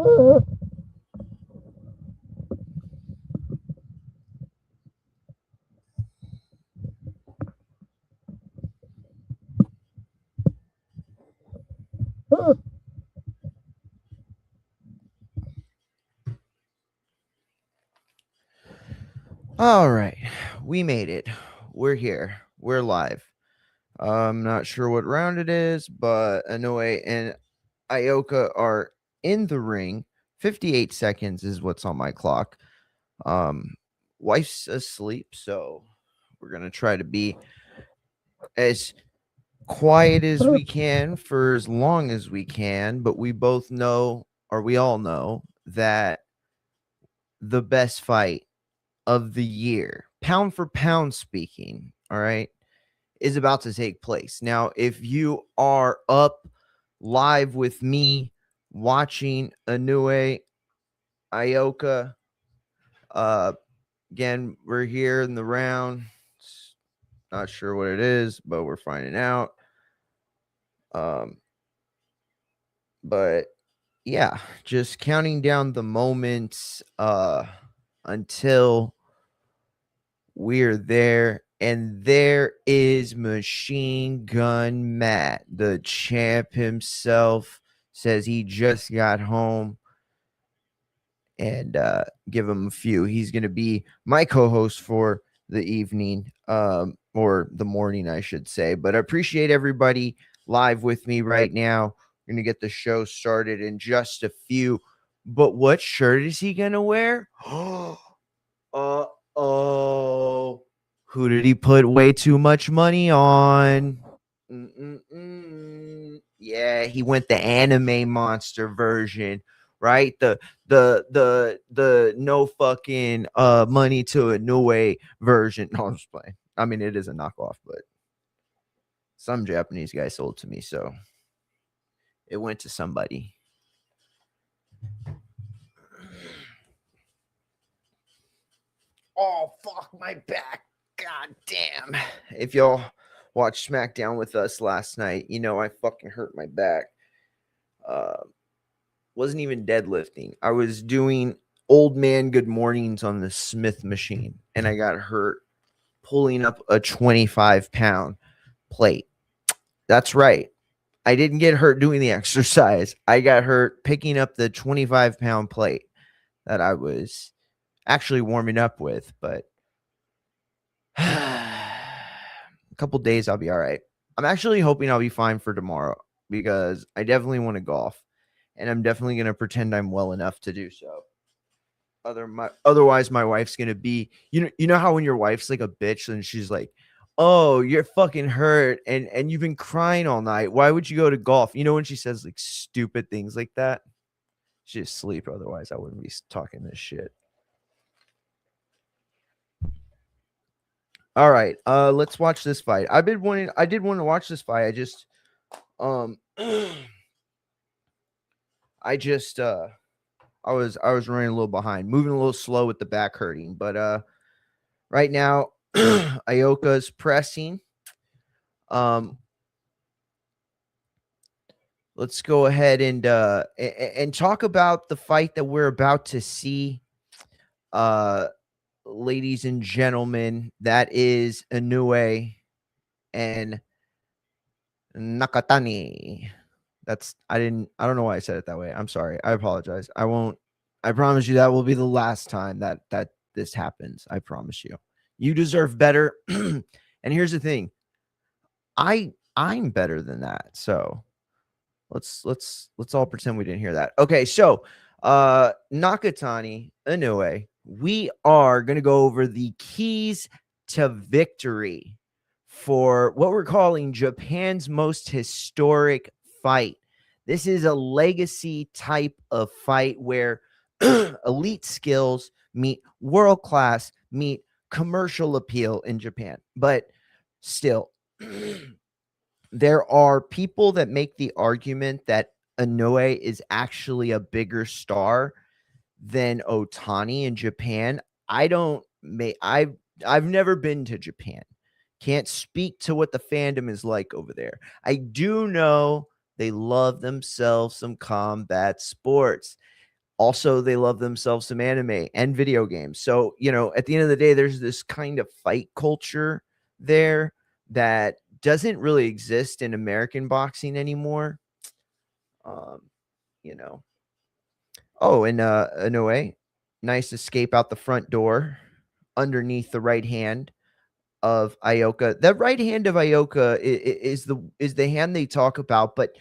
All right, we made it. We're here. We're live. I'm not sure what round it is, but Inoue and Ioka are in the ring. 58 seconds is what's on my clock. Wife's asleep, so we're gonna try to be as quiet as we can for as long as we can. But we both know, or we all know, that the best fight of the year, pound for pound speaking, all right, is about to take place. Now, if you are up live with me watching Inoue-Ioka, again, we're here in the round. Not sure what it is, but we're finding out. But yeah, just counting down the moments until we're there. And there is Machine Gun Matt, the champ himself, says he just got home. And give him a few. He's going to be my co-host for the evening, or the morning, I should say. But I appreciate everybody live with me right now. We're going to get the show started in just a few. But what shirt is he going to wear? Uh-oh. Who did he put way too much money on? Yeah, he went the anime monster version, right? The no fucking money to a new way version. No, I'm just playing. I mean, it is a knockoff, but some Japanese guy sold to me, so it went to somebody. Oh, fuck my back. God damn. If y'all watched SmackDown with us last night, you know I fucking hurt my back. Wasn't even deadlifting. I was doing old man good mornings on the Smith machine, and I got hurt pulling up a 25-pound plate. That's right. I didn't get hurt doing the exercise. I got hurt picking up the 25-pound plate that I was actually warming up with, but a couple days I'll be all right. I'm actually hoping I'll be fine for tomorrow because I definitely want to golf, and I'm definitely going to pretend I'm well enough to do so. Otherwise, my wife's going to be, you know how when your wife's like a bitch and she's like, oh, you're fucking hurt and you've been crying all night. Why would you go to golf? You know, when she says like stupid things like that, she's asleep. Otherwise, I wouldn't be talking this shit. All right, let's watch this fight. I did want to watch this fight. I was running a little behind, moving a little slow with the back hurting, but right now Ioka's pressing. Let's go ahead and talk about the fight that we're about to see. Ladies and gentlemen, that is Inoue and Nakatani. I don't know why I said it that way. I'm sorry. I apologize. I promise you that will be the last time that this happens. I promise you. You deserve better. And here's the thing. I'm better than that. So let's all pretend we didn't hear that. Okay, so Nakatani, Inoue, we are going to go over the keys to victory for what we're calling Japan's most historic fight. This is a legacy type of fight where elite skills meet world class, meet commercial appeal in Japan. But still, there are people that make the argument that Inoue is actually a bigger star than Otani in Japan. I've never been to Japan. Can't speak to what the fandom is like over there. I do know they love themselves some combat sports. Also, they love themselves some anime and video games. So, at the end of the day, there's this kind of fight culture there that doesn't really exist in American boxing anymore. Um, you know. Oh, and Inoue, nice escape out the front door underneath the right hand of Ioka. That right hand of Ioka is the hand they talk about, but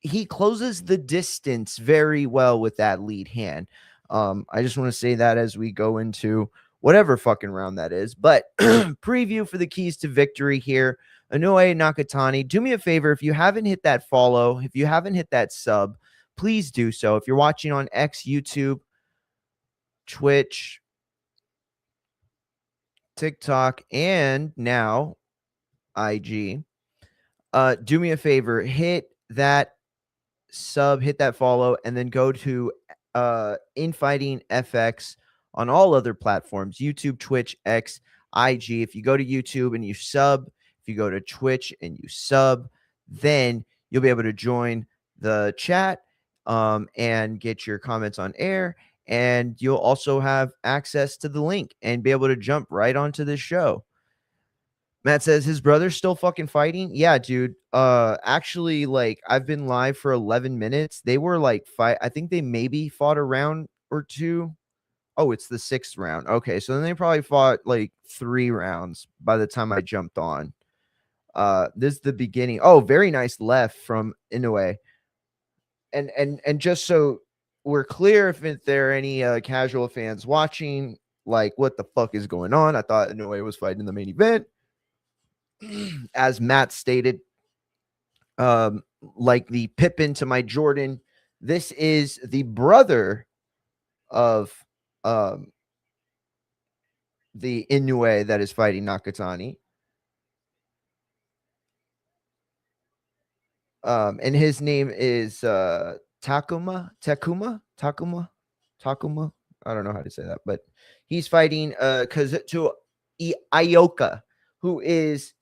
he closes the distance very well with that lead hand. I just want to say that as we go into whatever fucking round that is. But preview for the keys to victory here. Inoue-Nakatani, do me a favor, if you haven't hit that follow, if you haven't hit that sub, please do so. If you're watching on X, YouTube, Twitch, TikTok, and now IG, do me a favor, hit that sub, hit that follow, and then go to Infighting FX on all other platforms, YouTube, Twitch, X, IG. If you go to YouTube and you sub, if you go to Twitch and you sub, then you'll be able to join the chat and get your comments on air. And you'll also have access to the link and be able to jump right onto this show. Matt says his brother's still fucking fighting. Yeah, dude. Actually, like I've been live for 11 minutes. They were like fight. I think they maybe fought a round or two. Oh, it's the 6th round. Okay, so then they probably fought like 3 rounds by the time I jumped on. This is the beginning. Oh, very nice left from Inoue. And just so we're clear, if there are any casual fans watching, like what the fuck is going on? I thought Inoue was fighting in the main event. As Matt stated, like the Pippin to my Jordan, this is the brother of the Inoue that is fighting Nakatani. And his name is Takuma. I don't know how to say that, but he's fighting to Ioka, who is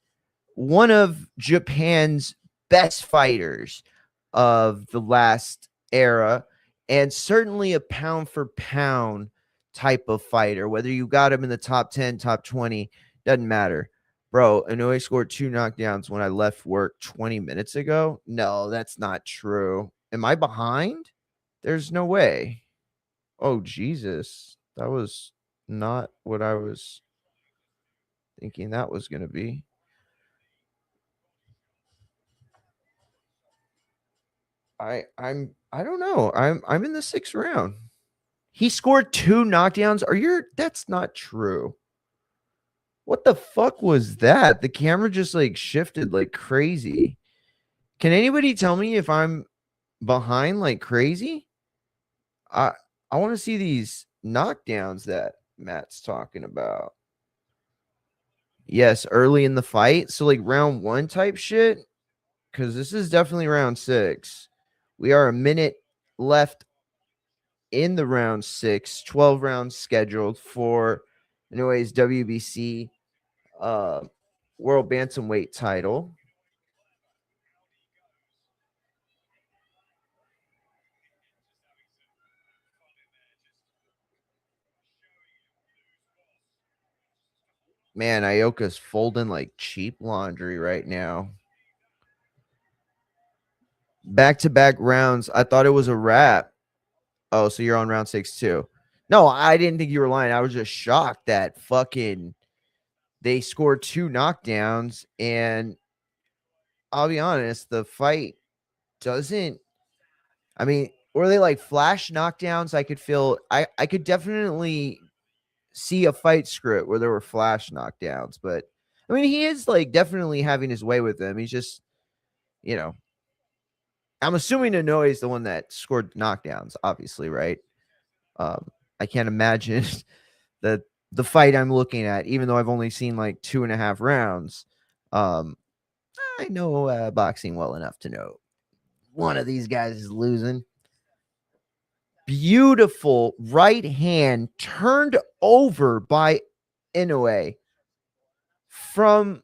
one of Japan's best fighters of the last era, and certainly a pound for pound type of fighter. Whether you got him in the top 10, top 20, doesn't matter. Bro, Inoue scored 2 knockdowns when I left work 20 minutes ago. No, that's not true. Am I behind? There's no way. Oh, Jesus. That was not what I was thinking that was going to be. I don't know. I'm in the 6th round. He scored 2 knockdowns. That's not true. What the fuck was that? The camera just like shifted like crazy. Can anybody tell me if I'm behind like crazy? I want to see these knockdowns that Matt's talking about. Yes, early in the fight. So like round 1 type shit. Because this is definitely round 6. We are a minute left in the round 6, 12 rounds scheduled for Inoue's WBC World Bantamweight title. Man, Ioka's folding like cheap laundry right now. Back-to-back rounds. I thought it was a wrap. Oh, so you're on round 6 too. No, I didn't think you were lying. I was just shocked that fucking they scored 2 knockdowns, and I'll be honest, the fight doesn't. I mean, were they like flash knockdowns? I could definitely see a fight script where there were flash knockdowns, but I mean, he is like definitely having his way with them. He's just, you know, I'm assuming Inoue is the one that scored knockdowns, obviously, right? I can't imagine that the fight I'm looking at, even though I've only seen like 2.5 rounds. I know boxing well enough to know one of these guys is losing. Beautiful right hand turned over by Inoue from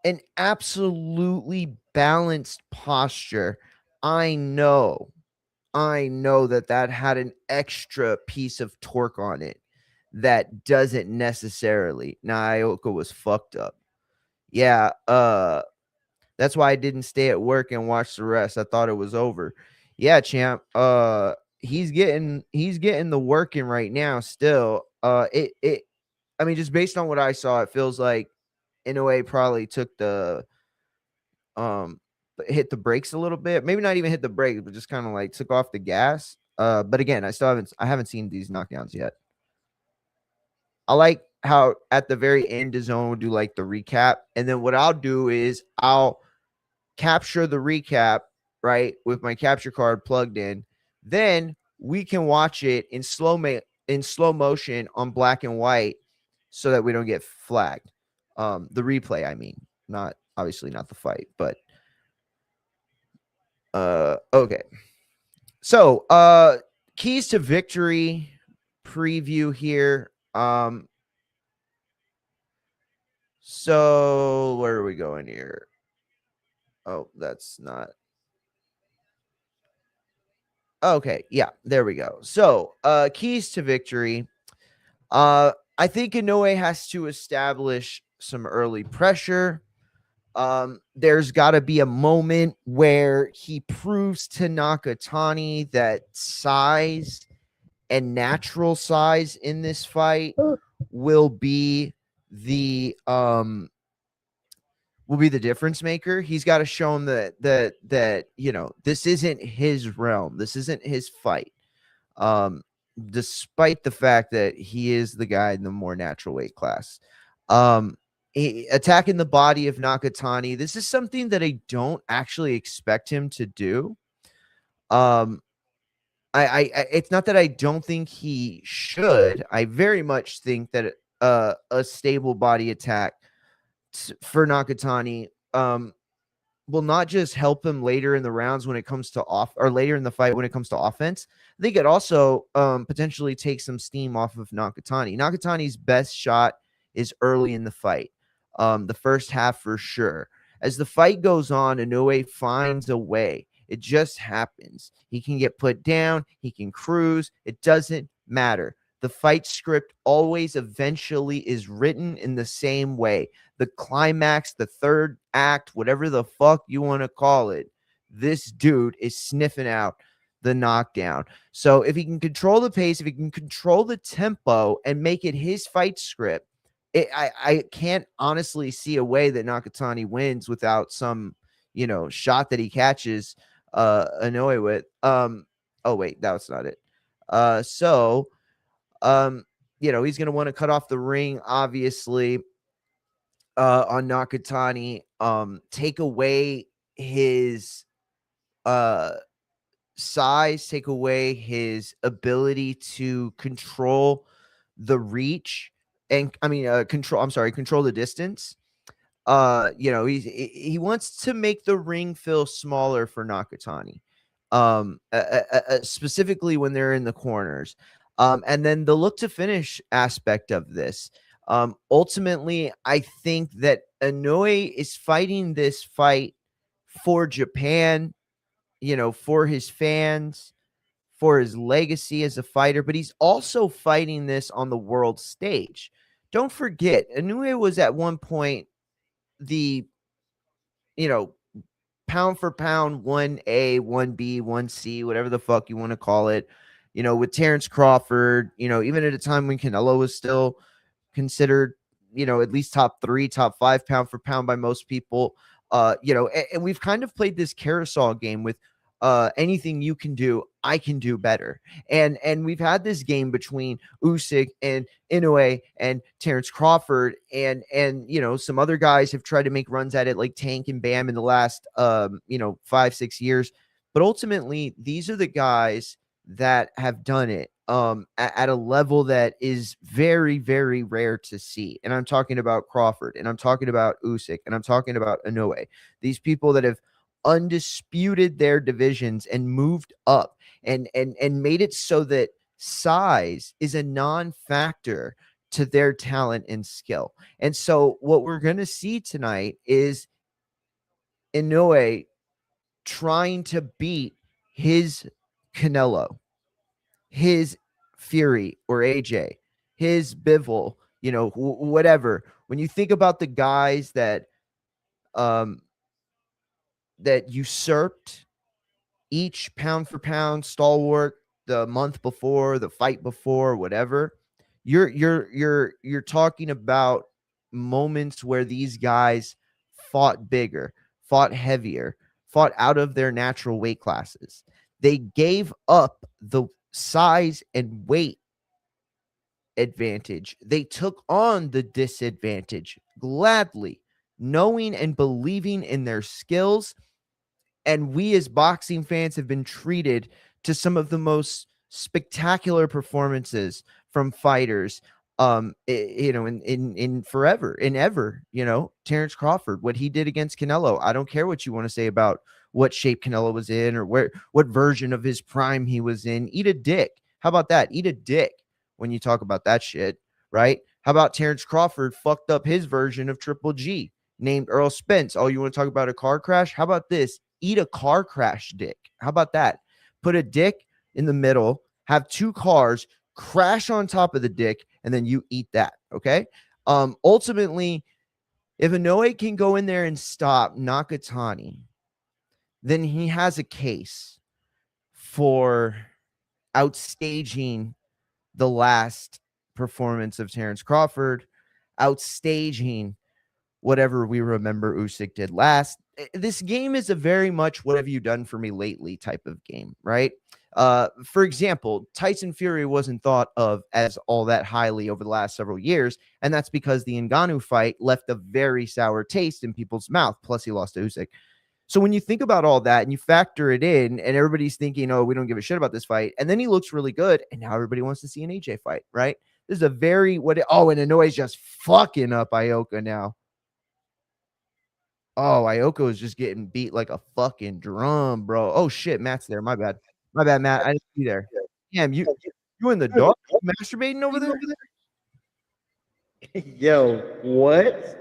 an absolutely balanced posture. I know I know that that had an extra piece of torque on it that doesn't necessarily. Inoue-Ioka was fucked up. Yeah, that's why I didn't stay at work and watch the rest. I thought it was over. Yeah, champ. He's getting the working right now still. It I mean, just based on what I saw, it feels like Inoue probably took the hit the brakes a little bit. Maybe not even hit the brakes, but just kind of like took off the gas. But again, I haven't seen these knockdowns yet. I like how at the very end, DAZN will do like the recap, and then what I'll do is I'll capture the recap right with my capture card plugged in. Then we can watch it in slow motion on black and white, so that we don't get flagged. The replay, I mean, not obviously not the fight, but okay. So, keys to victory preview here. So where are we going here? Oh, that's not. Okay, yeah, there we go. So, keys to victory. I think Inoue has to establish some early pressure. There's got to be a moment where he proves to Nakatani that size and natural size in this fight will be the difference maker. He's got to show him that this isn't his realm. This isn't his fight. Despite the fact that he is the guy in the more natural weight class. Attacking the body of Nakatani. This is something that I don't actually expect him to do. It's not that I don't think he should. I very much think that a stable body attack for Nakatani will not just help him later in the rounds when it comes to later in the fight when it comes to offense. I think it also potentially takes some steam off of Nakatani. Nakatani's best shot is early in the fight, the first half for sure. As the fight goes on, Inoue finds a way. It just happens. He can get put down. He can cruise. It doesn't matter. The fight script always eventually is written in the same way. The climax, the third act, whatever the fuck you want to call it, this dude is sniffing out the knockdown. So if he can control the pace, if he can control the tempo and make it his fight script, I can't honestly see a way that Nakatani wins without some, shot that he catches Inoue with. Oh wait, that's not it. He's gonna want to cut off the ring, obviously, on Nakatani. Take away his size, take away his ability to control the reach, and control the distance. He wants to make the ring feel smaller for Nakatani, specifically when they're in the corners. And then the look to finish aspect of this. Ultimately, I think that Inoue is fighting this fight for Japan, for his fans, for his legacy as a fighter, but he's also fighting this on the world stage. Don't forget, Inoue was at one point the, pound for pound 1A, 1B, 1C, whatever the fuck you want to call it, with Terrence Crawford, even at a time when Canelo was still considered, at least top 3, top 5 pound for pound by most people. And we've kind of played this carousel game with anything you can do, I can do better. And we've had this game between Usyk and Inoue and Terrence Crawford, and some other guys have tried to make runs at it like Tank and Bam in the last 5-6 years. But ultimately, these are the guys that have done it at a level that is very, very rare to see. And I'm talking about Crawford, and I'm talking about Usyk, and I'm talking about Inoue. These people that have undisputed their divisions and moved up and made it so that size is a non-factor to their talent and skill. And so what we're going to see tonight is Inoue trying to beat his Canelo, his Fury or AJ, his Bivol, you know, whatever. When you think about the guys um that usurped each pound for pound stalwart the month before, the fight before, whatever, you're talking about moments where these guys fought bigger, fought heavier, fought out of their natural weight classes. They gave up the size and weight advantage. They took on the disadvantage gladly, knowing and believing in their skills. And we as boxing fans have been treated to some of the most spectacular performances from fighters you know, in forever, in ever. You know, Terrence Crawford, what he did against Canelo. I don't care what you want to say about what shape Canelo was in or what version of his prime he was in. Eat a dick. How about that? Eat a dick when you talk about that shit, right? How about Terrence Crawford fucked up his version of Triple G, named Earl Spence? Oh, you want to talk about a car crash? How about this? Eat a car crash dick. How about that? Put a dick in the middle, have two cars crash on top of the dick, and then you eat that. Okay. Ultimately, if Inoue can go in there and stop Nakatani, then he has a case for outstaging the last performance of Terrence Crawford, outstaging whatever we remember Usyk did last. This game is a very much what have you done for me lately type of game, right? For example, Tyson Fury wasn't thought of as all that highly over the last several years, and that's because the Ngannou fight left a very sour taste in people's mouth. Plus, he lost to Usyk. So when you think about all that and you factor it in, and everybody's thinking, "Oh, we don't give a shit about this fight," and then he looks really good, and now everybody wants to see an AJ fight, right? This is a very what? Oh, and Inoue's just fucking up Ioka now. Oh, Ioka is just getting beat like a fucking drum, bro. Oh shit, Matt's there. My bad. My bad, Matt. I didn't see you there. Damn, you in the dark masturbating over there? Yo, what?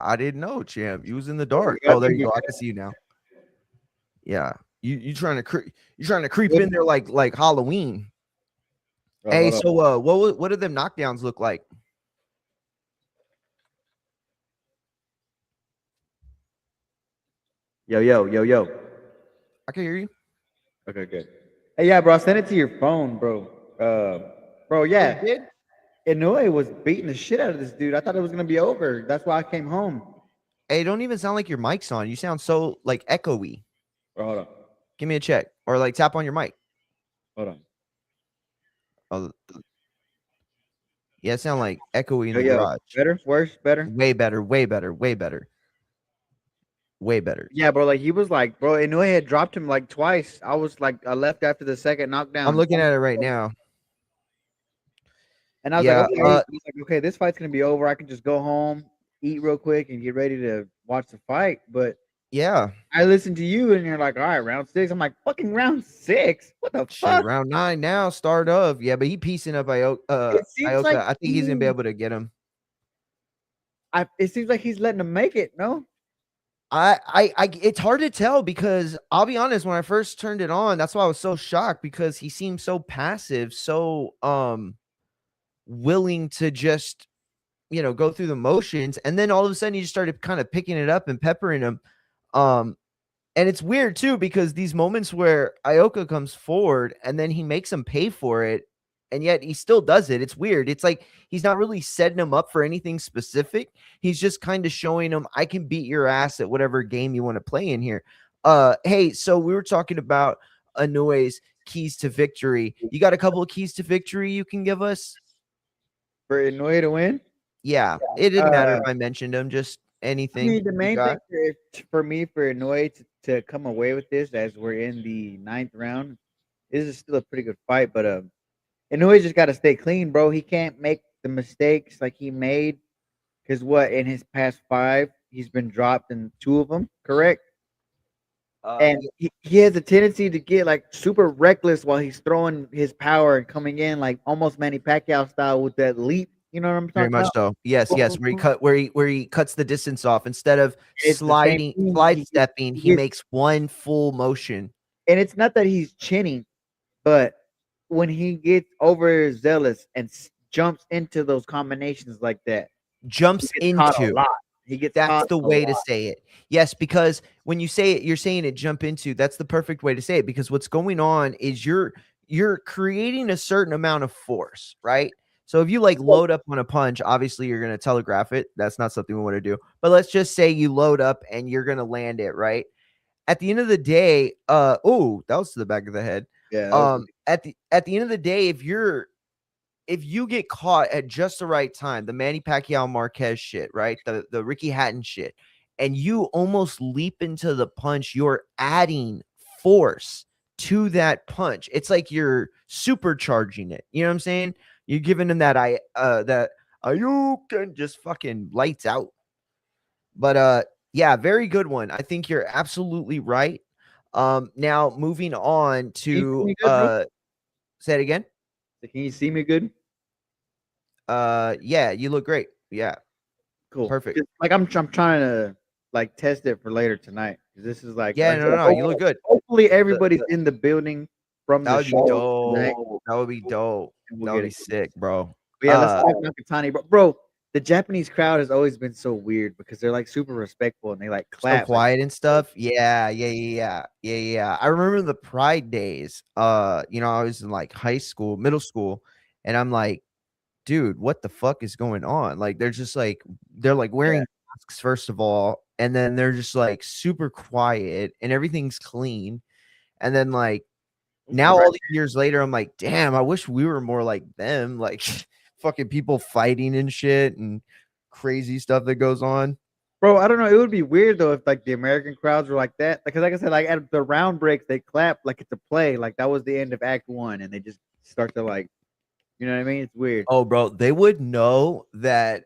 I didn't know, champ. You was in the dark. I Oh, there think you go. I can see you now. Yeah. You trying to you trying to creep in there like Halloween. Bro, Hey, hold on. so what do them knockdowns look like? Yo, yo, yo, yo. I can hear you. Okay, good. Hey, yeah, bro, send it to your phone, bro. Bro, Oh, you yeah. did? Inoue was beating the shit out of this dude. I thought it was gonna be over. That's why I came home. Hey, don't even sound like your mic's on. You sound so like echoey. Bro, hold on. Give me a check. Or like tap on your mic. Hold on. Oh, yeah, it sound like echoey in Yo, the yo. garage. Better? Worse? Better? Way better, way better, way better, way better. Yeah, bro. Like he was like, bro, Inoue had dropped him like twice. I was like, I left after the second I'm knockdown. looking at it right now. And I was like, Yeah, okay. I was like, okay, this fight's gonna be over. I can just go home, eat real quick, and get ready to watch the fight. But yeah. I listened to you, and you're like, all right, round six. I'm like, fucking round six. What the Shit, fuck? round 9 now, start of. Yeah, but he piecing up It seems Ioka. like I think he's gonna be able to get him. it seems like he's letting him make it. No, It's hard to tell because I'll be honest, when I first turned it on, that's why I was so shocked because he seemed so passive, so willing to just go through the motions, and then all of a sudden he just started kind of picking it up and peppering him. Um, And it's weird too because these moments where Ioka comes forward and then he makes him pay for it, and yet he still does it. It's weird. It's like he's not really setting him up for anything specific. He's just kind of showing him, I can beat your ass at whatever game you want to play in here. Hey, so we were talking about Inoue's keys to victory. You got a couple of keys to victory you can give us? for Inoue to win. Yeah, it didn't matter Uh, if I mentioned them, just I anything mean, the you main thing got. for me for Inoue to come away with this as we're in the ninth round, this is still a pretty good fight, but Inoue just got to stay clean, bro. He can't make the mistakes like he made because what in his past five, he's been dropped in two of them, correct? And Yeah, he has a tendency to get like super reckless while he's throwing his power and coming in like almost Manny Pacquiao style with that leap. You know what I'm very talking much about? so. Yes, yes. Where he cuts the distance off instead of It's the same thing. slide stepping, He he gets makes one full motion. and it's not that he's chinning, but when he gets overzealous and jumps into those combinations like that, he Jumps gets caught a into. lot. He gets That's caught the a way to lot. say it. Yes, because when you say it, you're saying it jump into. That's the perfect way to say it, because what's going on is you're creating a certain amount of force, right? So if you like load up on a punch, obviously you're going to telegraph it. That's not something we want to do. But let's just say you load up and you're going to land it, right? At the end of the day, oh, that was to the back of the head. Yeah, that was At the end of the day, if you get caught at just the right time, the Manny Pacquiao Marquez shit, right? The Ricky Hatton shit, and you almost leap into the punch, you're adding force to that punch. It's like you're supercharging it. You know what I'm saying? You're giving him that you can just fucking lights out. But yeah, very good one. I think you're absolutely right. Now moving on Can you see to me good, bro? say it again. Can you see me good? Yeah, you look great. Yeah, Cool. perfect. Like I'm trying to like test it for later tonight because this is like Yeah, no, you look good. hopefully The- everybody's in the building from That the would be show tonight, dope. That would be dope. and we'll That would get be it. sick, bro. But yeah, let's talk Nakatani, bro. The Japanese crowd has always been so weird because they're like super respectful and they like So clap. Like, quiet and stuff. Yeah. I remember the Pride days. I was in like high school, middle school, and I'm like, dude, what the fuck is going on? Like, they're like yeah, wearing masks first of all, and then they're just like super quiet, and everything's clean, and then like now right. all these years later, I'm like, damn, I wish we were more like them, like fucking people fighting and shit and crazy stuff that goes on. Bro, I don't know. It would be weird though if like the American crowds were like that. Because like I said, like at the round breaks, they clap like it's a play. Like that was the end of Act One, and they just start to like, you know what I mean? It's weird. Oh, bro, they would know that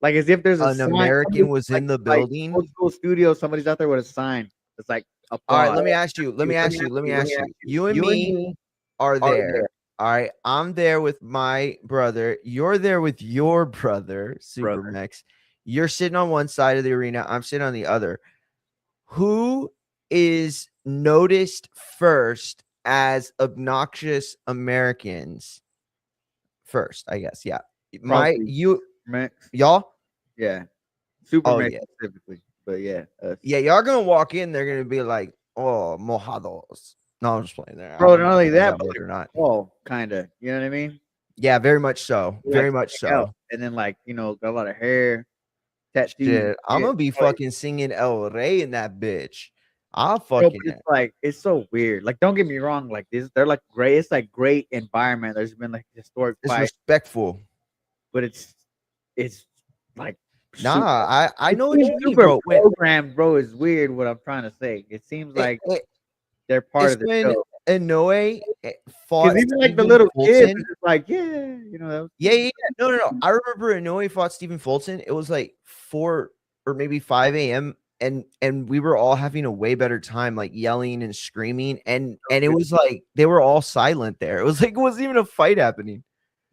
Like as if there's a an sign. American was in the Like building. old school studio. Somebody's out there with a sign. It's like All right, applause. let me ask you. You and You and me me are are there. there, All right, I'm there with my brother. You're there with your brother, Super brother. Mex. You're sitting on one side of the arena. I'm sitting on the other. Who is noticed first as obnoxious Americans first? I guess. Yeah. Probably Max. Y'all. Yeah, Super Oh Max yeah. specifically. But yeah, us. Yeah, y'all gonna walk in, they're gonna be like, oh, mojados. No, I'm just playing there. I Bro, don't know not if only it comes that, out but later or not. oh, kind of. You know what I mean? Yeah, very much so. He Very likes to much hang out, so. and then like got a lot of hair, tattoos, and Shit. I'm shit. gonna be Like, fucking singing El Rey in that bitch. I'll bro, but fucking it's like it's so weird. Like, don't get me wrong. Like this, they're like great. It's like great environment. There's been like historic it's fight, respectful. but it's like Nah, super. I It know what seems you mean, super bro. programmed, bro. Is weird. What I'm trying to say. It seems It, like it, they're part it's of the when show. Inoue Because fought even like the Stephen little kids are Fulton. just like, yeah, that was Yeah. No. I remember Inoue fought Stephen Fulton. It was like 4 or maybe 5 a.m. And we were all having a way better time, like yelling and screaming. And it was like they were all silent there. It was like it wasn't even a fight happening.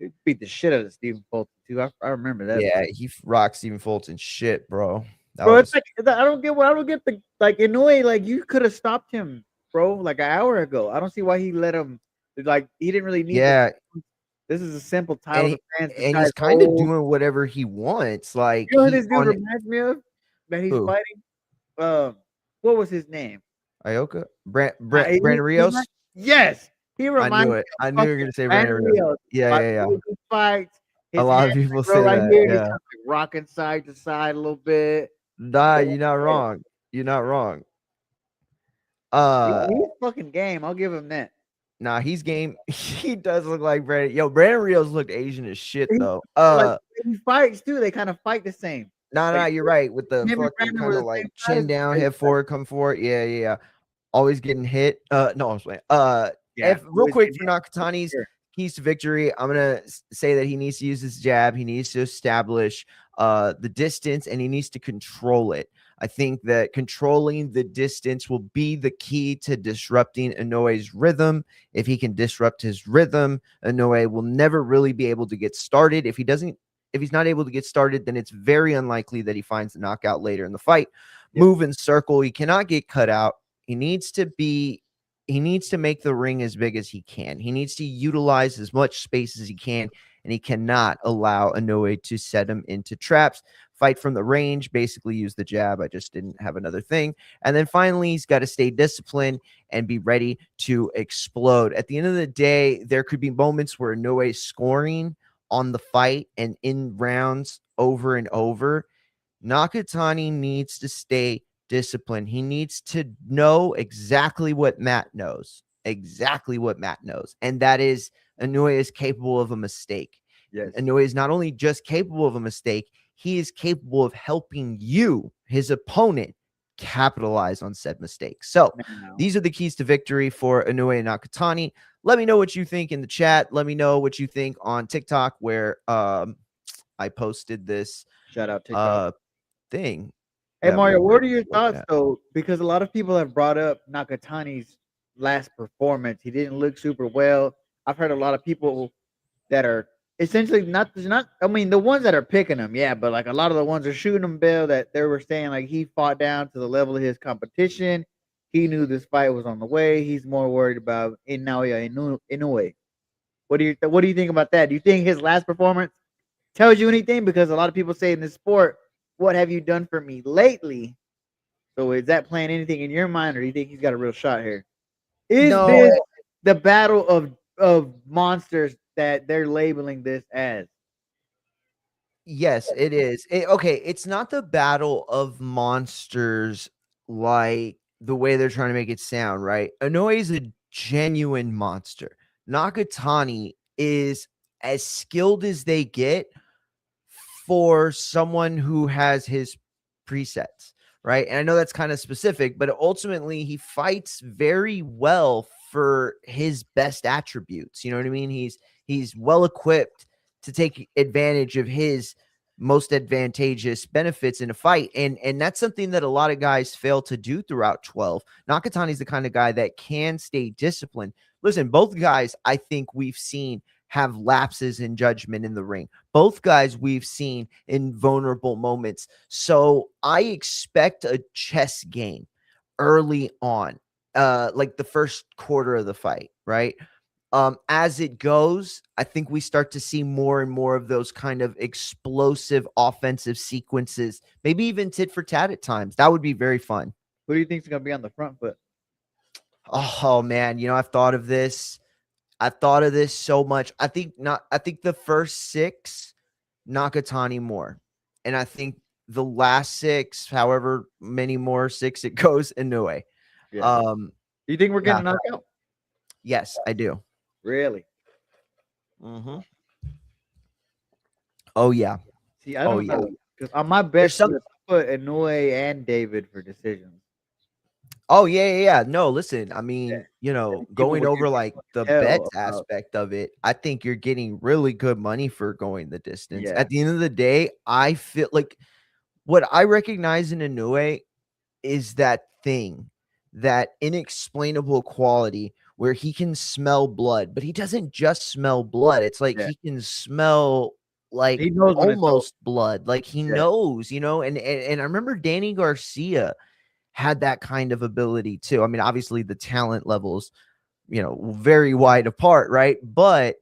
They beat the shit out of Stephen Fulton too. I remember that. Yeah, he rocked Stephen Fulton shit, bro. That Bro, it's was like I don't get the like Inoue, like you could have stopped him, bro, like an hour ago. I don't see why he let him like he didn't really need the yeah, this is a simple and title defense. This and guy's he's kind of old. doing whatever he wants. Like You know who he this dude on reminds me of that he's who? fighting? What was his name? Ioka? He Brandon Rios? yes, he I reminds knew me it. I of knew you were fucking gonna say Brandon Brandon Rios. Rios. Yeah, Like yeah, yeah. really good fights. A His lot hands of people like, bro, say right that. here. He's Yeah. kind of like rocking side to side a little bit. Nah, But you're not wrong. You're not wrong. he's fucking game. I'll give him that. Nah, he's game. He does look like Brandon. Yo, Brandon Rios looked Asian as shit He though. like he fights too. They kind of fight the same. Nah, Like you're right. With the him and fucking Brandon were kind of the like same size. chin down, Crazy. head forward, come forward. Yeah. Always getting hit. No, I'm playing. Yeah, If real always quick getting for hit for Nakatani's sure. keys to victory, I'm gonna say that he needs to use his jab. He needs to establish the distance and he needs to control it. I think that controlling the distance will be the key to disrupting Inoue's rhythm. If he can disrupt his rhythm, Inoue will never really be able to get started. If he's not able to get started, then it's very unlikely that he finds the knockout later in the fight. Yep. Move and circle. He cannot get cut out. He needs to be he needs to make the ring as big as he can. He needs to utilize as much space as he can, and he cannot allow Inoue to set him into traps. Fight from the range, basically use the jab. I just didn't have another thing. And then finally, he's got to stay disciplined and be ready to explode. At the end of the day, there could be moments where Inoue is scoring on the fight and in rounds over and over. Nakatani needs to stay disciplined. He needs to know exactly what Matt knows, and that is Inoue is capable of a mistake. Yes. Inoue is not only just capable of a mistake, he is capable of helping you, his opponent, capitalize on said mistake. So these are the keys to victory for Inoue-Nakatani. Let me know what you think in the chat. Let me know what you think on TikTok, where I posted this Shout out TikTok. thing. Hey that Mario, we what are were your looking thoughts at. though? Because a lot of people have brought up Nakatani's last performance. He didn't look super well. I've heard a lot of people that are essentially not. I mean, the ones that are picking him, yeah, but like a lot of the ones are shooting him Bill that they were saying like he fought down to the level of his competition. He knew this fight was on the way. He's more worried about Inoue. What do you think about that? Do you think his last performance tells you anything? Because a lot of people say in this sport, "What have you done for me lately?" So is that playing anything in your mind, or do you think he's got a real shot here? Is No, this the battle of monsters that they're labeling this as? yes, it is. Okay, it's not the battle of monsters like the way they're trying to make it sound, right? Inoue is a genuine monster. Nakatani is as skilled as they get for someone who has his presets, right? And I know that's kind of specific, but ultimately he fights very well for his best attributes. You know what I mean? He's well equipped to take advantage of his most advantageous benefits in a fight, and that's something that a lot of guys fail to do throughout 12. Nakatani's the kind of guy that can stay disciplined. Listen, both guys I think we've seen have lapses in judgment in the ring. Both guys we've seen in vulnerable moments. So I expect a chess game early on, like the first quarter of the fight, right? As it goes, I think we start to see more and more of those kind of explosive offensive sequences, maybe even tit for tat at times. That would be very fun. Who do you think is going to be on the front foot? Oh man, I've thought of this. I've thought of this so much. I think the first 6 Nakatani more. And I think the last 6, however many more 6 it goes, Inoue. Yeah. Do you think we're Yeah. getting a knockout? Yes, I do. Really? Mm-hmm. Oh yeah. See, I Oh don't yeah. know. Because on my There's best some. list, I put Inoue and David for decisions. Oh yeah. No, listen. I Yeah. mean, People going were over giving like me the hell bets about. aspect of it, I think you're getting really good money for going the distance. Yeah. At the end of the day, I feel like what I recognize in Inoue is that thing, that inexplainable quality where he can smell blood, but he doesn't just smell blood. It's like Yeah. he can smell like He knows when it's over. almost blood. Like he Yeah. knows, and I remember Danny Garcia had that kind of ability too. I mean, obviously the talent levels, very wide apart, right? But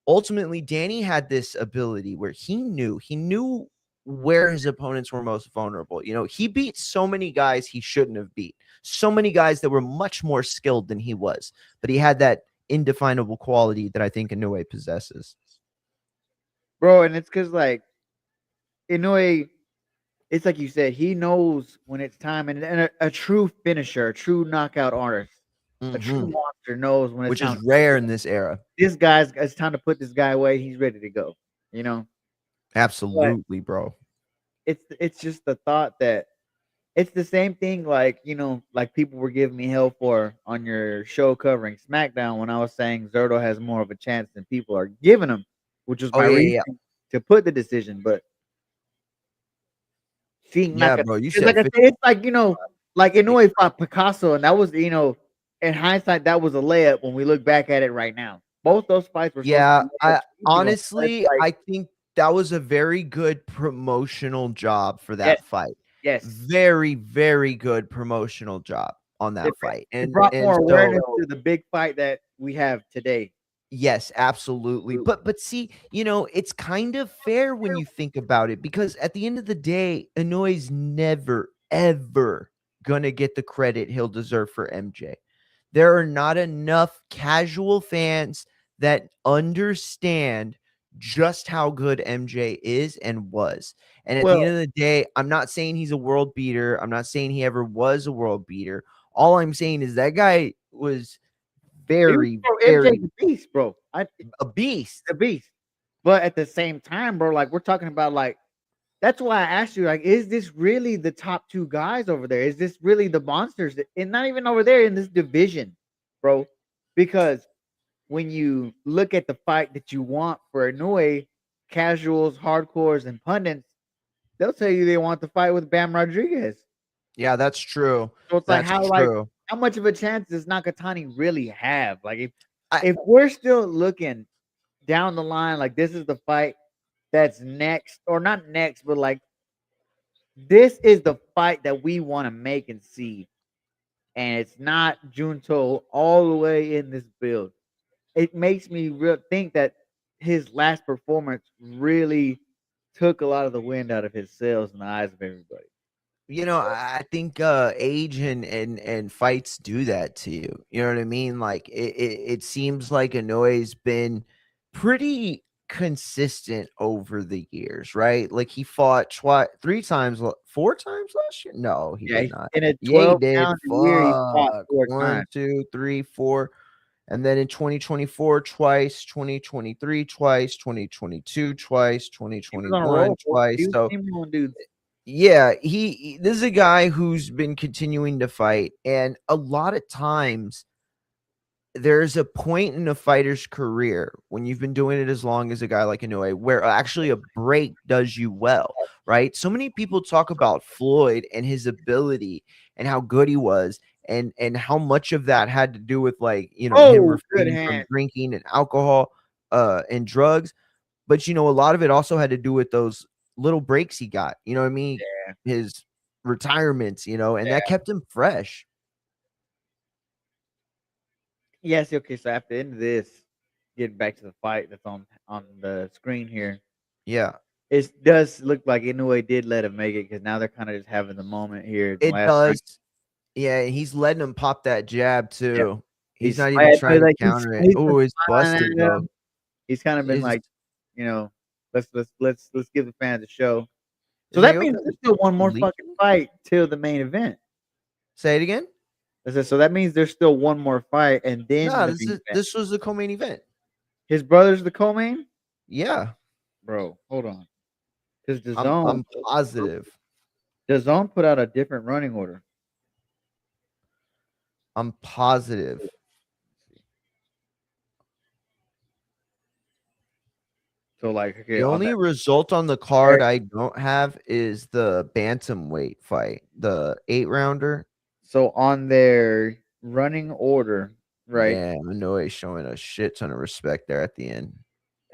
ultimately Danny had this ability where he knew where his opponents were most vulnerable. He beat so many guys he shouldn't have beat. So many guys that were much more skilled than he was, but he had that indefinable quality that I think Inoue possesses. Bro, and it's because, like, Inoue, it's like you said, he knows when it's time. And a true finisher, a true knockout artist, a true Mhm. monster knows when it's Which is time. rare in this era. It's time to put this guy away. He's ready to go, you know? But Absolutely, bro. it's just the thought that it's the same thing, like, like people were giving me hell for on your show covering SmackDown when I was saying Zerto has more of a chance than people are giving him, which was Oh my yeah, reason yeah, to put the decision. But seeing yeah, Naka, bro. You because said like I said, it's like, like Inoue fought Picasso, and that was, in hindsight, that was a layup when we look back at it right now. Both those fights were supposed Yeah, to be I layups, easy ones, but it's honestly, like, I think that was a very good promotional job for yes, that fight. yes, Very, very good promotional job. on that fight. It brought And more so awareness to the big fight that we have today. yes, absolutely. But see, it's kind of fair when you think about it because at the end of the day, Inoue's never ever gonna get the credit he'll deserve for MJ. There are not enough casual fans that understand just how good MJ is and was. And at the Well, end of the day, I'm not saying he's a world beater. I'm not saying he ever was a world beater. All I'm saying is that guy was very, bro, MJ's very a beast, bro. a beast. A beast. But at the same time, bro, like we're talking about, like that's why I asked you, like, is this really the top two guys over there? Is this really the monsters? And not even over there in this division, bro. Because when you look at the fight that you want for Inoue, casuals, hardcores, and pundits, they'll tell you they want the fight with Bam Rodriguez. Yeah, that's true. So it's That's like true. how much of a chance does Nakatani really have? Like I if we're still looking down the line, like this is the fight that's next, or not next, but like this is the fight that we want to make and see. And it's not Junto all the way in this build. It makes me think that his last performance really took a lot of the wind out of his sails in the eyes of everybody. I think age and fights do that to you. You know what I mean? Like it seems like Inoue's been pretty consistent over the years, right? Like he fought three times, four times last year. No, he Yeah, did not. in a Yeah, he 12 did. calendar year, he fought Fuck. 4 times. One, two, three, four. And then in 2024, twice, 2023, twice, 2022, twice, He was on a roll, 2021, bro. He twice. was So steamrolling dudes. yeah, this is a guy who's been continuing to fight, and a lot of times there's a point in a fighter's career when you've been doing it as long as a guy like Inoue where actually a break does you well, right? So many people talk about Floyd and his ability and how good he was and how much of that had to do with like, him Oh, good refraining from hand. drinking and alcohol and drugs. But a lot of it also had to do with those little breaks he got. You know what I mean? Yeah, His retirements, and that yeah. kept him fresh. Yes, okay. So after the end of this, getting back to the fight that's on the screen here, Yeah, it does look like Inoue did let him make it because now they're kind of just having the moment here in the it last round. does. Yeah, he's letting him pop that jab Yeah, too. He's he's not even I feel trying to like counter it. he's been Oh, it's smiling busted at though. him. He's kind of been Is like, you know, let's give the fans a show. So is that means Ioka there's still one more fucking leaking? fight till the main event. Say it again. I said, so that means there's still one more fight and then No, the main event. this was the co-main event. His brother's the co-main, Yeah, bro. Hold on, because I'm positive. DAZN put out a different running order. I'm positive. So like, okay, The on only that. result on the card I don't have is the bantamweight fight, the 8-rounder. So on their running order, right? Yeah, Minoue showing a shit ton of respect there at the end.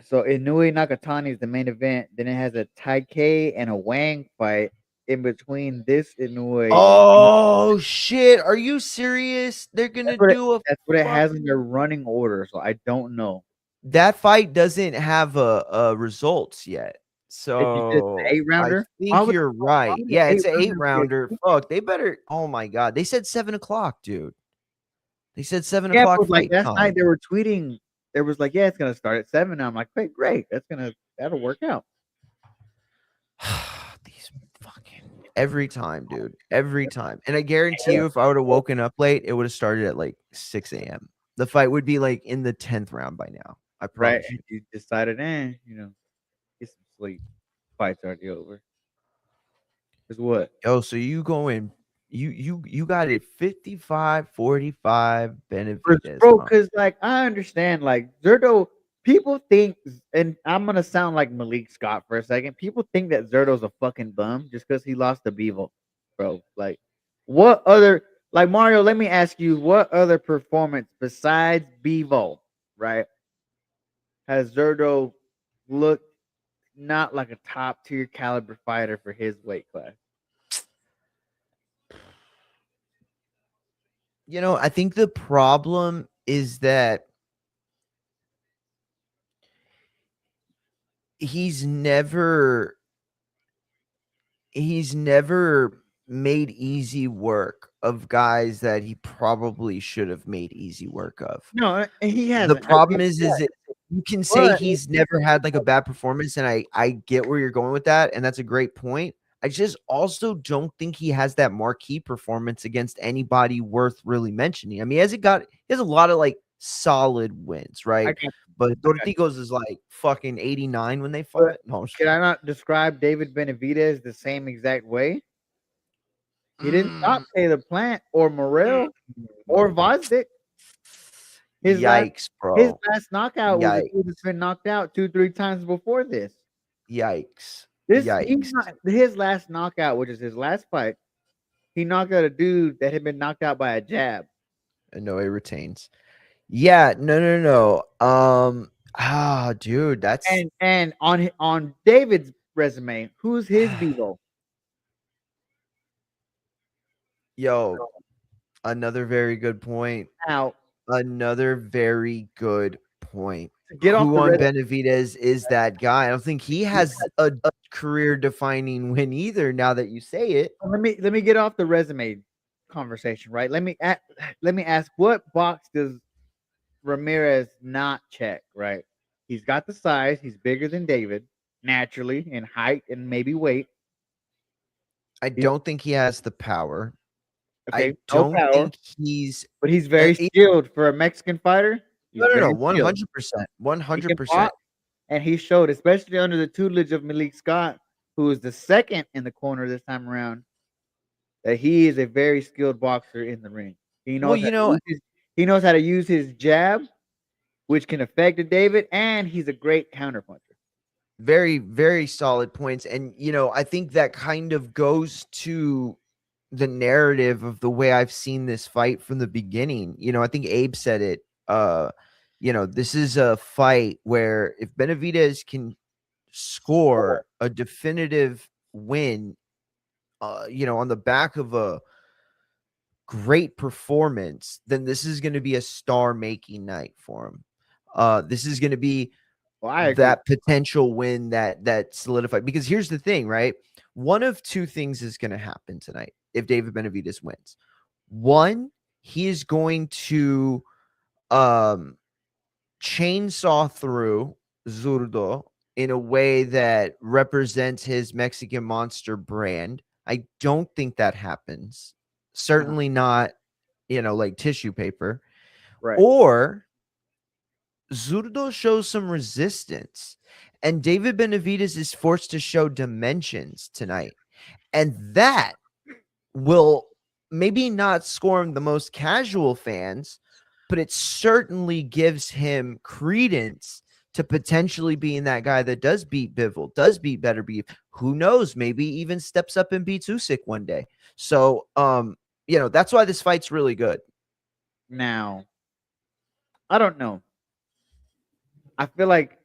So Inoue-Nakatani is the main event. Then it has a Taikei and a Wang fight in between this Inoue and Oh shit! Are you serious? They're gonna do a that's what it has in fucking their running order. So I don't know. that fight doesn't have a results yet. It's just an So eight I rounder. think you're Why right. would Yeah, an it's eight an eight rounder be rounder. a Fuck, they better. Oh my god, they said 7 o'clock, dude. They said seven Yeah, o'clock but like fight last night time. they were tweeting. There was like, yeah, it's gonna start at 7. I'm like, wait, great. That'll work out. These fucking every time, dude. Every time. And I guarantee you, if I would have woken up late, it would have started at like 6 a.m. The fight would be like in the 10th round by now. I Right? promise you. And you decided, get some sleep. Fight's already over. Cause what? Oh, so you going you got it 55-45 Benavidez, Bro, huh? cause like I understand, like Zerto, people think, and I'm gonna sound like Malik Scott for a second. People think that Zerto's a fucking bum just because he lost to Bevo, bro. Like, what other, like Mario? Let me ask you, what other performance besides Bevo, right, has Zerto looked not like a top tier caliber fighter for his weight class? I think the problem is that he's never he's never made easy work of guys that he probably should have made easy work of. No, he The hasn't. I problem mean, is it you can say but he's never had, like, a bad performance, and I get where you're going with that, and that's a great point. I just also don't think he has that marquee performance against anybody worth really mentioning. I mean, he has a lot of, like, solid wins, I right? got, But I got. Dortigos is, like, fucking 89 when they But fought. No, can I not describe David Benavidez the same exact way? He didn't mm, stop Taylor Plant or Morrell mm. or Vosdick. His last Yikes, his bro. last knockout was a dude that's Yikes. been knocked out 2, 3 times before this. Yikes. This he's Yikes. not his last knockout, which is his last fight. He knocked out a dude that had been knocked out by a jab. Inoue retains. Yeah, no, no, no. Dude, that's And on David's resume, who's his Bevo? yo, another very good point. Now Another very good point. to get off Who the on resume, Benavidez is that guy? I don't think he has a career defining win either, now that you say it. let me get off the resume conversation, right? Let me ask, what box does Ramirez not check, right? He's got the size, he's bigger than David, naturally, in height and maybe weight. I He's don't think he has the power. I okay, no don't power, think he's but he's very skilled for a Mexican fighter. no, He's no, no, very skilled. 100%. He can 100%. box, and he showed, especially under the tutelage of Malik Scott, who is the second in the corner this time around, that he is a very skilled boxer in the ring. He Well, knows how to he knows how to use his jab, which can affect David, and he's a great counterpuncher. very, very solid points. And, I think that kind of goes to the narrative of the way I've seen this fight from the beginning. I think Abe said it. This is a fight where if Benavidez can score a definitive win, on the back of a great performance, then this is going to be a star making night for him. This is going to be Well, I agree. that potential win that solidified, because here's the thing, right? One of two things is going to happen tonight if David Benavidez wins. One, he is going to um chainsaw through Zurdo in a way that represents his Mexican monster brand. I don't think that happens. Uh-huh. Certainly not, like tissue paper. Right. Or Zurdo shows some resistance, and David Benavidez is forced to show dimensions tonight. And that will maybe not score him the most casual fans, but it certainly gives him credence to potentially being that guy that does beat Bivol, does beat Better Beef. Who knows? Maybe even steps up and beats Usyk one day. So, that's why this fight's really good. Now, I don't know. I feel like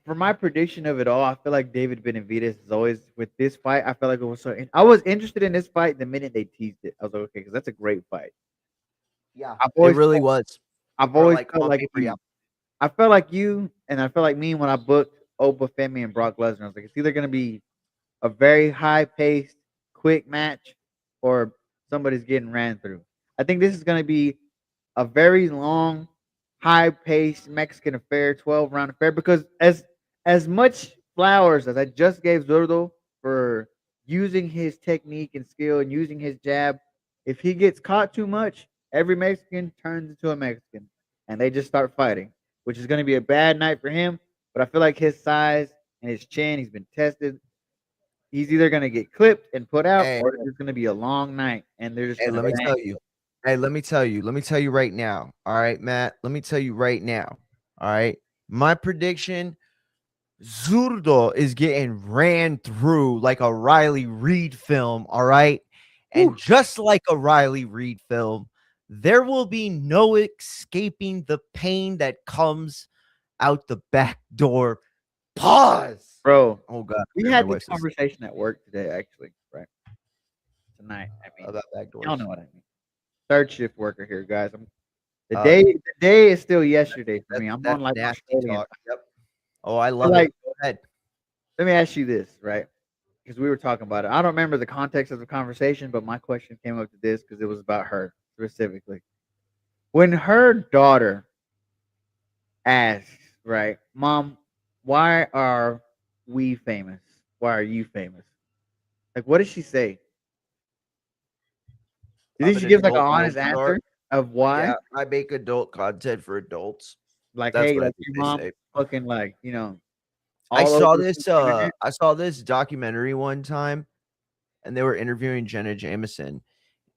for my prediction of it all, I feel like David Benavidez is always with this fight. I felt like it was so. I was interested in this fight the minute they teased it. I was like, okay, because that's a great fight. Yeah, I've it always, really was. I've Or always like felt on like paper, yeah. you. I felt like you, and I felt like me when I booked Opa Femi and Brock Lesnar. I was like, it's either gonna be a very high paced, quick match, or somebody's getting ran through. I think this is gonna be a very long, high paced Mexican affair, 12-round affair. Because as much flowers as I just gave Zurdo for using his technique and skill and using his jab, if he gets caught too much, every Mexican turns into a Mexican and they just start fighting, which is going to be a bad night for him. But I feel like his size and his chin, he's been tested. He's either going to get clipped and put out, Hey, or it's going to be a long night and they're just hey, going to let me bang. tell you. Hey, let me tell you right now. All right, Matt. Let me tell you right now. All right. My prediction, Zurdo is getting ran through like a Riley Reed film. All right. And Whew. just like a Riley Reed film, there will be no escaping the pain that comes out the back door. Pause. Bro, Oh, God. we My had this voice is conversation at work today, actually, right? Tonight. I mean, about back y'all doors. know what I mean. third shift worker here, guys. The Uh, day is still yesterday for me. I'm that's on like nasty Australian. talk. Yep. Oh, I But, love it. like, Go ahead. let me ask you this, right? Because we were talking about it. I don't remember the context of the conversation, but my question came up to this because it was about her specifically. When her daughter asks, right, Mom, why are we famous? Why are you famous? Like, what does she say? You I'm think an she gives like an adult film honest star. answer of why? Yeah, I make adult content for adults. Like, That's hey, what I like think your they mom say. fucking like, I all over saw the this internet. I saw this documentary one time and they were interviewing Jenna Jameson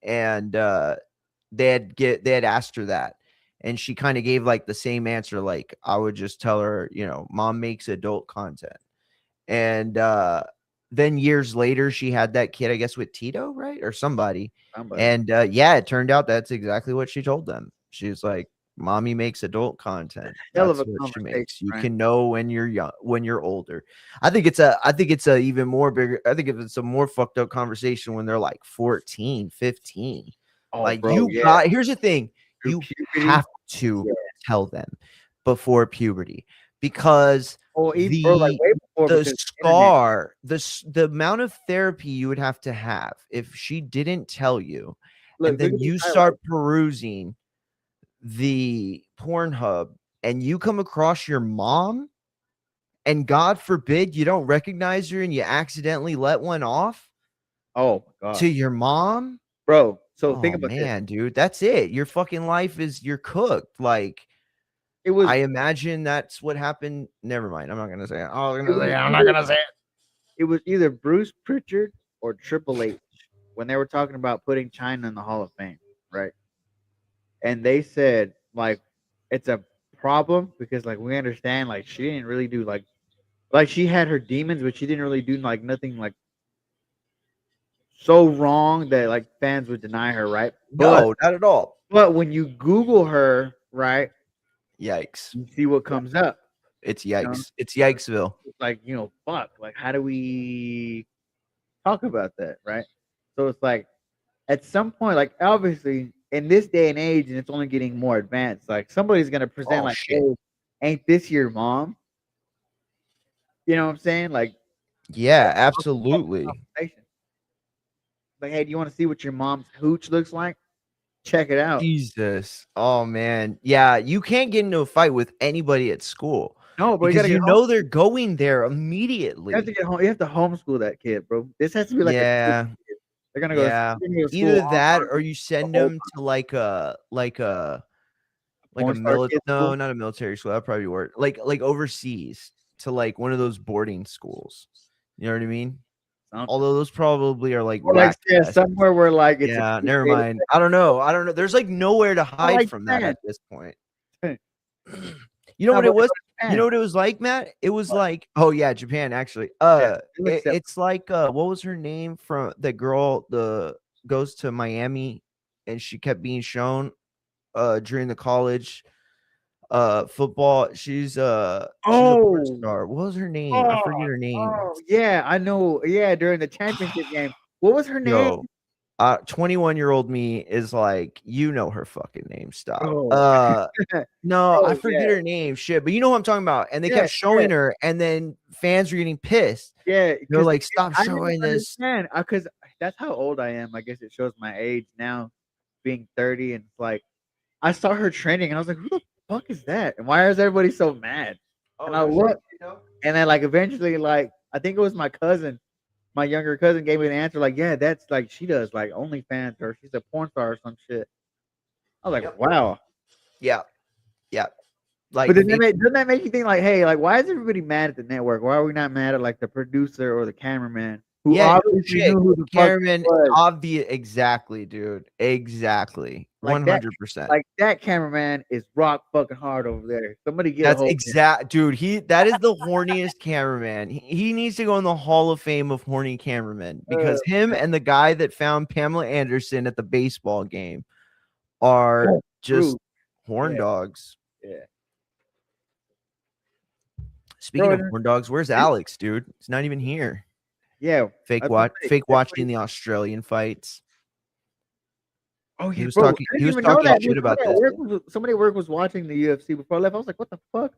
and they had asked her that and she kind of gave like the same answer like I would just tell her, mom makes adult content. And then years later she had that kid I guess with Tito, right? Or somebody. Somebody. And yeah, it turned out that's exactly what she told them. She's like, mommy makes adult content. Hell of That's a what she conversation, makes. You right? can know when you're young, when you're older. I think it's a even more bigger. I think if it's a more fucked up conversation when they're like 14, 15. Oh, Like bro, yeah. here's the thing. Through You puberty. have to Yeah. tell them before puberty because Or even, bro, like the way before the because internet. scar, the amount of therapy you would have to have if she didn't tell you, and Look then at these you highlights. start perusing the Pornhub and you come across your mom, and God forbid you don't recognize her and you accidentally let one off Oh my to gosh, your mom. bro. So think Oh about this. man, dude, that's it. Your fucking life is you're cooked. Like It was I imagine that's what happened. Never mind. I'm not gonna say it. it was I'm not either gonna say it. it was either Bruce Pritchard or Triple H when they were talking about putting China in the Hall of Fame, right? And they said like it's a problem because like we understand like she didn't really do like she had her demons, but she didn't really do like nothing like so wrong that like fans would deny her, right? No, not at all. But when you Google her, right, Yikes. you see what comes up. It's You know, yikes. It's Yikesville. it's like fuck. Like, how do we talk about that, right? So it's like at some point, like obviously in this day and age, and it's only getting more advanced. Like somebody's gonna present Oh like, shit. "Hey, ain't this your mom?" You know what I'm saying? Like, Yeah, that's a fucking absolutely. conversation. Like, hey, do you want to see what your mom's hooch looks like? Check it out. Jesus. Oh man. Yeah, you can't get into a fight with anybody at school No, bro, you because gotta get you home. know they're going there You have to immediately. get home. You have to homeschool that kid, bro. This has to be like a kid. Yeah. They're gonna go. Yeah. They're gonna go to school Either that online or you the send whole them time. to like a Porn star kid no, school. not a military school. That probably work. Like overseas to like one of those boarding schools. You know what I mean? Something. Although those probably are like Or like whack yeah, tests. somewhere where like it's a Yeah, kid never dating. mind. I don't know. I don't know. There's like nowhere to I hide like from that Japan. at this point. You know Nah, what bro, it go was? to You know Japan. what it was like, Matt? It was What? like, oh yeah, Japan actually. Yeah, it looks It's like what was her name from the girl the goes to Miami and she kept being shown during the college football. She's a porn oh, star. What was her name? I oh, forget her name. yeah, I know. Yeah, during the championship game. What was her name? Yo, 21-year-old me is like, you know her fucking name. Stop. Bro, No, I bro, forget yeah, her name. Shit, but you know what I'm talking about. And they yeah, kept yeah, showing her, and then fans were getting pissed. yeah. They're Because like, "Stop I didn't showing this." understand. Because that's how old I am. I guess it shows my age now, being 30, and it's like I saw her trending, and I was like, "Who the fuck is that? And why is everybody so mad?" Oh And I no, shit, looked, and then like eventually, like I think it was my cousin, my younger cousin, gave me an answer. Like, yeah, that's like she does like OnlyFans or she's a porn star or some shit. I was like, Yep. wow. Yeah, yeah. But Like then maybe, doesn't that make you think like, hey, like why is everybody mad at the network? Why are we not mad at like the producer or the cameraman who yeah, no obviously shit. knew who the fuck this Cameraman, was? obvious, exactly, dude. Exactly, Like that, 100%. like that cameraman is rock fucking hard over there. Somebody get a That's hold of him. exact, dude. That is the horniest cameraman. He needs to go in the Hall of Fame of horny cameramen because him and the guy that found Pamela Anderson at the baseball game are just True. horn Yeah, dogs. yeah. Speaking Bro, of horn dogs, where's Alex, dude? He's not even here. yeah. Fake That's what watch, I'm saying. fake Everybody, watching the Australian fights. Oh He yeah, was bro. talking. I He didn't was even know talking that. shit about this. Somebody at work was watching the UFC before I left. I was like, what the fuck?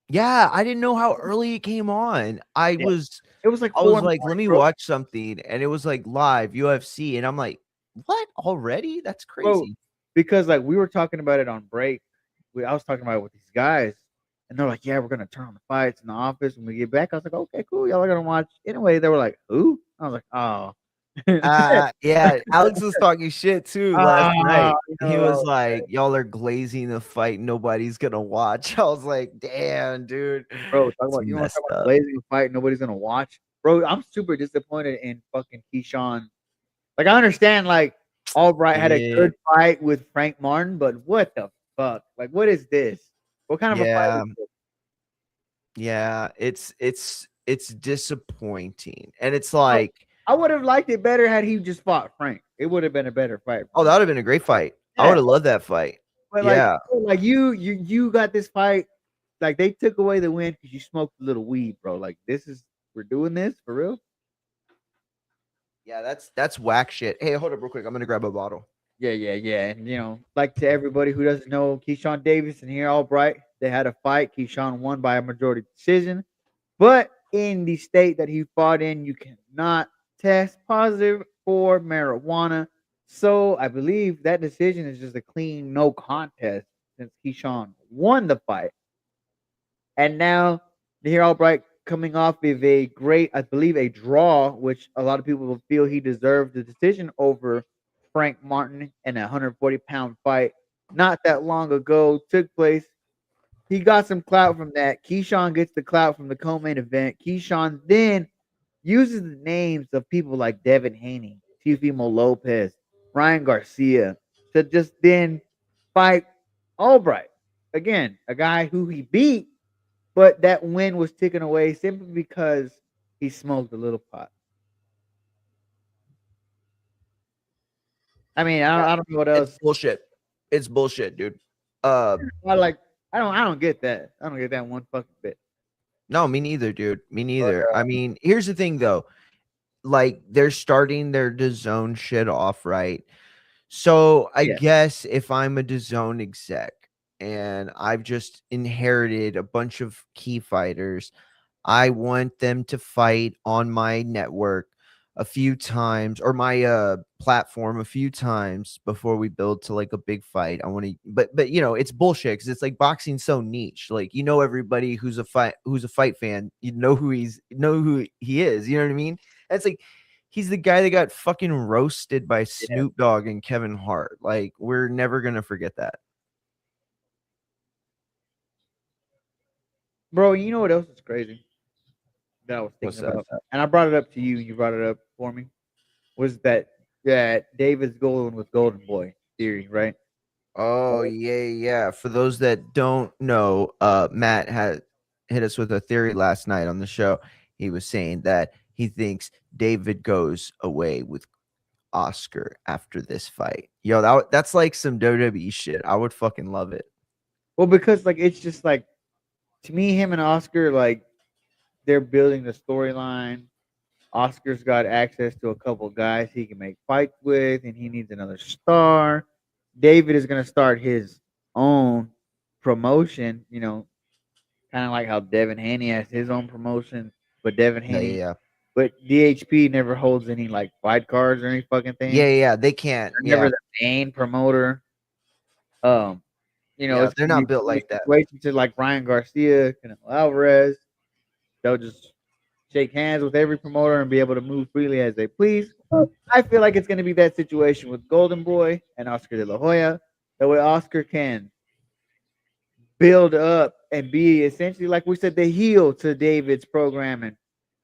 Yeah, I didn't know how early it came on. Yeah. It was like I 4 was in the like, let morning, me bro. watch something, and it was like live UFC, and I'm like, what already? That's Bro, crazy. because like we were talking about it on break. I was talking about it with these guys, and they're like, "Yeah, we're gonna turn on the fights in the office when we get back." I was like, "Okay, cool. Y'all are gonna watch anyway." They were like, "Who?" I was like, "Oh, Yeah, Alex was talking shit too last night. you He know, was like, y'all are glazing the fight. Nobody's gonna watch. I was like, damn, dude, bro, talk it's about you want to talk messed about up. blazing a fight nobody's gonna watch, bro. I'm super disappointed in fucking Keyshawn. Like, I understand, like Albright had a Yeah, good fight with Frank Martin, but what the fuck? Like, what is this? What kind of a fight yeah, is this? yeah. It's disappointing, and it's Bro, like, I would have liked it better had he just fought Frank. It would have been a better fight for oh, that me. would have been a great fight. I would Yeah, have loved that fight. but like, Yeah, bro, like you got this fight. Like, they took away the win because you smoked a little weed, bro. Like, this is we're doing this for real. yeah. That's whack shit. Hey, hold up real quick. I'm gonna grab a bottle. Yeah, yeah, yeah. And like, to everybody who doesn't know, Keyshawn Davis and here Albright, they had a fight. Keyshawn won by a majority decision. But in the state that he fought in, you cannot test positive for marijuana. So I believe that decision is just a clean no contest since Keyshawn won the fight. And now Nahir Albright coming off of a great, I believe, a draw, which a lot of people will feel he deserved the decision over Frank Martin in a 140-pound fight not that long ago took place. He got some clout from that. Keyshawn gets the clout from the co-main event. Keyshawn then uses the names of people like Devin Haney, Teofimo Lopez, Ryan Garcia to just then fight Albright. Again, a guy who he beat, but that win was taken away simply because he smoked a little pot. I mean, I don't know what It's else. bullshit. It's bullshit, dude. Uh, I like. I don't get that. I don't get that one fucking bit. no, me neither, dude. Me But neither. I mean, here's the thing though. Like they're starting their DAZN shit off, right? So I yeah, guess if I'm a DAZN exec and I've just inherited a bunch of key fighters, I want them to fight on my network a few times or my platform a few times before we build to like a big fight. I want to but it's bullshit because it's like boxing so niche. Like everybody who's a fight fan, know who he is. You know what I mean? And it's like he's the guy that got fucking roasted by yeah, Snoop Dogg and Kevin Hart. Like we're never gonna forget that. bro. You know what else is crazy that I was thinking What's that? about, and I brought it up to you. You brought it up for me. Was that David's going with Golden Boy theory, right? Oh yeah, yeah. For those that don't know, Matt had hit us with a theory last night on the show. He was saying that he thinks David goes away with Oscar after this fight. Yo, that's like some WWE shit. I would fucking love it. Well, because like it's just like, to me, him and Oscar, like, they're building the storyline. Oscar's got access to a couple guys he can make fights with, and he needs another star. David is gonna start his own promotion, kind of like how Devin Haney has his own promotion, but Devin Yeah, yeah, Haney, yeah. but DHP never holds any like fight cards or any fucking Yeah, thing. yeah, yeah. They can't. They're never Yeah. the main promoter. Um, Yeah, it's they're gonna be not a built similar like that. situation to like Ryan Garcia, Canelo Alvarez. They'll just shake hands with every promoter and be able to move freely as they please. I feel like it's going to be that situation with Golden Boy and Oscar De La Hoya. That way, Oscar can build up and be essentially, like we said, the heel to David's programming.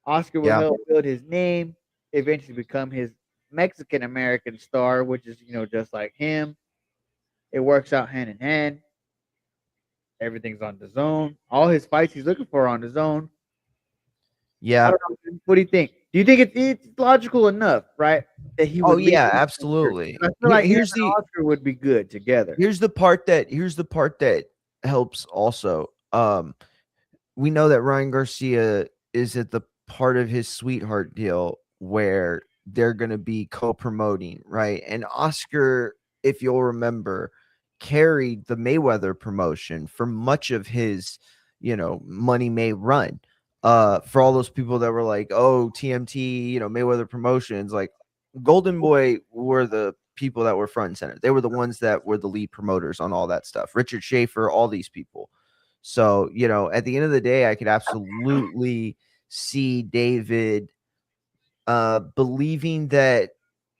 Oscar will Yeah. help build his name, eventually become his Mexican American star, which is, just like him. It works out hand in hand. Everything's on the zone. All his fights he's looking for are on the zone. I Yeah. don't know. What do you think? Do you think it's logical enough, right, that he Oh would leave yeah, Oscar? absolutely. 'Cause I feel like him Here's and the Oscar would be good together. here's the part that helps also. We know that Ryan Garcia is at the part of his sweetheart deal where they're going to be co-promoting, right? And Oscar if you'll remember, carried the Mayweather promotion for much of his, Money May run. For all those people that were like, oh, TMT, Mayweather Promotions, like Golden Boy were the people that were front and center. They were the ones that were the lead promoters on all that stuff. Richard Schaefer, all these people. So, at the end of the day, I could absolutely see David believing that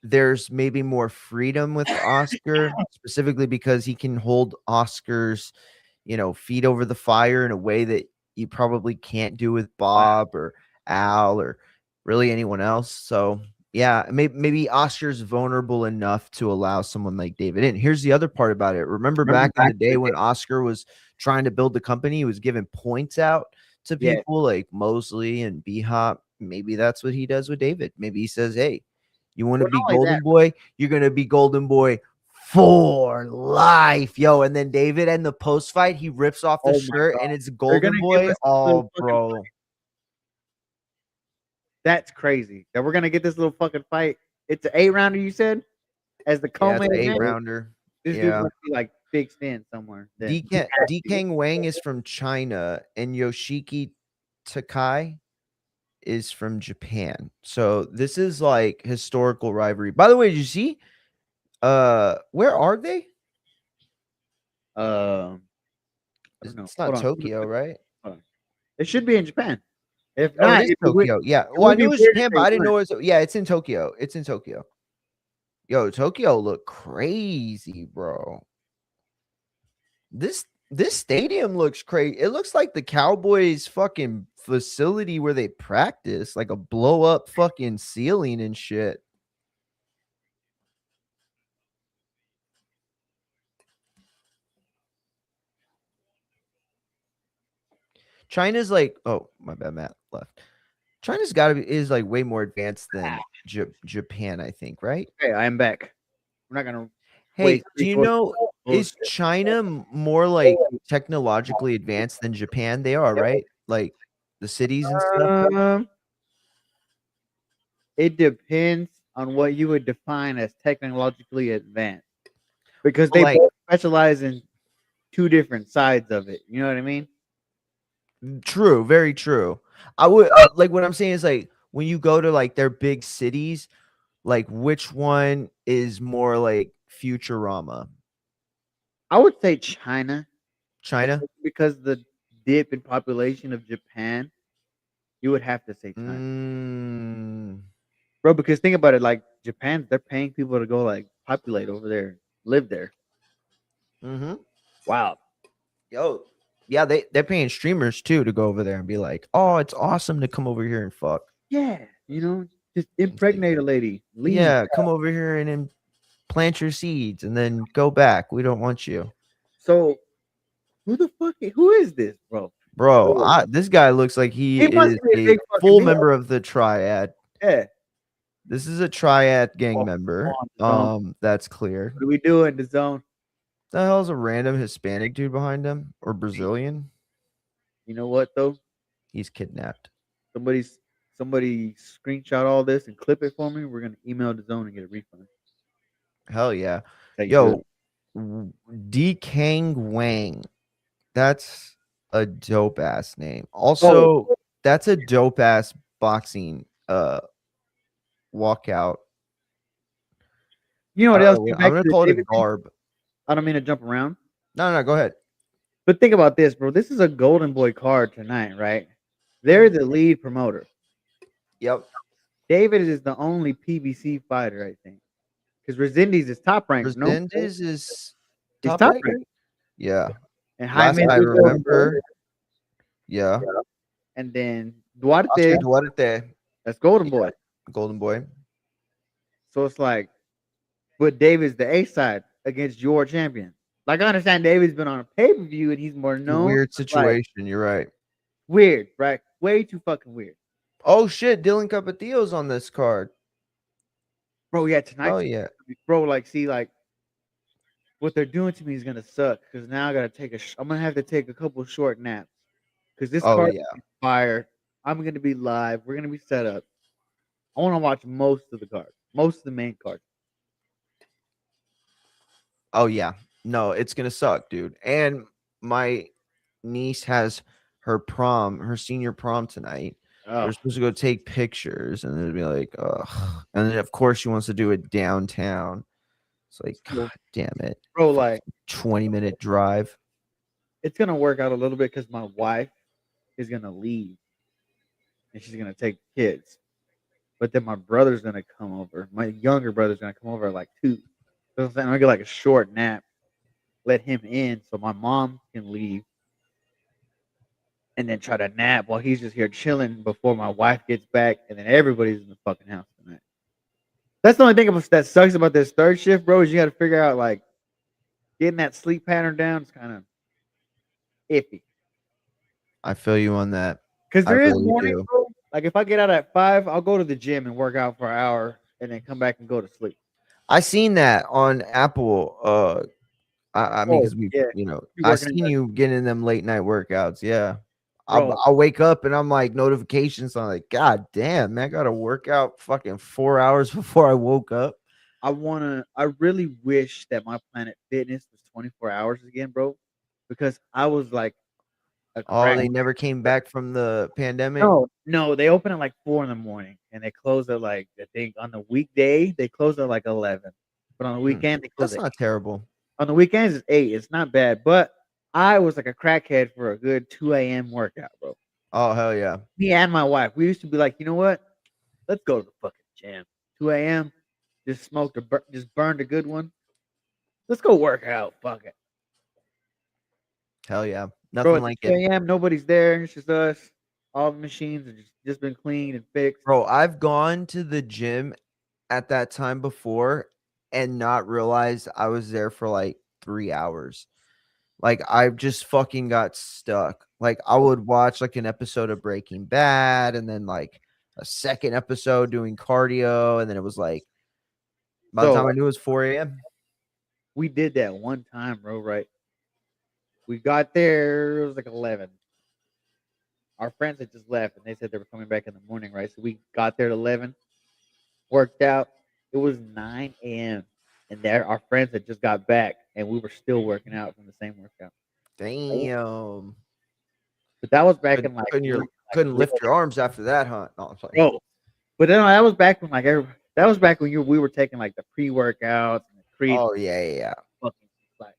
there's maybe more freedom with Oscar, specifically because he can hold Oscar's, feet over the fire in a way that you probably can't do with Bob or Al or really anyone else. So yeah, maybe Oscar's vulnerable enough to allow someone like David in. Here's the other part about it. Remember back in the day when Oscar was trying to build the company, he was giving points out to Yeah. people like Mosley and B Hop. Maybe that's what he does with David. Maybe he says, hey, you want to Well, be not only Golden that, Boy? You're going to be Golden Boy for life, yo. And then David and the post fight, he rips off the oh my shirt god, and it's they're Golden gonna give Boy. us this little Oh, fucking bro. fight. That's crazy. That we're gonna get this little fucking fight. It's an 8-rounder, you said, as the Yeah, it's co-main an eight event. rounder. This dude Yeah. must be like fixed in somewhere. Then Kang Wang is from China and Yoshiki Takai is from Japan. So this is like historical rivalry. By the way, did you see? Where are they? I don't know. It's not Hold on. Tokyo, right? Hold on. It should be in Japan. If Oh, it not, is Tokyo. Yeah. it Well, I would be knew it was weird if Japan, they but I didn't won. know it was. Yeah, it's in Tokyo. It's in Tokyo. Yo, Tokyo look crazy, bro. This stadium looks crazy. It looks like the Cowboys fucking facility where they practice, like a blow up fucking ceiling and shit. China's like, oh, my bad, Matt left. China's got to be is like way more advanced than Japan, I think, right? Okay, I am back. We're not gonna Hey, waste do you resources know on is bullshit. China more like technologically advanced than Japan? They are, right? Like the cities and stuff. Um, it depends on what you would define as technologically advanced, because But they like both specialize in two different sides of it. You know what I mean? true, very true. I would like what I'm saying is like when you go to like their big cities, like which one is more like Futurama? I would say China, China? because the dip in population of Japan, you would have to say China, Mm, bro. Because think about it, like Japan, they're paying people to go like populate over there, live there. mm-hmm. Wow. Yo, yeah, they're paying streamers too to go over there and be like, oh, it's awesome to come over here and fuck. Yeah, just It's like, impregnate a lady, leave. yeah, come over here and then plant your seeds and then go back. We don't want you. So who is this, bro? Bro, this guy looks like he He must is be a a big fucking full deal. member of the triad. Yeah. This is a triad gang Oh, member. come on, DAZN. That's clear. What are we doing, the zone? The hell is a random Hispanic dude behind him or Brazilian? You know what though? He's kidnapped. Somebody's somebody screenshot all this and clip it for me. We're gonna email the zone and get a refund. Hell yeah. How you do it. Yo, D Kang Wang. That's a dope ass name. Oh, Also, that's a dope ass boxing walkout. you know I what don't else? know. Get I'm back gonna to the call it a David thing? garb. I don't mean to jump around, No, go ahead. but think about this, bro. This is a Golden Boy card tonight, right? They're the lead promoter. Yep. David is the only PBC fighter, I think, because Resendiz is top ranked. No, Resendez is he's top top ranked. ranked, Yeah. and Last Jaime I is Golden Boy, remember. Yeah. and then Oscar Duarte, Duarte, that's Golden Boy. Golden Boy. So it's like, but David's the A side against your champion. Like I understand David's been on a pay per view and he's more It's a known. weird Like situation. You're right. weird, right? Way too fucking weird, Oh shit, Dylan Capetillo's on this card. bro. Yeah, Oh tonight's yeah. bro. Like, see, like what they're doing to me is gonna suck because now I gotta take I'm gonna have to take a couple short naps because this Oh card yeah. is fire. I'm gonna be live. We're gonna be set up. I want to watch most of the card, most of the main card. Oh yeah. No, it's gonna suck, dude. And my niece has her senior prom tonight. Oh, We're supposed to go take pictures, and it'd be like, ugh. And then of course she wants to do it downtown. It's like, well, God damn it. bro, like 20-minute drive. it's gonna work out a little bit because my wife is gonna leave and she's gonna take the kids. But then my brother's gonna come over. My younger brother's gonna come over at like 2. So I'm saying I get like a short nap, let him in so my mom can leave and then try to nap while he's just here chilling before my wife gets back, and then everybody's in the fucking house tonight. That's the only thing that sucks about this third shift, bro, is you gotta figure out like getting that sleep pattern down is kind of iffy. I feel you on that. Because I there is really morning, do. bro. Like if I get out at 5, I'll go to the gym and work out for an hour and then come back and go to sleep. I seen that on Apple. I mean, Oh because we, yeah, you I working in seen the you getting in them late night workouts. Yeah, bro. I'll wake up and I'm like notifications. I'm like, God damn, man, I got to work out fucking 4 hours before I woke up. I really wish that my Planet Fitness was 24 hours again, bro. Because I was like a Oh, crack. they never came back from the pandemic. No, they open at like 4 in the morning and they close at like I think on the weekday they close at like 11, but on the Hmm. weekend they close That's at not terrible. on the weekends it's 8. It's not bad, but I was like a crackhead for a good 2 a.m. workout, bro. Oh hell yeah. Me and my wife, we used to be like, you know what? Let's go to the fucking gym. 2 a.m. Just just burned a good one. Let's go work out. Fuck it, Hell yeah. bro. Nothing It's like it. 2 a.m. Nobody's there. It's just us. All the machines are just been cleaned and fixed. Bro, I've gone to the gym at that time before and not realized I was there for like 3 hours. Like I just fucking got stuck. Like I would watch like an episode of Breaking Bad and then like a second episode doing cardio, and then it was like by the So time I knew it was 4 a.m. we did that one time, bro. Right? We got there. It was like 11. Our friends had just left, and they said they were coming back in the morning. Right? So we got there at 11. Worked out. It was 9 a.m. and there our friends had just got back, and we were still working out from the same workout. Damn. But that was back Couldn't in like couldn't real, your couldn't real lift your arms after that, huh? No, I'm sorry. bro. But then that was back when like that was back when we were taking like the pre workouts and the creatine, Oh yeah, yeah, yeah. fucking like,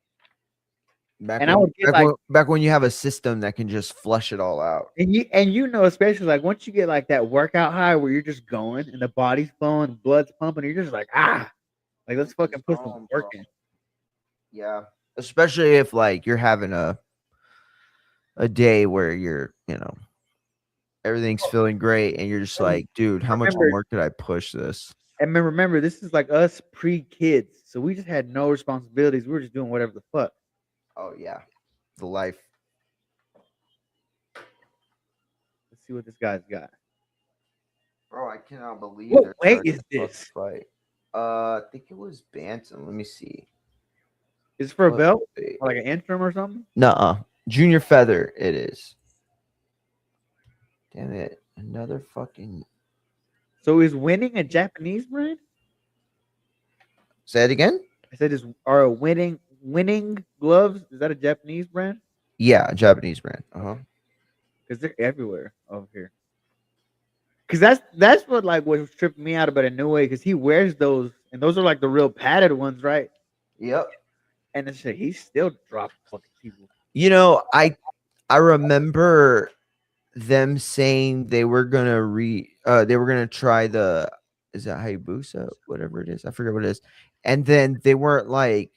Back and I when would get like back when you have a system that can just flush it all out. and you know especially like once you get like that workout high where you're just going and the body's flowing, blood's pumping, you're just like like let's fucking put some Strong, work bro. in. Yeah. Especially if like you're having a day where everything's feeling great and you're just And like, dude, how much remember, more could I push this? remember, this is like us pre kids, so we just had no responsibilities. We were just doing whatever the fuck. Oh yeah. The life. Let's see what this guy's got. Bro, I cannot believe What they're weight starting is a fucking this? fight. I think it was Bantam. Let me see. Is it for a What belt weight? or like an interim or something? Nuh-uh. Junior feather it is. Damn it. Another fucking So is winning a Japanese brand? say it again? I said are winning gloves? Is that a Japanese brand? Yeah, Japanese brand. Uh-huh. Because they're everywhere over here. Because that's what like was tripping me out about Inoue because he wears those and those are like the real padded ones, right? Yep. And it's like he's still dropping fucking people. You know, I remember them saying they were gonna try the is that Hayabusa, whatever it is. I forget what it is. And then they weren't like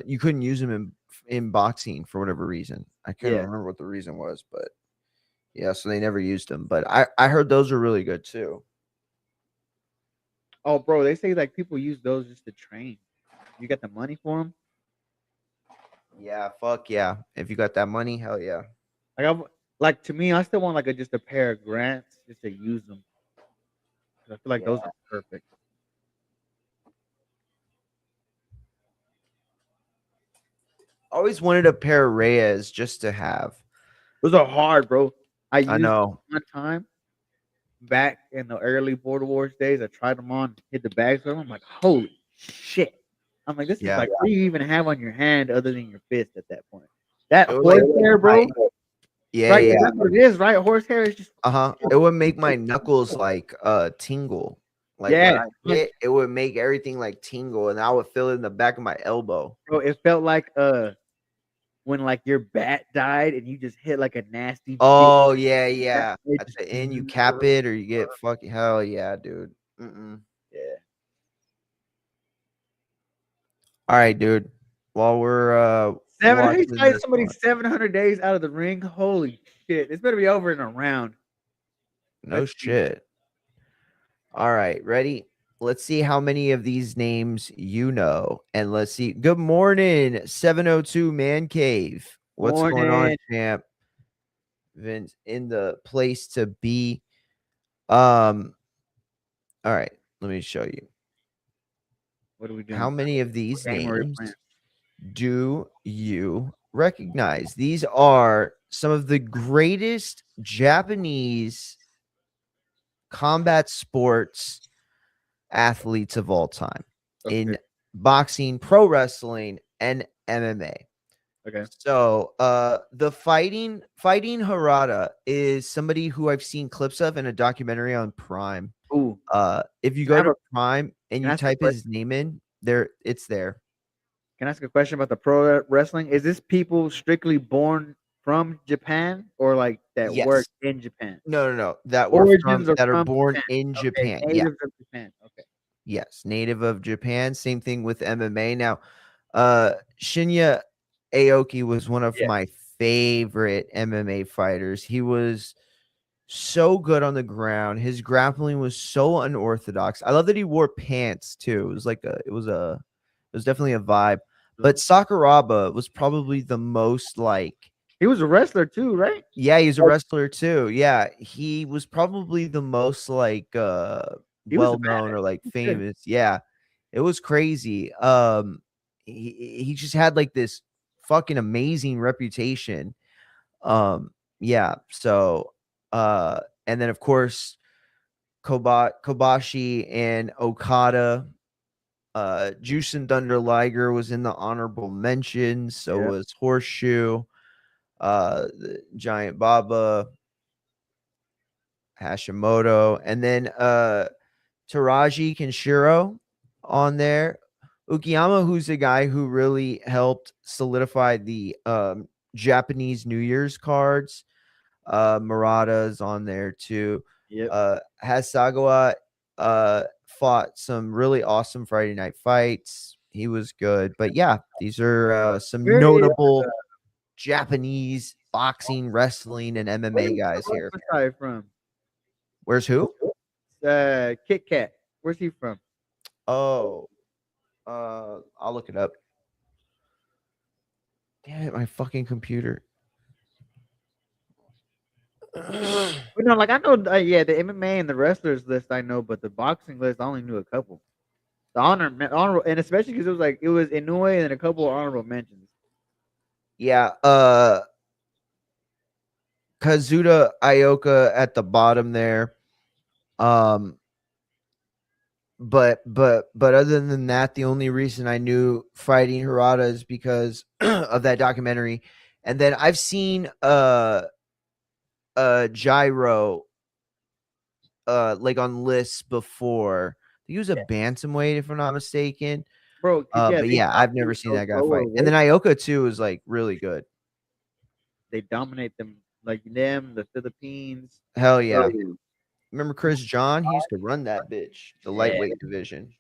you couldn't use them in boxing for whatever reason. I can't Yeah. remember what the reason was, but yeah, so they never used them. But I heard those are really good too. Oh, bro, they say like people use those just to train. You got the money for them? Yeah, fuck yeah. If you got that money, hell yeah. Like like to me, I still want like just a pair of grants just to use them. I feel like those Yeah. are perfect. Always wanted a pair of Reyes just to have. Those are hard, bro. I I used them know. one time back in the early Border Wars days. I tried them on, hit the bags with them. I'm like, holy shit! I'm like, this is Yeah. like, what do you even have on your hand other than your fist at that point? That It would like horsehair, my bro. yeah, Right? 'Cause yeah. that's what it is, right? Horsehair is just It would make my knuckles like tingle. Like when yeah, I hit, it would make everything like tingle, and I would feel it in the back of my elbow. bro. It felt like when like your bat died and you just hit like a nasty big Oh yeah, bat, yeah. it At just the end, you cap it or you get fucking hell yeah, dude. yeah. All right, dude. While we're He watching fight this somebody one, 700 days out of the ring. Holy shit! It's better be over in a round. no Let's see. shit. All right, ready? Let's see how many of these names you know. And let's see. Good morning, 702 Man Cave. What's going on, Morning. champ? Vince in the place to be. All right, let me show you. What are we How doing? many of these What game are we names playing? do you recognize? These are some of the greatest Japanese combat sports athletes of all time in Okay. boxing, pro wrestling, and MMA. Okay. So, the fighting Harada is somebody who I've seen clips of in a documentary on Prime. Ooh. If you Can I go have to a Prime and can I you ask a type question? his name in, there it's there. Can I ask a question about the pro wrestling? Is this people strictly born from Japan or like that work Yes. in Japan? No, no, no. Origins are That are from born Japan. in Okay, Japan. Yeah. natives of Japan. Okay. Yes, native of Japan. Same thing with MMA. Now, Shinya Aoki was one of Yeah. my favorite MMA fighters. He was so good on the ground. His grappling was so unorthodox. I love that he wore pants too. It was like it was definitely a vibe. But Sakuraba was probably the most like He was a wrestler too, right? yeah, he's a wrestler too. Yeah, he was probably the most like He was a well known badass. or like He was good. famous. Yeah. It was crazy. He just had like this fucking amazing reputation. Um yeah, so and then of course Kobashi and Okada. Jushin Thunder Liger was in the honorable mentions. So Yeah. was Horseshoe, the Giant Baba, Hashimoto, and then Taraji Kenshiro on there. Ukiyama, who's the guy who really helped solidify the Japanese New Year's cards. Murata's on there too. Yep. Hasagawa fought some really awesome Friday night fights. He was good. But yeah, these are some Where is notable Japanese boxing, wrestling, and MMA guys here. Side from? Where's who? Kit Kat. Where's he from? Oh, I'll look it up. Damn it, my fucking computer. But no, like I know, yeah, the MMA and the wrestlers list I know, but the boxing list I only knew a couple. The honorable, and especially because it was Inoue and then a couple of honorable mentions. Yeah, Kazuda Ioka at the bottom there. But other than that, the only reason I knew fighting Harada is because of that documentary. And then I've seen Gyro like on lists before. He was a bantamweight, if I'm not mistaken. Bro, yeah, But they yeah, I've never dominate seen those that guy lower fight. And then weights. Ioka too is like really good. They dominate them, like them, the Philippines. Hell yeah. Remember Chris John? He used to run that bitch, the Yeah. lightweight division.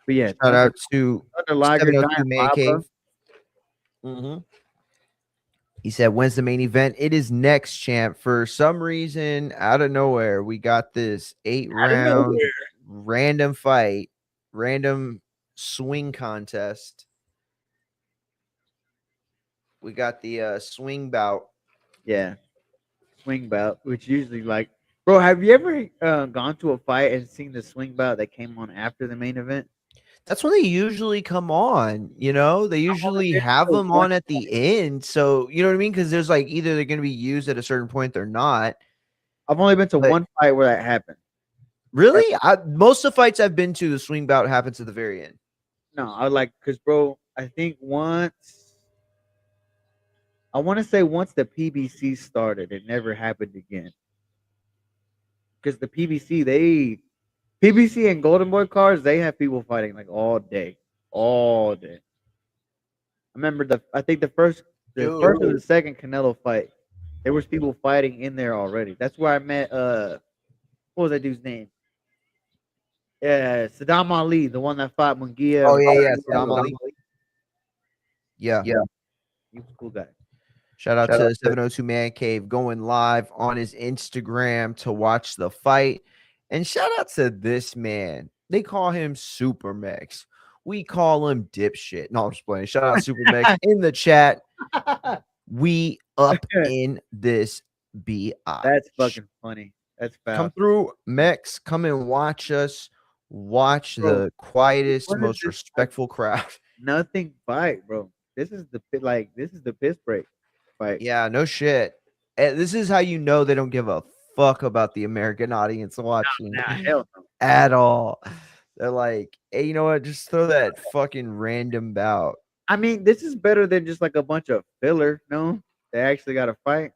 But yeah, Shout out to Thunder Liger, 702 Giant Man Baba. Cave. He said, when's the main event? It is next, champ. For some reason, out of nowhere, we got this 8-round random fight, random swing contest. We got the swing bout. Yeah, swing bout, which usually like, bro, have you ever gone to a fight and seen the swing bout that came on after the main event? That's when they usually come on, you know, they usually have them on at the end. So, you know what I mean? Because there's like either they're going to be used at a certain point, they're not. I've only been to But one fight where that happened. Really? Most of the fights I've been to, the swing bout happens at the very end. No, I like because bro, I think once I want to say once the PBC started, it never happened again. Because the PBC and Golden Boy cards, they have people fighting like all day. I remember I think the Dude. first or the second Canelo fight, there was people fighting in there already. That's where I met what was that dude's name? Yeah, Saddam Ali, the one that fought Munguia. Oh And yeah, yeah. Saddam Saddam Ali. Yeah. Yeah, he was a cool guy. Shout out to 702 Man Cave going live on his Instagram to watch the fight. And shout out to this man. They call him Super Mex. We call him dipshit. No, I'm just playing. Shout out Super Mex in the chat. We up in this BI. That's fucking funny. That's foul. Come through, Mex. Come and watch us. Watch the quietest, most respectful crowd. Nothing fight, bro. This is the piss break fight. Yeah, no shit. This is how you know they don't give a fuck about the American audience watching Hell no. at all. They're like, hey, you know what? Just throw that fucking random bout. I mean, this is better than just like a bunch of filler. No, they actually got to fight.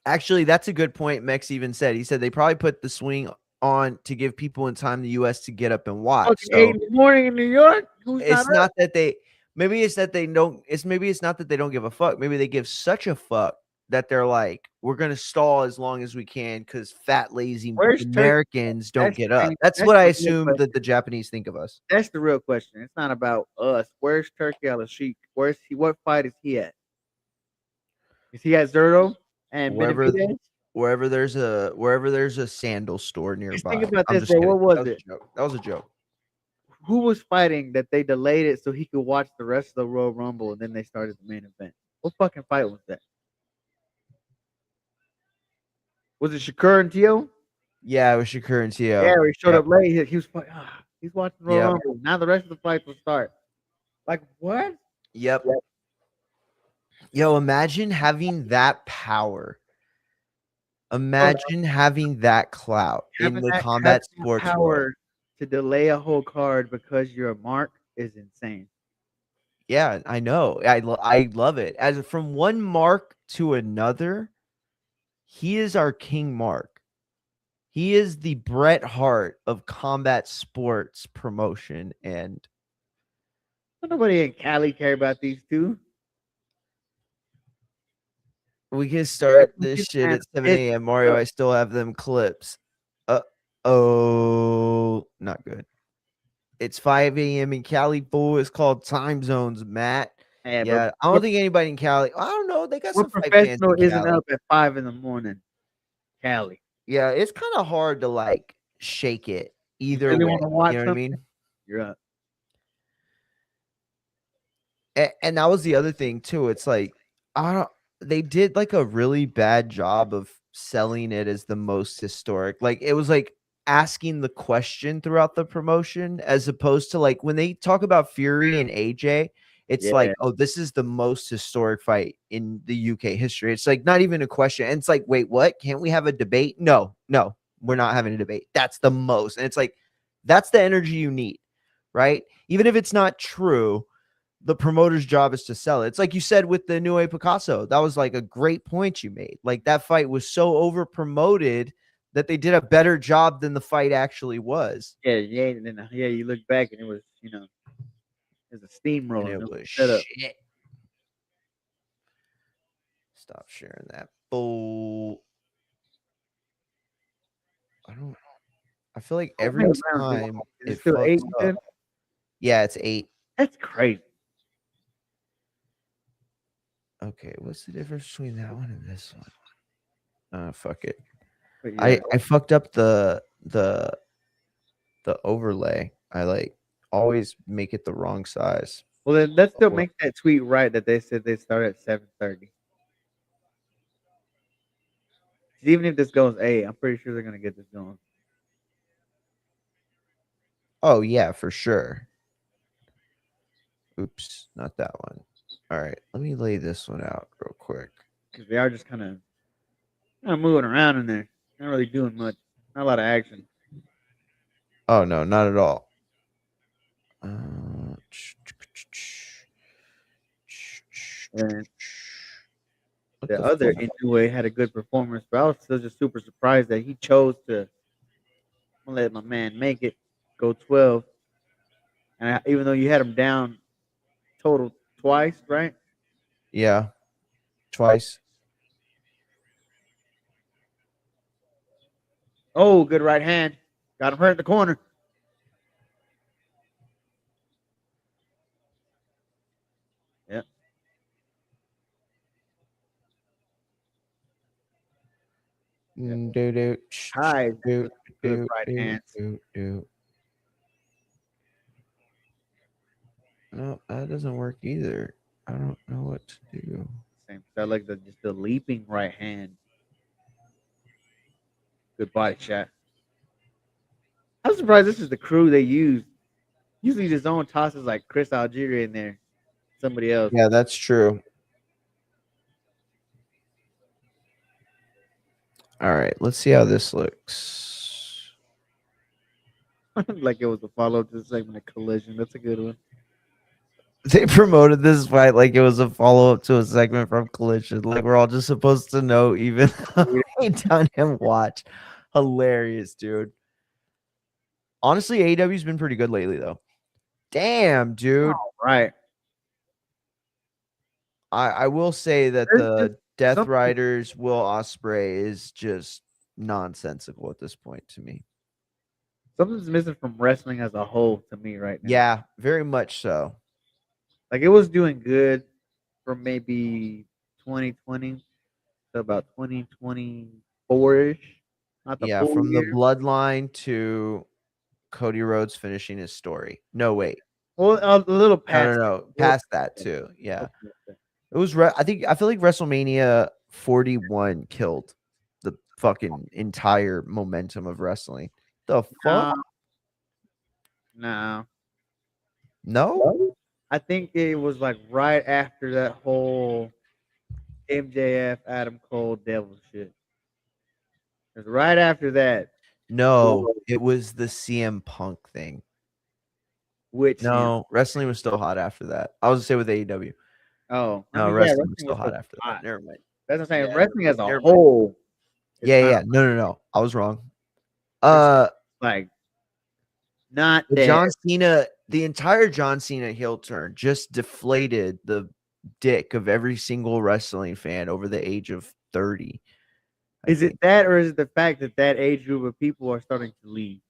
Actually, that's a good point. Mex even said. He said they probably put the swing on to give people in time the U.S. to get up and watch. Okay, So 8 in the morning in New York. it's not that they. Maybe it's that they don't. Maybe it's not that they don't give a fuck. Maybe they give such a fuck that they're like, we're gonna stall as long as we can because fat lazy Americans don't get up. That's what I assume that the Japanese think of us. That's the real question. It's not about us. Where's Turkey Al-Sheikh? Where's he? What fight is he at? Is he at Zerto and Benavidez? Wherever there's a sandal store nearby. Just think about this, bro. What was it? That was a joke. Who was fighting that they delayed it so he could watch the rest of the Royal Rumble and then they started the main event? What fucking fight was that? Was it Shakur and Tio? Yeah, it was Shakur and Tio. Yeah, he showed up late. He was he's watching the Royal Rumble. Now the rest of the fights will start. Like what? Yep. Yo, imagine having that power. Imagine having that clout in the combat sports world. To delay a whole card because you're a mark is insane. Yeah, I know. I love it. As from one mark to another, he is our King Mark. He is the Bret Hart of combat sports promotion, and nobody in Cali care about these two. We can start this shit at 7 a.m. Mario, I still have them clips. Oh, not good. It's 5 a.m. in Cali, fool. It's called time zones, Matt. Yeah, I don't think anybody in Cali. I don't know. They got some professional isn't up at 5 in the morning. Cali. Yeah, it's kind of hard to like shake it either way. You know what I mean? You're up. And that was the other thing too. It's like they did like a really bad job of selling it as the most historic. Like it was like asking the question throughout the promotion as opposed to like when they talk about Fury and AJ, it's like, oh, this is the most historic fight in the UK history. It's like not even a question. And it's like, wait, what? Can't we have a debate? No, we're not having a debate. That's the most. And it's like, that's the energy you need, right? Even if it's not true, the promoter's job is to sell it. It's like you said with the Inoue Picasso. That was like a great point you made. Like that fight was so over promoted that they did a better job than the fight actually was. Yeah. You look back and it was, it was a steamroller. It was shit. Stop sharing that bull. I feel like every time it's still 8. Yeah, it's 8. That's crazy. Okay, what's the difference between that one and this one? Fuck it. Yeah. I fucked up the overlay. I like always make it the wrong size. Well, then let's still make that tweet right that they said they start at 7:30. Even if this goes 8, I'm pretty sure they're gonna get this going. Oh yeah, for sure. Oops, not that one. All right, let me lay this one out real quick. Because they are just kind of moving around in there. Not really doing much. Not a lot of action. Oh no, not at all. And What the the other fuck? Inoue had a good performance, but I was still just super surprised that he chose to let my man make it go 12. And even though you had him down total twice, right? Yeah, twice. Oh, good right hand. Got him hurt in the corner. Yep. Yep. Do do Ties do with good do right do hands. do. No, that doesn't work either. I don't know what to do. Same. I like the leaping right hand. Good body shot. I'm surprised this is the crew they use. Usually the zone tosses like Chris Algieri in there. Somebody else. Yeah, that's true. All right, let's see how this looks. Like it was a follow up to the segment of Collision. That's a good one. They promoted this fight like it was a follow up to a segment from Collision. Like we're all just supposed to know, even though we done and watch. Hilarious, dude. Honestly, AEW's been pretty good lately, though. Damn, dude. All right. I will say that There's just the Death something Riders Will Ospreay is just nonsensical at this point to me. something's missing from wrestling as a whole to me right now. Yeah, very much so. Like it was doing good from maybe 2020 to about 2024 ish. Not the Yeah, full from the year. bloodline to Cody Rhodes finishing his story. No, wait. Well, a little No, no, past. no. A little Past that past. too. Yeah. It was I feel like WrestleMania 41 killed the fucking entire momentum of wrestling. The fuck? No, no. No? I think it was like right after that whole MJF Adam Cole devil shit. It was right after that. No, it was the CM Punk thing. Which him? No, wrestling was still hot after that. I was gonna say with AEW. Oh, I No, mean, yeah, wrestling was wrestling still was hot still after that. hot. Never mind. That's what I'm saying. Yeah, Wrestling as a never mind. whole is Yeah, kind yeah. of No, no, no. I was wrong. it's Uh like not the there. John Cena, the entire John Cena heel turn just deflated the dick of every single wrestling fan over the age of 30. I Is it think. that, or is it the fact that that age group of people are starting to leave?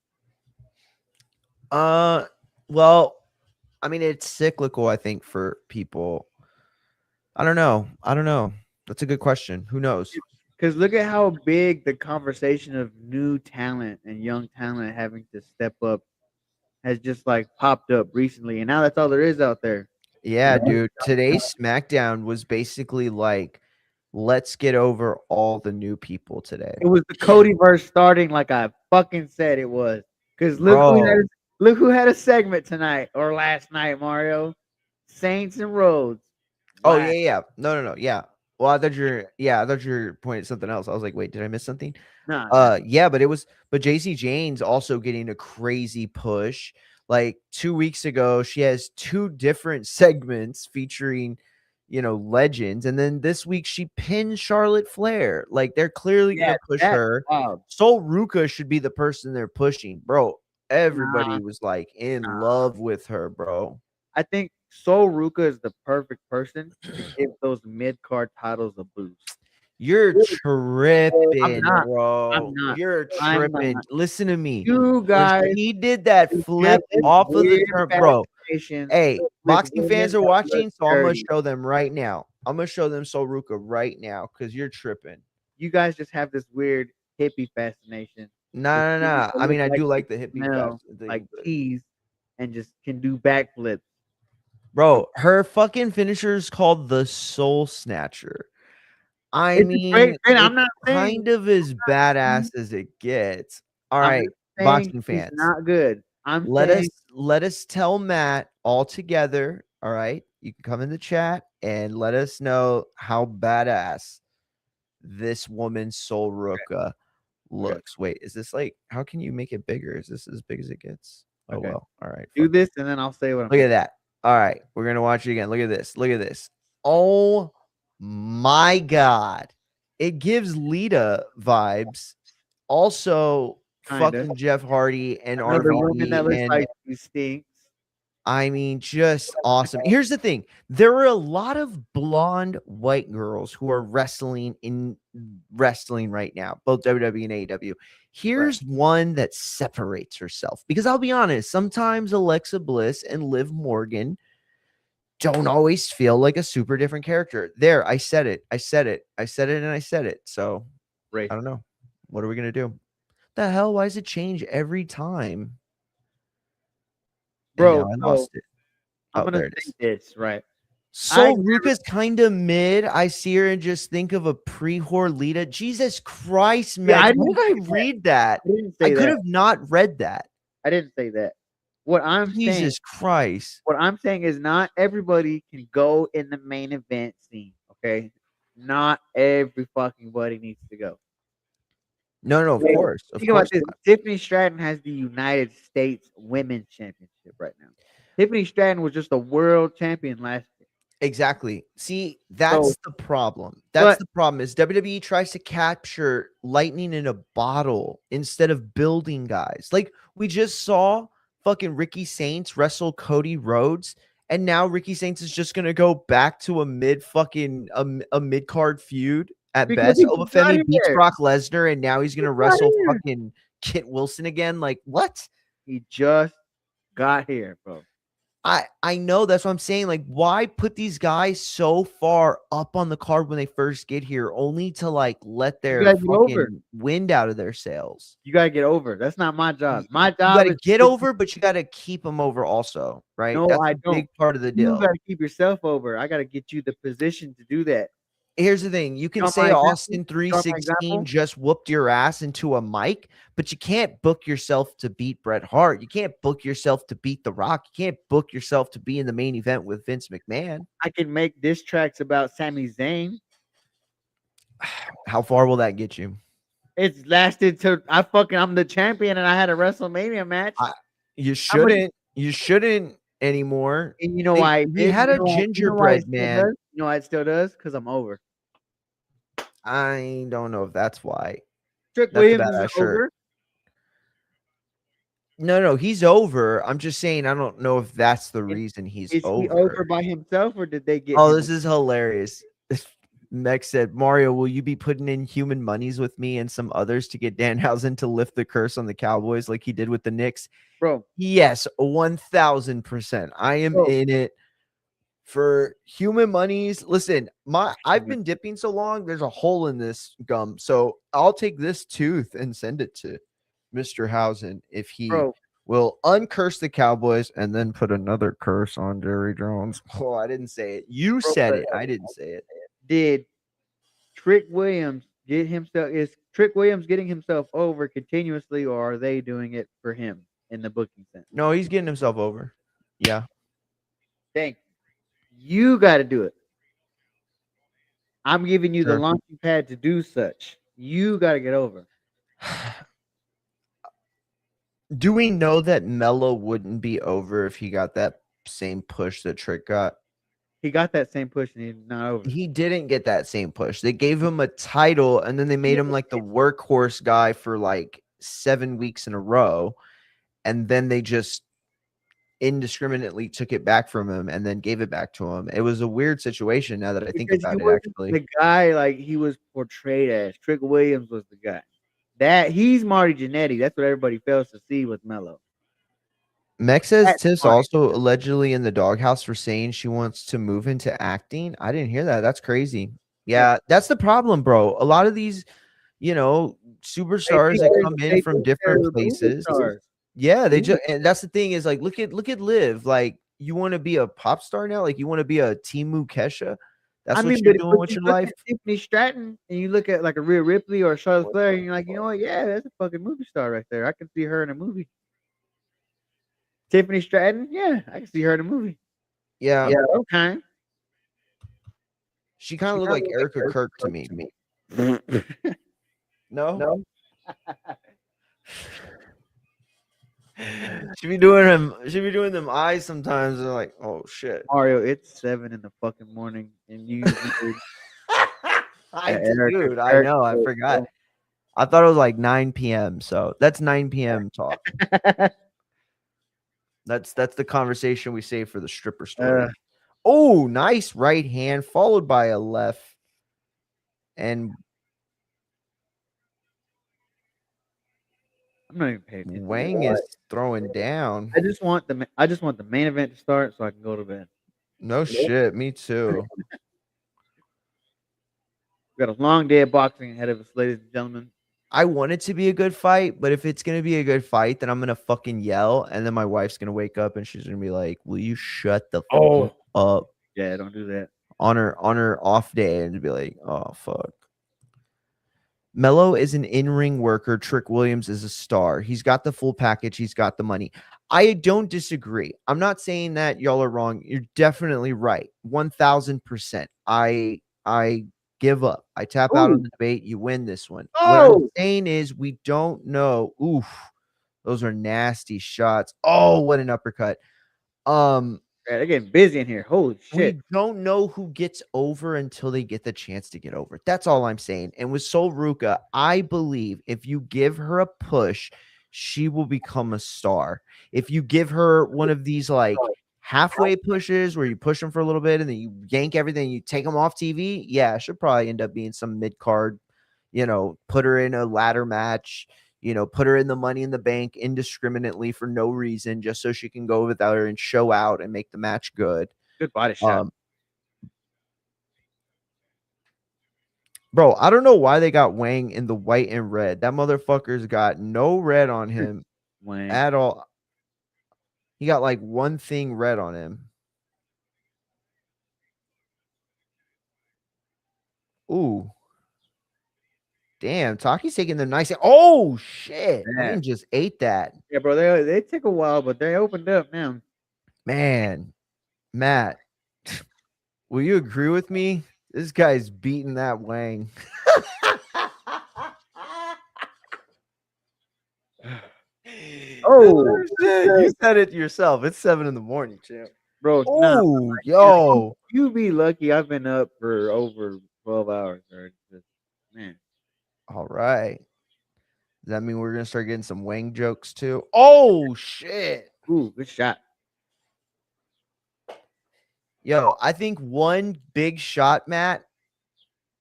Uh, well, I mean, it's cyclical, I think, for people. I don't know. I don't know. That's a good question. Who knows? Because look at how big the conversation of new talent and young talent having to step up has just like popped up recently, and now that's all there is out there. Yeah, dude. Today's SmackDown was basically like, let's get over all the new people today. It was the Cody verse starting like I fucking said it was. Because Bro. look who had a segment tonight or last night, Mario. Saints and Rhodes. Oh, Wow. yeah, yeah. No, no, no. Yeah. Well, I thought you were pointing at something else. I was like, wait, did I miss something? Nah. Yeah, but JC Jane's also getting a crazy push. Like 2 weeks ago, she has two different segments featuring, legends, and then this week she pinned Charlotte Flair. Like they're clearly Yeah, gonna push that's her. wild. Sol Ruka should be the person they're pushing, bro. Nah, Everybody was like in nah. love with her, bro. I think Sol Ruka is the perfect person to give those mid card titles a boost. You're I'm tripping, not. I'm bro. not. You're I'm tripping. not. Listen to me. You When guys she did that have flip this off of the weird turn, bro. fascination Hey, with boxing women fans are that look watching, so I'm gonna dirty. show them right now. I'm gonna show them Sol Ruka right now because you're tripping. You guys just have this weird hippie fascination with Nah, nah, women nah. that I look mean, I like do they like the hippie smell fashion like thing, but cheese and just can do backflips. bro, her fucking finisher is called the Soul Snatcher. I It's a great mean, thing. I'm it's not saying kind of as badass as it gets. All I'm right, not saying boxing she's fans. not good. I'm Let us saying let us tell Matt all together. All right. You can come in the chat and let us know how badass this woman Sol Ruka Okay. looks. Wait, is this like, how can you make it bigger? Is this as big as it gets? Oh, Okay. well. All right. Do Fuck. this, and then I'll say what I'm Look at saying. that. All right. We're going to watch it again. Look at this. Look at this. Oh my God. It gives Lita vibes. Also, Kinda. fucking Jeff Hardy and Another woman RVD. that looks And like she stinks. I mean, just awesome. Here's the thing. There are a lot of blonde white girls who are wrestling right now, both WWE and AEW. Right. Here's one that separates herself because I'll be honest, sometimes Alexa Bliss and Liv Morgan don't always feel like a super different character. There, I said it. I said it. I said it and I said it. So I don't Racist. know. What are we gonna do? The hell? Why does it change every time? And now Bro, I so lost it. I'm Oh, gonna there it say is. this, right? I So Ruka's kind of mid. I see her and just think of a pre-whore Lita. Jesus Christ, yeah, Max. Why did I read that? I didn't I say could that. have not read that. I didn't say that. What I'm saying Jesus Christ. what I'm saying is not everybody can go in the main event scene, okay? Not every fucking buddy needs to go. No, no, of Like, course. Of think about course this. not. Tiffany Stratton has the United States Women's Championship right now. Tiffany Stratton was just a world champion last year. Exactly. See, So, that's the problem. That's but the problem is WWE tries to capture lightning in a bottle instead of building guys. Like we just saw fucking Ricky Saints wrestle Cody Rhodes, and now Ricky Saints is just gonna go back to a mid fucking a mid card feud at because best. he just got Obafemi beats here. Brock Lesnar, and now he's He gonna got wrestle here. fucking Kit Wilson again. Like what? He just got here, bro. I know that's what I'm saying. Like, why put these guys so far up on the card when they first get here, only to like let You their gotta get over. fucking wind out of their sails? You gotta get over. That's not my job. My You got job to is get over, but you got to keep them over also, right? no, That's I a don't. big part of the You deal. gotta keep yourself over. I gotta get you the position to do that. Here's the thing. You You can want my say example? Austin You want my 316 example? just whooped your ass into a mic, but you can't book yourself to beat Bret Hart. You can't book yourself to beat The Rock. You can't book yourself to be in the main event with Vince McMahon. I can make diss tracks about Sami Zayn. How far will that get you? It's lasted till I'm the champion and I had a WrestleMania match. I, you How much shouldn't. You shouldn't anymore. and you know why it He did? had a You know why it gingerbread still man. does? You know why it still does? Because I'm over. I don't know if that's why. Trick That's a Williams is badass shirt. over. No, he's over. I'm just saying I don't know if that's the And reason he's is he over over. by himself or did they get Oh, him? this is hilarious. Mex said, Mario, will you be putting in human monies with me and some others to get Danhausen to lift the curse on the Cowboys like he did with the Knicks? Bro, Yes, 1000%. I am bro. in it for human monies. Listen, I've been dipping so long, there's a hole in this gum. So I'll take this tooth and send it to Mr. Housen if he Bro, will uncurse the Cowboys and then put another curse on Jerry Jones. Oh, I didn't say it. You said it. I didn't say it. did Trick Williams get himself is Trick Williams getting himself over continuously or are they doing it for him in the booking sense? No, he's getting himself over. Yeah. Thank you. You gotta do it. I'm giving you the Sure. launching pad to do such. You gotta get over. Do we know that Mello wouldn't be over if he got that same push that Trick got? He got that same push and he's not over. He didn't get that same push. They gave him a title and then they made him like the workhorse guy for like 7 weeks in a row. And then they just indiscriminately took it back from him and then gave it back to him. It was a weird situation now that I think Because he about it, wasn't actually. the guy like he was portrayed as. Trick Williams was the guy. That he's Marty Jannetty. That's what everybody fails to see with Mello. Mex says That's Tiff's Marty. also allegedly in the doghouse for saying she wants to move into acting. I didn't hear that. That's crazy. Yeah, that's the problem, bro. A lot of these, superstars that come in They from think they're different movie places. stars. Yeah, they Movie just, and that's the thing is like, look at Liv. Like, you want to be a pop star now? Like, you want to be a Timu Kesha? That's what you're but doing with you your look life? at Tiffany Stratton and you look at like a Rhea Ripley or Charlotte Flair, and you're like, you know what? Yeah, that's a fucking movie star right there. I can see her in a movie. Tiffany Stratton, yeah, I can see her in a movie. Yeah. Yeah, okay. She kind of looked like Erica Kirk to me. No? No, She be doing him. She be doing them eyes sometimes. They're like, oh shit. Mario, it's 7 in the fucking morning, and you made Erica. Dude, I Erica know. I forgot. I thought it was like 9 p.m. So that's 9 p.m. talk. That's the conversation we save for the stripper story. Oh, nice right hand followed by a left. And I'm not even paying attention. Wang is throwing down. I just want the main event to start so I can go to bed. No shit. Me too. We got a long day of boxing ahead of us, ladies and gentlemen. I want it to be a good fight, but if it's gonna be a good fight, then I'm gonna fucking yell, and then my wife's gonna wake up and she's gonna be like, "Will you shut the fuck up?" Yeah, don't do that. On her off day, and be like, "Oh fuck." Mello is an in-ring worker. Trick Williams is a star. He's got the full package. He's got the money. I don't disagree. I'm not saying that y'all are wrong. You're definitely right. 1000%. I give up. I tap out on the debate. You win this one. What I'm saying is we don't know. Oof. Those are nasty shots. Oh, what an uppercut. Yeah, they're getting busy in here. Holy shit. We don't know who gets over until they get the chance to get over. That's all I'm saying. And with Sol Ruka, I believe if you give her a push, she will become a star. If you give her one of these like halfway pushes where you push them for a little bit and then you yank everything, you take them off TV, yeah, she'll probably end up being some mid card, put her in a ladder match, put her in the Money in the Bank indiscriminately for no reason, just so she can go without her and show out and make the match good. Good body shot. Bro, I don't know why they got Wang in the white and red. That motherfucker's got no red on him at all. He got like one thing red on him. Ooh. Damn, Taki's taking them nice. Oh shit. Wayne just ate that. Yeah, bro. They took a while, but they opened up now. Man, Matt, will you agree with me? This guy's beating that Wang. Oh, you said it yourself. It's 7 in the morning, champ. Bro. Oh, yo. You be lucky. I've been up for over 12 hours. Man. All right. Does that mean we're going to start getting some Wang jokes too? Oh, shit. Ooh, good shot. Yo, I think one big shot, Matt,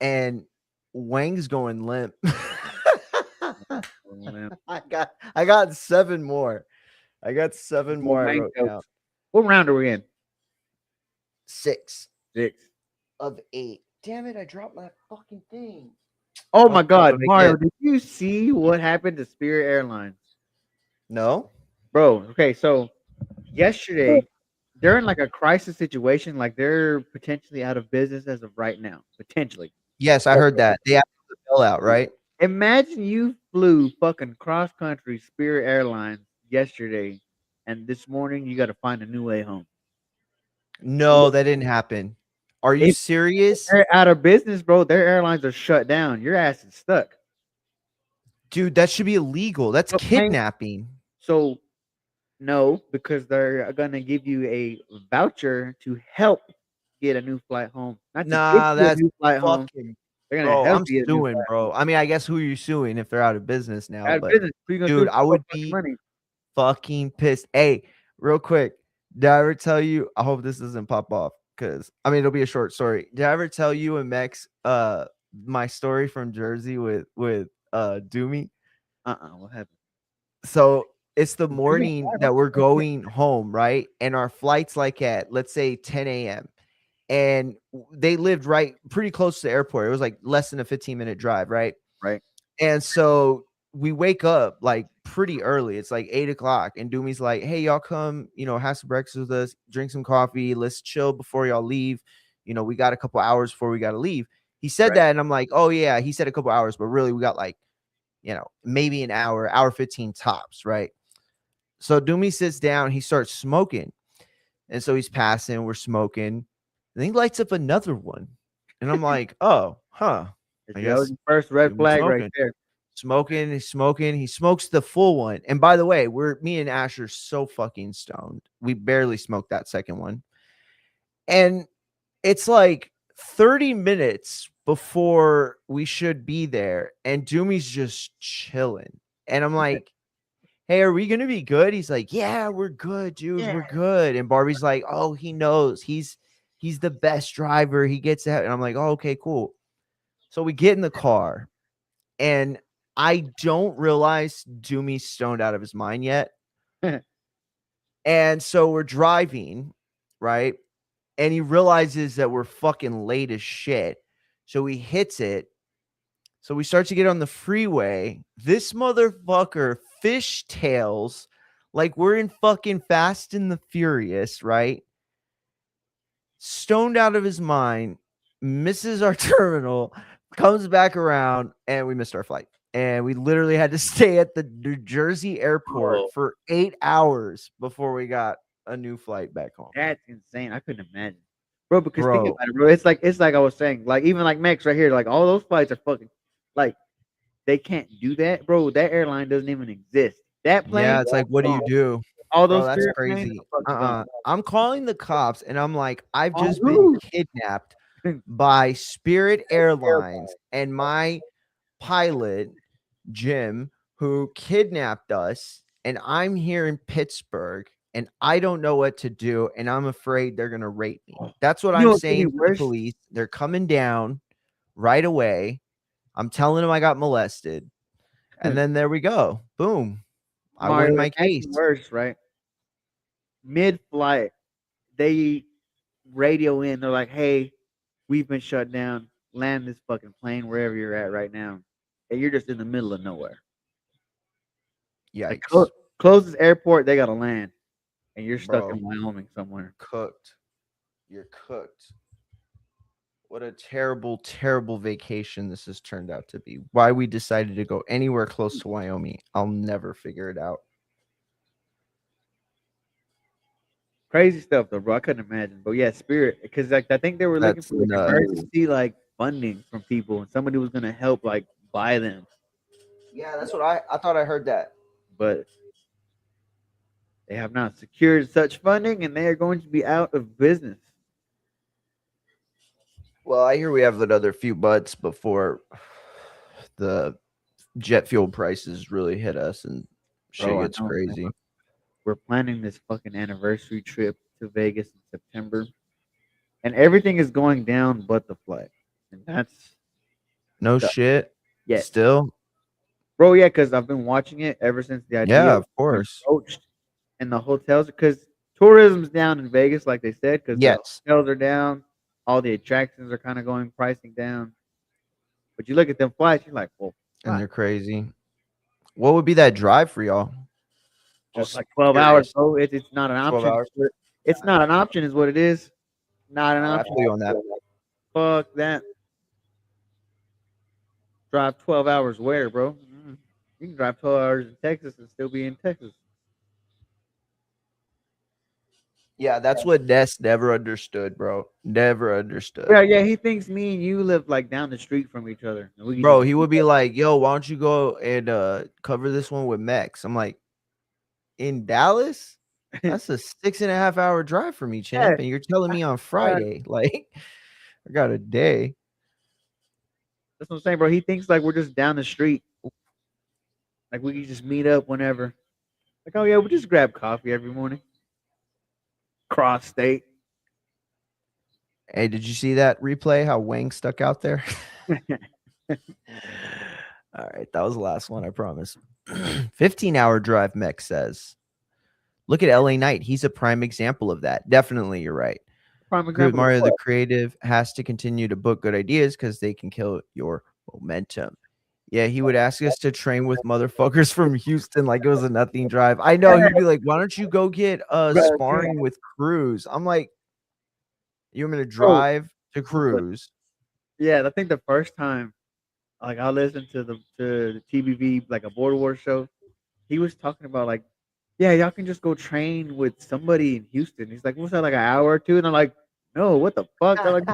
and Wang's going limp. I got 7 more. I got 7 more. I wrote down. What round are we in? 6. 6 of 8. Damn it! I dropped my fucking thing. Oh my God, Mario! Did you see what happened to Spirit Airlines? No, bro. Okay, so yesterday they're in like a crisis situation. Like they're potentially out of business as of right now. Potentially. Yes, I heard that. They have the bill out, right? Imagine you flew fucking cross country Spirit Airlines yesterday, and this morning you got to find a new way home. No, that didn't happen. Are you serious? They're out of business, bro. Their airlines are shut down. Your ass is stuck. Dude, that should be illegal. That's kidnapping. So, no, because they're going to give you a voucher to help get a new flight home. Not nah, that's a new flight home. They're going to help you. I'm suing, bro. I mean, I guess who are you suing if they're out of business now? Out of business. Dude, I would be fucking pissed. Hey, real quick. Did I ever tell you? I hope this doesn't pop off. Because I mean, it'll be a short story. Did I ever tell you and Mex my story from Jersey with Doomy? What happened? So it's the morning that we're going home, right? And our flight's like at, let's say, 10 a.m. And they lived pretty close to the airport. It was like less than a 15-minute drive, right? Right. And so we wake up like pretty early. It's like 8 o'clock. And Doomy's like, hey, y'all come, have some breakfast with us, drink some coffee. Let's chill before y'all leave. We got a couple hours before we got to leave. He said that. And I'm like, oh, yeah. He said a couple hours, but really we got like, maybe an hour 15 tops. Right. So Doomy sits down. He starts smoking. And so he's passing. We're smoking. And he lights up another one. And I'm like, oh, huh. That was the first red flag right there. smoking, he's smoking. He smokes the full one. And by the way, me and Ash are so fucking stoned. We barely smoked that second one. And it's like 30 minutes before we should be there, and Doomy's just chilling. And I'm like, hey, are we gonna be good? He's like, yeah, we're good, dude. Yeah. We're good. And Barbie's like, oh, he knows. He's the best driver. He gets out. And I'm like, oh, okay, cool. So we get in the car, and I don't realize Doomy's stoned out of his mind yet. And so we're driving, right? And he realizes that we're fucking late as shit. So he hits it. So we start to get on the freeway. This motherfucker fishtails like we're in fucking Fast and the Furious, right? Stoned out of his mind, misses our terminal, comes back around, and we missed our flight. And we literally had to stay at the New Jersey airport for 8 hours before we got a new flight back home. That's insane. I couldn't imagine, bro. Because think Bro. about it, bro. It's like I was saying, like even like Mex right here, like all those flights are fucking like they can't do that, bro. That airline doesn't even exist. That plane, Yeah, it's like, what do you do? all Bro, those that's Spirit planes crazy. are fucking gone. I'm calling the cops, and I'm like, I've Oh, just been dude. kidnapped by Spirit Airlines and my pilot, Jim, who kidnapped us. And I'm here in Pittsburgh, and I don't know what to do. And I'm afraid they're going to rape me. That's what You know I'm what's saying even to the worse? police. They're coming down right away. I'm telling them I got molested. And then there we go. Boom. I win Mario, my it makes case. it worse, right? Mid-flight, they radio in. They're like, "Hey, we've been shut down. Land this fucking plane wherever you're at right now," and you're just in the middle of nowhere. Like Yikes. closest airport, they gotta land, and you're stuck Bro. in Wyoming somewhere. Cooked. You're cooked. What a terrible, terrible vacation this has turned out to be. Why we decided to go anywhere close to Wyoming, I'll never figure it out. Crazy stuff though, bro. I couldn't imagine. But yeah, Spirit, because like I think they were looking That's for like nuts. emergency like funding from people, and somebody was gonna help like buy them, Yeah, that's what I thought I heard that. but they have not secured such funding, and they are going to be out of business. Well, I hear we have another few butts before the jet fuel prices really hit us and shit Bro, I gets know, man. crazy. We're planning this fucking anniversary trip to Vegas in September, and everything is going down but the flight, and that's No the shit. yes, Still? bro. Yeah, because I've been watching it ever since the idea Yeah, was of course. approached, and the hotels because tourism's down in Vegas, like they said, because the Yes. hotels are down, all the attractions are kind of going pricing down. But you look at them flights, you're like, well, And fuck, they're crazy. What would be that drive for y'all? just Just like 12 hours, curious. bro. It's not an 12 option. hours? It's not an option, is what it is. Not an I option. feel you on that. Fuck that. Drive 12 hours where, bro? You can drive 12 hours in Texas and still be in Texas. Yeah, that's what Ness never understood, bro. Never understood. Yeah, yeah. He thinks me and you live like down the street from each other. And we can Bro, just he would be like, yo, why don't you go and cover this one with Mex? I'm like, in Dallas? That's a 6.5 hour drive for me, yeah, champ. And you're telling me on Friday, like, I got a day. that's what I'm saying, bro. He thinks like we're just down the street. Like we can just meet up whenever. Like, oh yeah, we just grab coffee every morning. Cross state. Hey, did you see that replay? How Wang stuck out there? All right, that was the last one, I promise. 15-hour drive, Mex says. Look at LA Knight. He's a prime example of that. Definitely, you're right. Prime Agree with example. Of Mario, the what? creative has to continue to book good ideas because they can kill your momentum. Yeah, he would ask us to train with motherfuckers from Houston like it was a nothing drive. I know he'd be like, "Why don't you go get sparring with Cruz?" I'm like, "You want me to Bro, drive to Cruz?" yeah, I think the first time, like I listened to the TBV like a Border War show, he was talking about like, yeah, y'all can just go train with somebody in Houston. He's like, what's that, like an hour or two? And I'm like, no, what the fuck? They're like,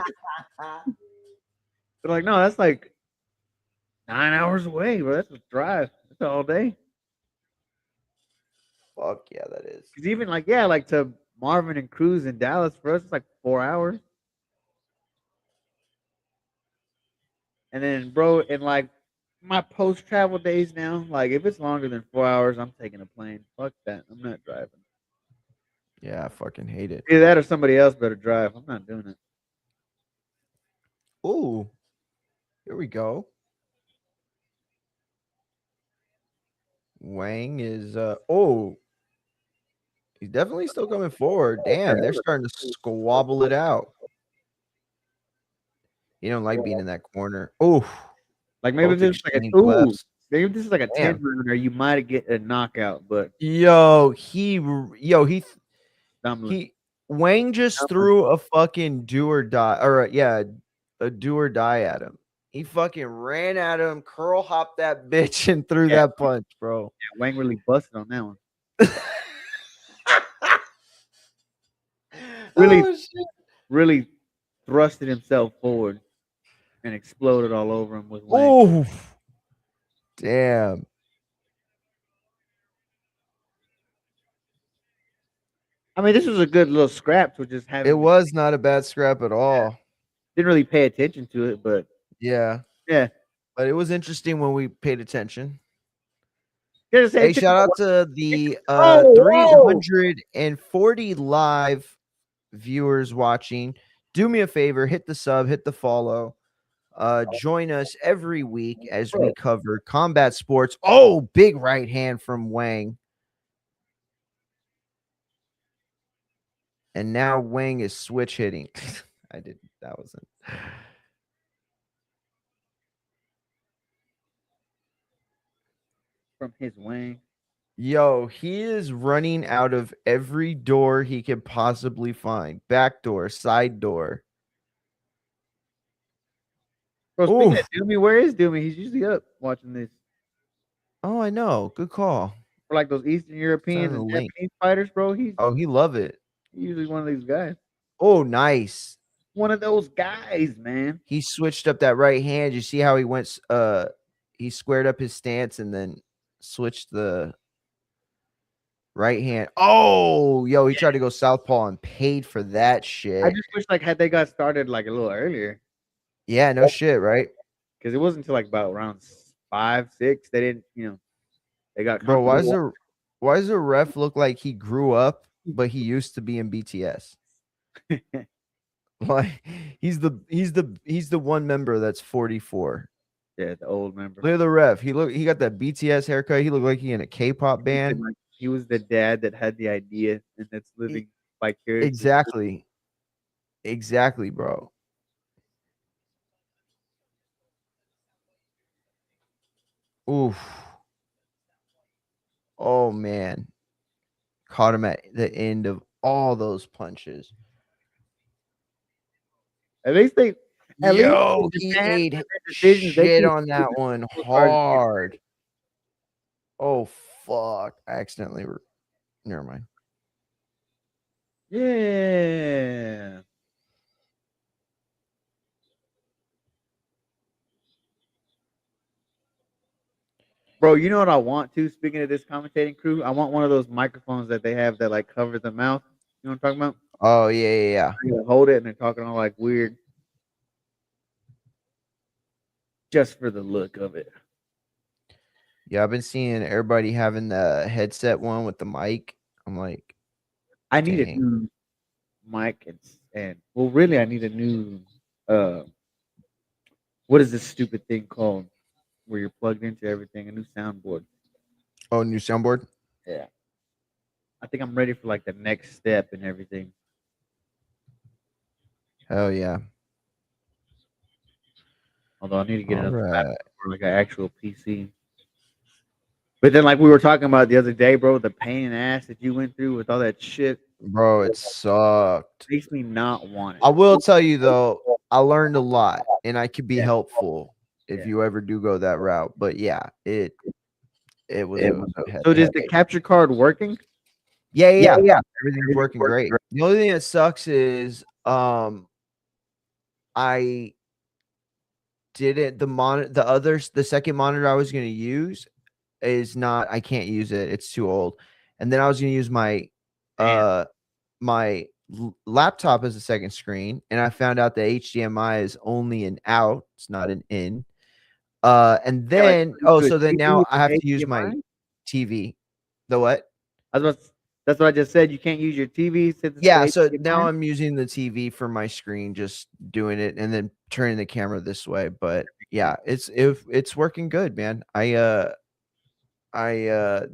no, that's like 9 hours away, bro. That's a drive. That's all day. Fuck yeah, that is. Cause even like like to Marvin and Cruz in Dallas for us, it's like 4 hours. And then, bro, in like my post travel days now, like if it's longer than 4 hours, I'm taking a plane. Fuck that. I'm not driving. Yeah, I fucking hate it. Either that or somebody else better drive. I'm not doing it. Ooh, here we go. Wang is he's definitely still coming forward. Damn, they're starting to squabble it out. You don't like being in that corner. Oh, Like maybe both this is like exchange a lefts. maybe this is like a 10 Damn. rounder. You might get a knockout, but Yo, Dumbling. he Wang just threw a fucking do or die, or a do or die at him. He fucking ran at him, curl hopped that bitch, and threw Yeah, that punch, bro. yeah, Wang really busted on that one. Really, Oh shit. really thrusted himself forward and exploded all over him with Wang. Oh, damn. I mean, this was a good little scrap to just It having. was not a bad scrap at all. Didn't really pay attention to it, but Yeah, yeah. but it was interesting when we paid attention. Gotta say, Hey, it took shout a out while. to the Oh, whoa! 340 live viewers watching. Do me a favor, hit the sub, hit the follow. Join us every week as we cover combat sports. Oh, big right hand from Wang. And now Wang is switch hitting. That wasn't. From his Wang. Yo, he is running out of every door he can possibly find. Back door, side door. Bro, speaking Oof. of Doomy, where is Doomy? He's usually up watching this. Oh, I know. Good call. For like those Eastern Europeans Send the and link. Japanese fighters, bro. He's Oh, he love it. usually one of these guys. Oh, nice. One of those guys, man. He switched up that right hand. You see how he went he squared up his stance and then switched the right hand. Oh, yo, he tried to go southpaw and paid for that I shit. just wish like had they got started like a little earlier. Yeah, no shit, right? Because it wasn't until like about round 5, 6 they didn't, they got Bro, comfortable. why does the ref look like he grew up, but he used to be in BTS? Like he's the one member that's 44. Yeah, the old member. Look at the ref. He got that BTS haircut. He looked like he in a K-pop band. He was the dad that had the idea and that's living vicariously. Exactly. Exactly, bro. Oof. Oh man. Caught him at the end of all those punches. At least they Yo, he Japan, ate decisions, they shit keep on that one those cards. hard. Oh fuck. I accidentally never mind. Yeah. Bro, you know what I want to? Speaking of this commentating crew, I want one of those microphones that they have that like covers the mouth. You know what I'm talking about? Oh yeah. You hold it and they're talking all like weird, just for the look of it. Yeah, I've been seeing everybody having the headset one with the mic. I'm like, I need a dang. new mic and well, really, I need a new what is this stupid thing called? Where you're plugged into everything, a new soundboard. Oh, new soundboard? Yeah. I think I'm ready for like the next step and everything. Hell yeah. Although I need to get All another right. laptop or like an actual PC. But then, like we were talking about the other day, bro, the pain in the ass that you went through with all that shit Bro, it sucked. makes me not want it. I will tell you though, I learned a lot and I could be helpful if Yeah. you ever do go that route. But yeah, it was So is the capture card working? Yeah. Everything's working great. The only thing that sucks is I didn't the second monitor I was gonna use is not I can't use it. It's too old. And then I was gonna use my Damn. uh laptop as a second screen, and I found out that HDMI is only an out, it's not an in. And Yeah, like then to a so then TV now with I an have to use my HDMI. TV. The what? I was about to, that's what I just said. You can't use your TV since it's Yeah, the so now HDMI. I'm using the TV for my screen, just doing it and then turning the camera this way. But yeah, it's working good, man. I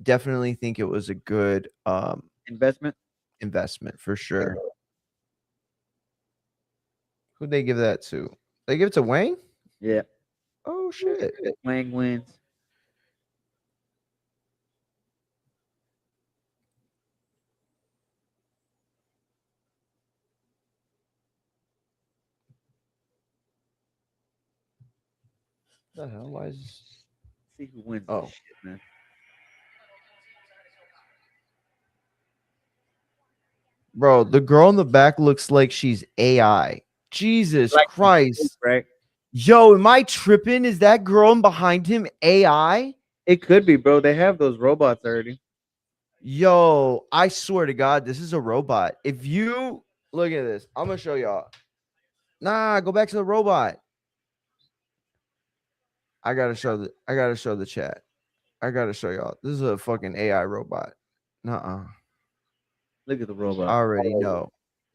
definitely think it was a good Investment. investment for sure. Who'd they give that to? They give it to Wayne? Yeah. Oh shit. Wang wins. The hell? Why is See who wins this oh shit, man. bro, the girl in the back looks like she's AI. Jesus Like some fake, Christ. right? Yo, am I tripping? Is that girl behind him AI? It could be, bro. They have those robots already. Yo, I swear to God, this is a robot. If you look at this, I'm gonna show y'all. Nah, go back to the robot. I gotta show the chat. I gotta show y'all. This is a fucking AI robot. Nuh-uh. Look at the I robot. already know.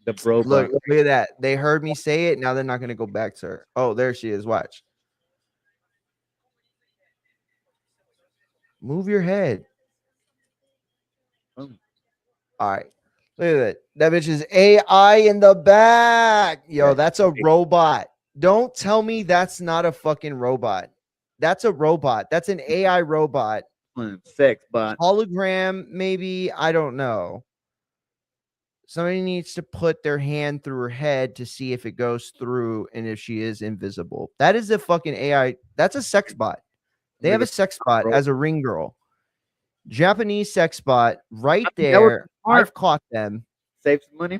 The robot. Look at that. They heard me say it. Now they're not gonna go back to her. Oh, there she is. Watch. Move your head. Oh, All right. Look at that. That bitch is AI in the back. Yo, yeah. that's a robot. Don't tell me that's not a fucking robot. That's a robot. That's an AI robot. Sex bot. Hologram, maybe. I don't know. Somebody needs to put their hand through her head to see if it goes through and if she is invisible. That is a fucking AI. That's a sex bot. They have Look a at sex bot bro. as a ring girl. Japanese sex bot right I mean, that was there. smart. I've caught them. Save some money.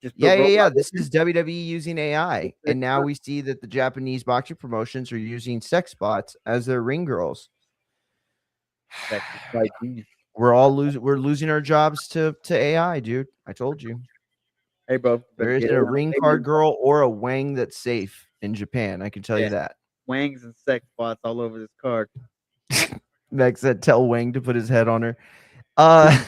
Just put Yeah. robots. This is WWE using AI. Sex And now bot. we see that the Japanese boxing promotions are using sex bots as their ring girls. Sex bot genius. We're losing our jobs to AI, dude. I told you. Hey, bro. Better There get isn't it a on ring card paper. girl or a Wang that's safe in Japan. I can tell Yeah. you that. Wangs and sex bots all over this card. Meg said, "Tell Wang to put his head on her." Uh,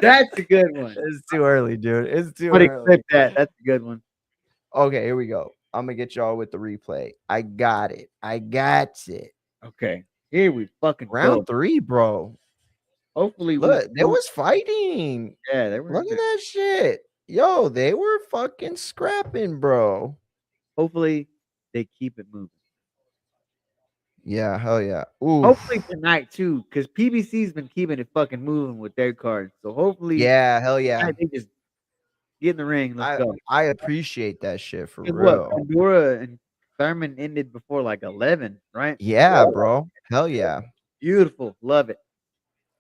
That's a good one. it's too early, dude. It's too Somebody clip early. that. That's a good one. Okay, here we go. I'm gonna get y'all with the replay. I got it. I got it. Okay. Here we fucking Round go. 3, bro. Hopefully we Look, there was fighting. yeah, they were Look in at there. that shit. Yo, they were fucking scrapping, bro. Hopefully they keep it moving. Yeah, hell yeah. Hopefully Oof. tonight too, because PBC's been keeping it fucking moving with their cards. So hopefully Yeah, hell yeah. tonight they just get in the ring. Let's I go. I appreciate that shit for Because what real. Pandora and Thurman ended before like 11, right? Yeah, bro. Hell yeah. Beautiful, love it.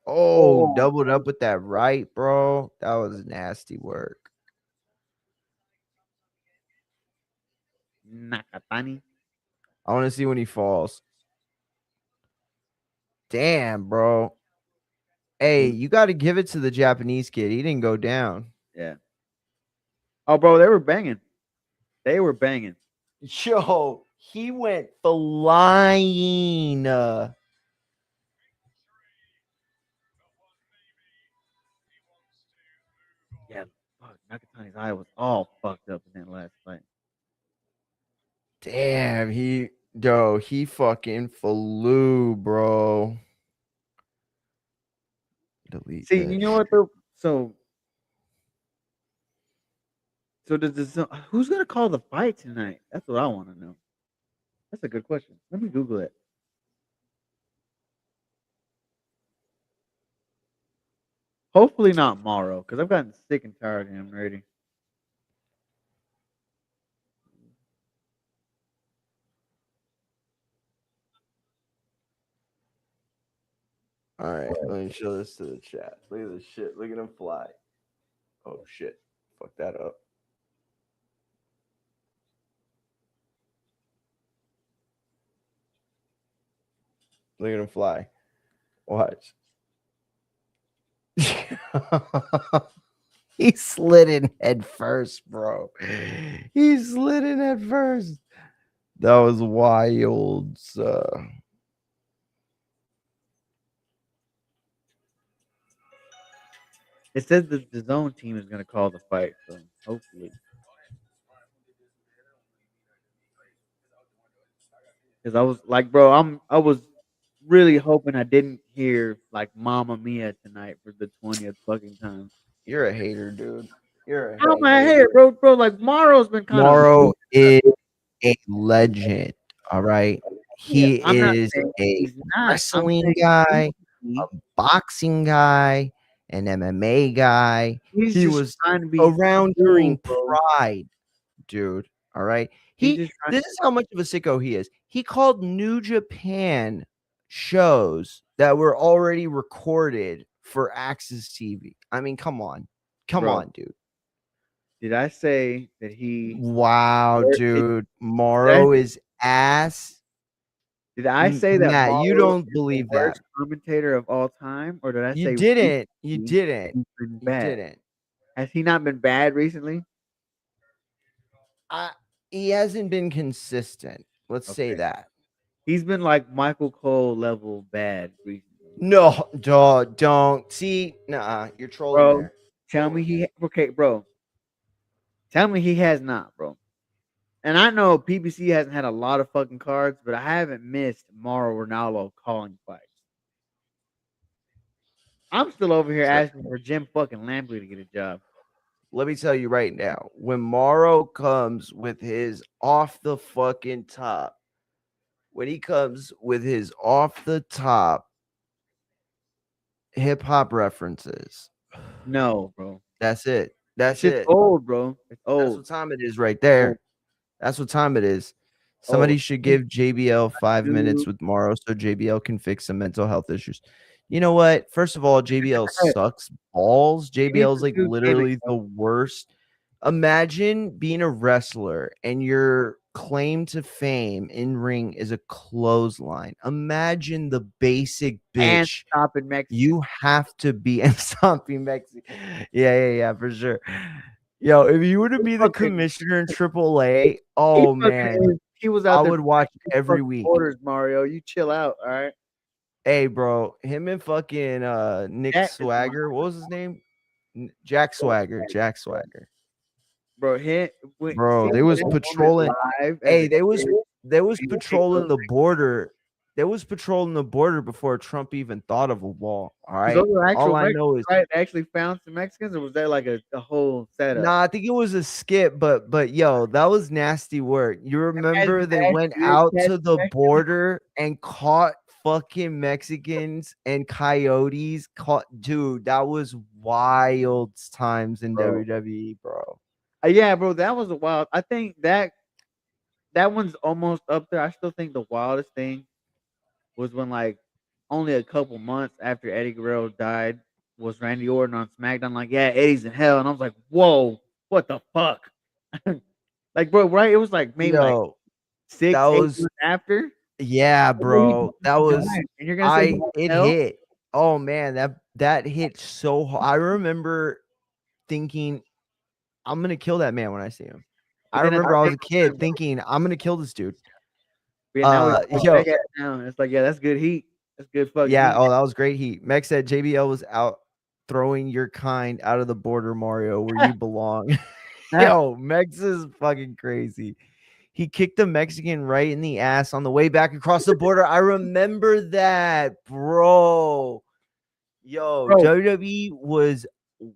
Oh, Oh, doubled up with that right, bro. That was nasty work. Nakatani. I want to see when he falls. Damn, bro. Hey, you got to give it to the Japanese kid. He didn't go down. Yeah. Oh, bro, they were banging. They were banging. Yo, he went flying. Yeah. Fuck, Nakatani's eye was all fucked up in that last fight. Damn, he fucking flew, bro. Delete See, that you know shit. what though? So does this, who's gonna call the fight tonight? That's what I want to know. That's a good question. Let me Google it. Hopefully not Morrow, because I've gotten sick and tired of him already. All right, let me show this to the chat. Look at this shit. Look at him fly. Oh shit. Fuck that up. Look at him fly. Watch. He slid in head first, bro. He slid in head first. That was wild. It says that the zone team is gonna call the fight, so hopefully. Because I was like, bro, I was really hoping I didn't hear like Mamma Mia tonight for the 20th fucking time. You're a hater, dude. You're a Out my hater. hair, bro. Like Morrow's been kind of. Morrow is a legend. All right. Yeah, He I'm not is saying a he's not. I'm wrestling saying guy, a he- boxing guy, an MMA guy. he's He just was trying to be around during cool, bro. Pride, dude. All right. He's just trying. This is how much of a sicko he is. He called New Japan shows that were already recorded for Axis TV. I mean, come on. Come Bro, on, dude. did I say that he? Wow, Or dude. did I, Morrow is ass. did I say that Matt, you Morrow don't is the believe that. worst commentator of all time, or did I You say didn't. You recently didn't. he's been You bad? didn't. Has he not been bad recently? He hasn't been consistent. Let's say Okay, that. he's been like Michael Cole level bad recently, No, don't. See, nah, you're trolling bro. there. Tell me he okay, bro. Tell me he has not, bro. And I know PBC hasn't had a lot of fucking cards, but I haven't missed Mauro Ronaldo calling fights. I'm still over here So asking for Jim fucking Lampley to get a job. let me tell you right now, when Morrow comes with his off the fucking top, when he comes with his off the top hip hop references, No, bro. that's it. It's That's just it. old, bro. It's That's old. what time it is right Old. there. That's what time it is. Somebody Old. should give JBL 5 minutes Dude, with Morrow so JBL can fix some mental health issues. You know what? First of all, JBL sucks balls. he needs JBL is some like new gimmicks, literally bro. the worst. Imagine being a wrestler and your claim to fame in ring is a clothesline. Imagine the basic And bitch stopping Mexican. you have to be and stomping Mexican. Yeah, for sure. Yo, if you were to be the Fucking, commissioner in AAA, he oh fucking man, is. He was I out there would watch every fucking week. orders, Mario. You chill out, all right? Hey, bro, him and fucking Nick That is my Swagger. What was his name? Jack Swagger. Jack Swagger. bro. Hit Bro, seeing they was that moment patrolling. live as Hey, a they was kid, patrolling the border. They was patrolling the border before Trump even thought of a wall. All because right. those were All actual I Mexicans, know is right? They actually found some Mexicans, or was that like a whole setup? nah, I think it was a skip, but yo, that was nasty work. You remember Imagine they that went you out catch to the Mexicans. border and caught fucking Mexicans and coyotes. Caught, dude, that was wild times in Bro. WWE, bro. Yeah, bro, that was a wild. I think that one's almost up there. I still think the wildest thing was when like only a couple months after Eddie Guerrero died was Randy Orton on SmackDown like, yeah, Eddie's in hell, and I was like, whoa, what the fuck? Like, bro, right? It was like maybe like Yo, that 6, 8 was months after. yeah, And then he bro. That fucking was died, and you're gonna say he's it in hell? hit. Oh man, that hit so hard. I remember thinking I'm gonna kill that man when I see him. But I then at remember the I was same a kid time, thinking I'm gonna kill this dude. yeah, now we Yo, back at it now. And it's like, yeah, that's good heat. That's good fucking yeah. heat. Oh, that was great heat. Meg said JBL was out throwing your kind out of the border, Mario, where you belong. Yo, Mex is fucking crazy. He kicked the Mexican right in the ass on the way back across the border. I remember that, bro. Yo, Bro, WWE was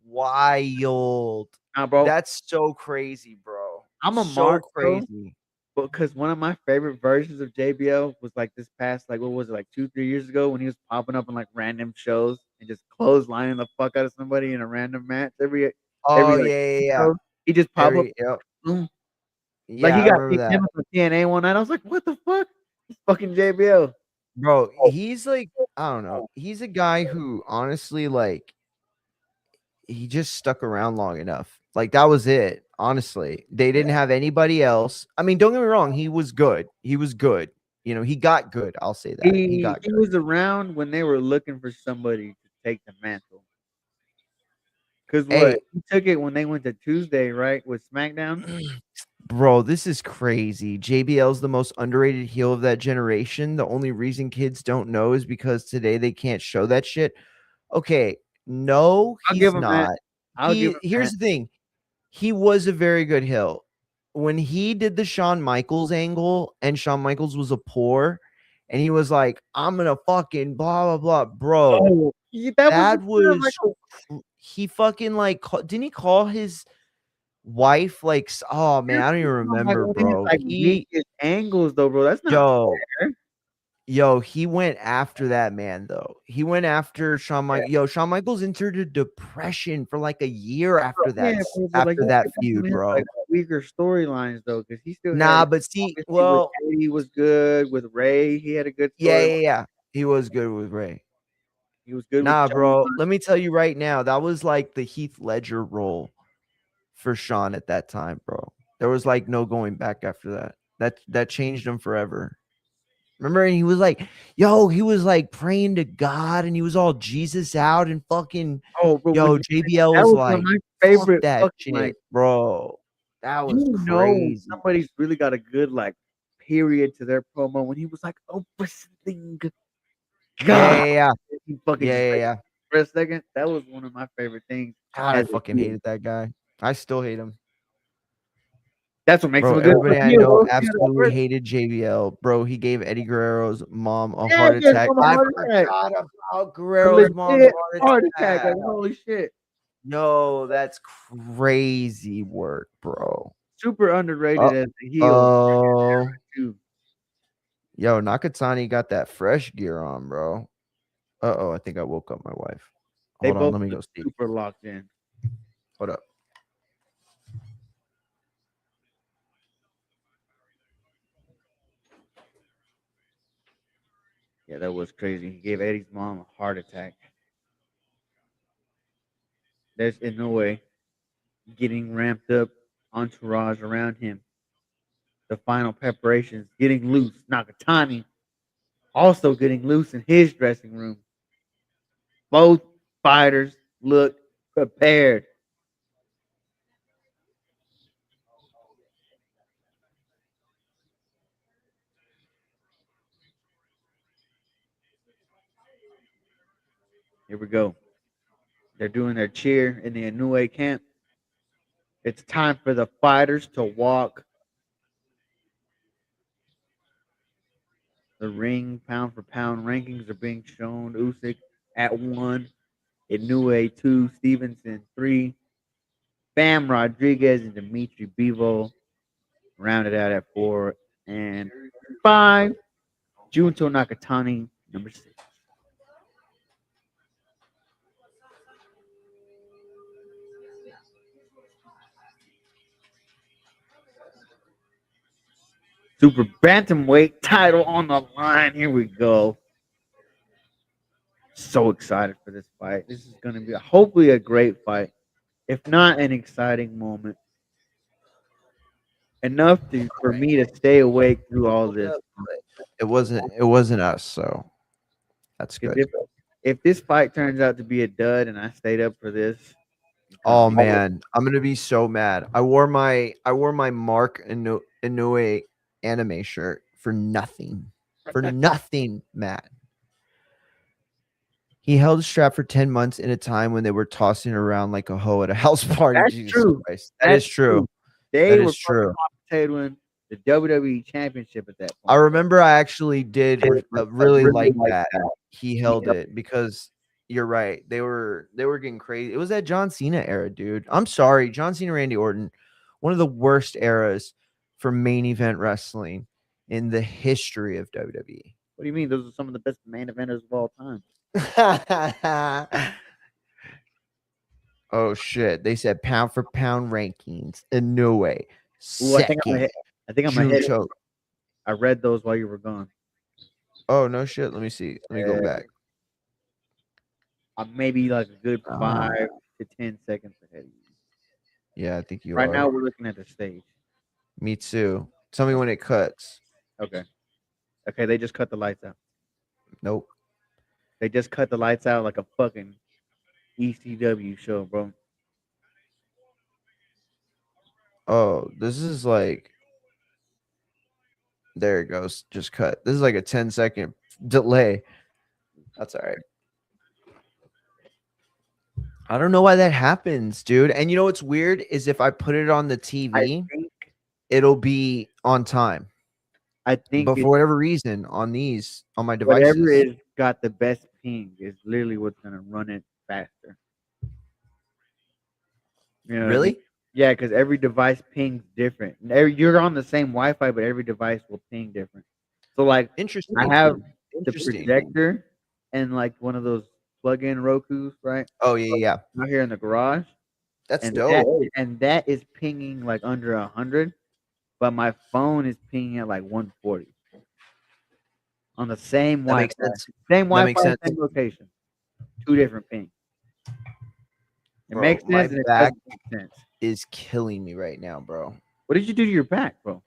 wild. nah, bro, That's so crazy, bro. I'm a So mark, bro. crazy. Because one of my favorite versions of JBL was like this past, like what was it, like 2, 3 years ago when he was popping up in like random shows and just clotheslining the fuck out of somebody in a random match every Oh like yeah. show. He just pop up, Yep. boom. Like Yeah, he I got remember Pete that. Nichols on TNA one night. I was like, what the fuck? It's fucking JBL. Bro, he's like, I don't know. He's a guy who honestly, like, he just stuck around long enough. Like, that was it. Honestly, they didn't have anybody else. I mean, don't get me wrong, he was good. He was good. You know, he got good. I'll say that. He got He good. was around when they were looking for somebody to take the mantle. Cause what Hey, he took it when they went to Tuesday, right, with SmackDown. bro, this is crazy. JBL's the most underrated heel of that generation. The only reason kids don't know is because today they can't show that shit. Okay, no, I'll he's give him that. not. I'll give him Here's that. the thing. He was a very good heel. When he did the Shawn Michaels angle and Shawn Michaels was a poor and he was like, I'm gonna fucking blah blah blah, bro. Oh, that was That was he fucking like didn't he call his wife like oh man, I don't even like remember, one of his bro. like He weakest angles though, bro. That's not yo fair. Yo, he went after that man though. He went after Shawn Yeah, Michaels. Yo, Shawn Michaels entered a depression for like a year after yeah, bro, but like after you that said, that's one feud, of his bro. like weaker storylines though, because he still had Nah, but see, obviously with well, Eddie was good, with Ray he had a good yeah, storyline. yeah, yeah. He was good with Ray. He was good with Nah, John. bro. Let me tell you right now, that was like the Heath Ledger role for Shawn at that time, bro. There was like no going back after that. That changed him forever. Remember, and he was like, yo, he was like praying to God and he was all Jesus out and fucking, Oh, bro, yo, JBL that was was one of like, my fuck favorite that fucking like. shit, bro. That was You know when crazy. somebody's really got a good like period to their promo when he was like, "Oh, whistling Yeah, God," yeah, yeah. he fucking Yeah, just yeah, like yeah. for a second. That was one of my favorite things God, I as a fucking heel. hated that guy. I still hate him. That's what makes him Bro, a good everybody I heel, know bro. See how that absolutely works? hated JBL. Bro, he gave Eddie Guerrero's mom a Yeah, heart yeah, attack. from a I heart attack, forgot about a Guerrero's mom's legit heart heart attack. attack. Like holy shit, Yo, that's crazy work, bro. super underrated Uh as a heel oh. too. Yo, Nakatani got that fresh gear on, bro. Uh-oh, I think I woke up my wife. They Hold on, both let me look go see. super locked in. Hold up. Yeah, that was crazy. He gave Eddie's mom a heart attack. There's Inoue getting ramped up, entourage around him. The final preparations, getting loose. Nakatani also getting loose in his dressing room. Both fighters look prepared. Here we go. They're doing their cheer in the Inoue camp. It's time for the fighters to walk the ring. Pound for pound rankings are being shown. Usyk at 1, Inoue 2, Stevenson 3, Bam Rodriguez and Dimitri Bivol rounded out at 4 and 5. Junto Nakatani number 6. Super bantamweight title on the line. Here we go. So excited for this fight. This is going to be hopefully a great fight, if not an exciting moment. Enough for me to stay awake through all Woke this. up, but it wasn't us, so that's Because good. if this fight turns out to be a dud and I stayed up for this, it's gonna Oh be man, I'm gonna be so mad. I wore my Mark Inoue anime shirt for nothing. For nothing, Matt. He held a strap for 10 months in a time when they were tossing around like a hoe at a house party. that's Jesus true. Christ. That That's is true. true. They That were is probably true. commentating the WWE Championship at that I point. remember I actually did really Really like like that. that. He held it because you're right. They were getting crazy. It was that John Cena era, dude. I'm sorry, John Cena, Randy Orton, one of the worst eras for main event wrestling in the history of WWE. What do you mean? Those are some of the best main eventers of all time. Oh shit! They said pound for pound rankings. Inoue Ooh, second. I think I'm ahead. Junto. I read those while you were gone. Oh no shit! Let me see. Let me go Uh, back. I'm maybe like a good Uh, 5 to 10 seconds ahead of you. yeah, I think you Right are. now, we're looking at the stage. Me too. Tell me when it cuts. Okay. Okay, they just cut the lights out. Nope. They just cut the lights out like a fucking ECW show, bro. Oh, this is like there it goes. Just cut. This is like a 10-second delay. That's all right. I don't know why that happens, dude. And you know what's weird is if I put it on the I TV, think it'll be on time. I think But for it's whatever reason, on my whatever devices, is got the best ping is literally what's gonna run it faster. You know what I mean? really Yeah, because every device pings different. You're on the same Wi-Fi, but every device will ping different. So like, I interesting. have the Interesting. projector and like one of those plug-in Roku's, right? Oh yeah, yeah. Out here in the garage, That's and that dope. and that is pinging like under 100, but my phone is pinging at like 140 on the same That makes Wi-Fi, sense. same That makes Wi-Fi, sense, same location, two different pings. It bro. makes My sense and it back doesn't make sense. is killing me right now, bro. What did you do to your back, bro?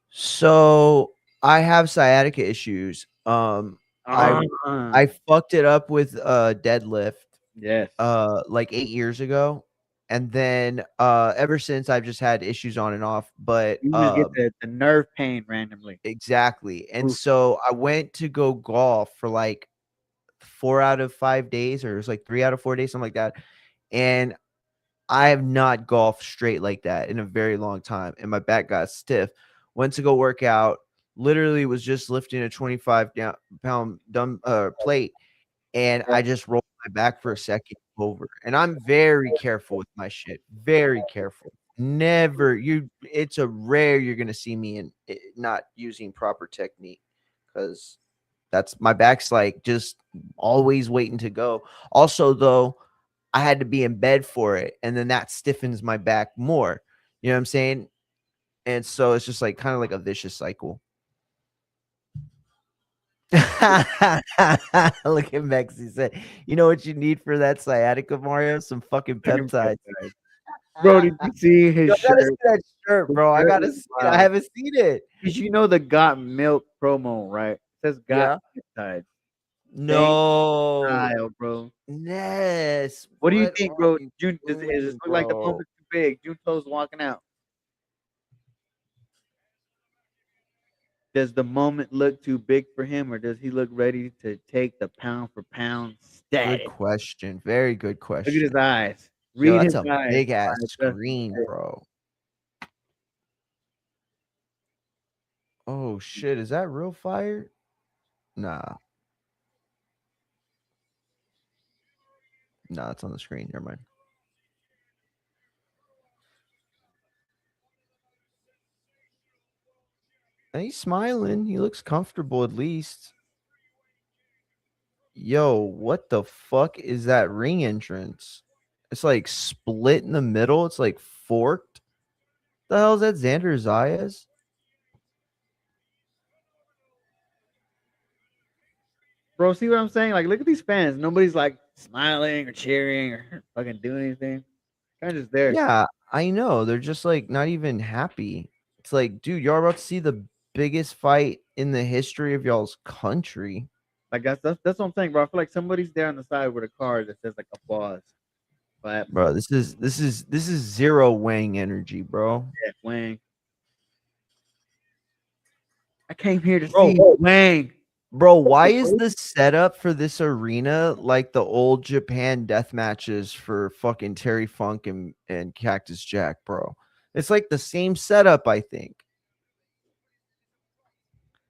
So I have sciatica issues. I Uh, I fucked it up with deadlift yes. like 8 years ago. And then ever since I've just had issues on and off. But You just get the nerve pain randomly. exactly. And Oof. so I went to go golf for like 4 out of 5 days, or it was like 3 out of 4 days, something like that. And I have not golfed straight like that in a very long time. And my back got stiff. Went to go work out. Literally was just lifting a 25-pound plate, and I just rolled my back for a second over. And I'm very careful with my shit. Very careful. Never it's a rare you're gonna see me in not using proper technique, because that's my back's like just always waiting to go. Also, though, I had to be in bed for it, and then that stiffens my back more. You know what I'm saying? And so it's just like kind of like a vicious cycle. Look at Mex. He said, "You know what you need for that sciatica, Mario? Some fucking Fucking peptides." peptides. Bro, did you see Yo, his I gotta see shirt? that shirt, His bro. I shirt gotta was see it. I wild. haven't seen it. Did you know the Got Milk promo, right? It says Got Yeah. Peptides. Same No. style, bro. Ness. What do you What think, are bro? you June, does it doing, look like the bro? moment's too big? Junto's walking out. Does the moment look too big for him, or does he look ready to take the pound for pound Good status? question. Very good Look at his question. eyes. Yo, Read his that's a eyes. big ass By Justin screen, Smith. bro. Oh shit, is that real fire? Nah. Nah, it's on the screen. Never mind. And he's smiling. He looks comfortable at least. Yo, what the fuck is that ring entrance? It's like split in the middle. It's like forked. The hell is that, Xander Zayas? Bro, see what I'm saying? Like, look at these fans. Nobody's like smiling or cheering or fucking doing anything. Kind of just there. Yeah, I know. They're just like not even happy. It's like, dude, y'all about to see the biggest fight in the history of y'all's country. Like that's what I'm saying, bro. I feel like somebody's there on the side with a card that says like applause. Clap. Bro, this is zero Wang energy, bro. Yeah, Wang. I came here to Bro, see Wang. Bro, why is the setup for this arena like the old Japan death matches for fucking Terry Funk and Cactus Jack, bro? It's like the same setup, I think.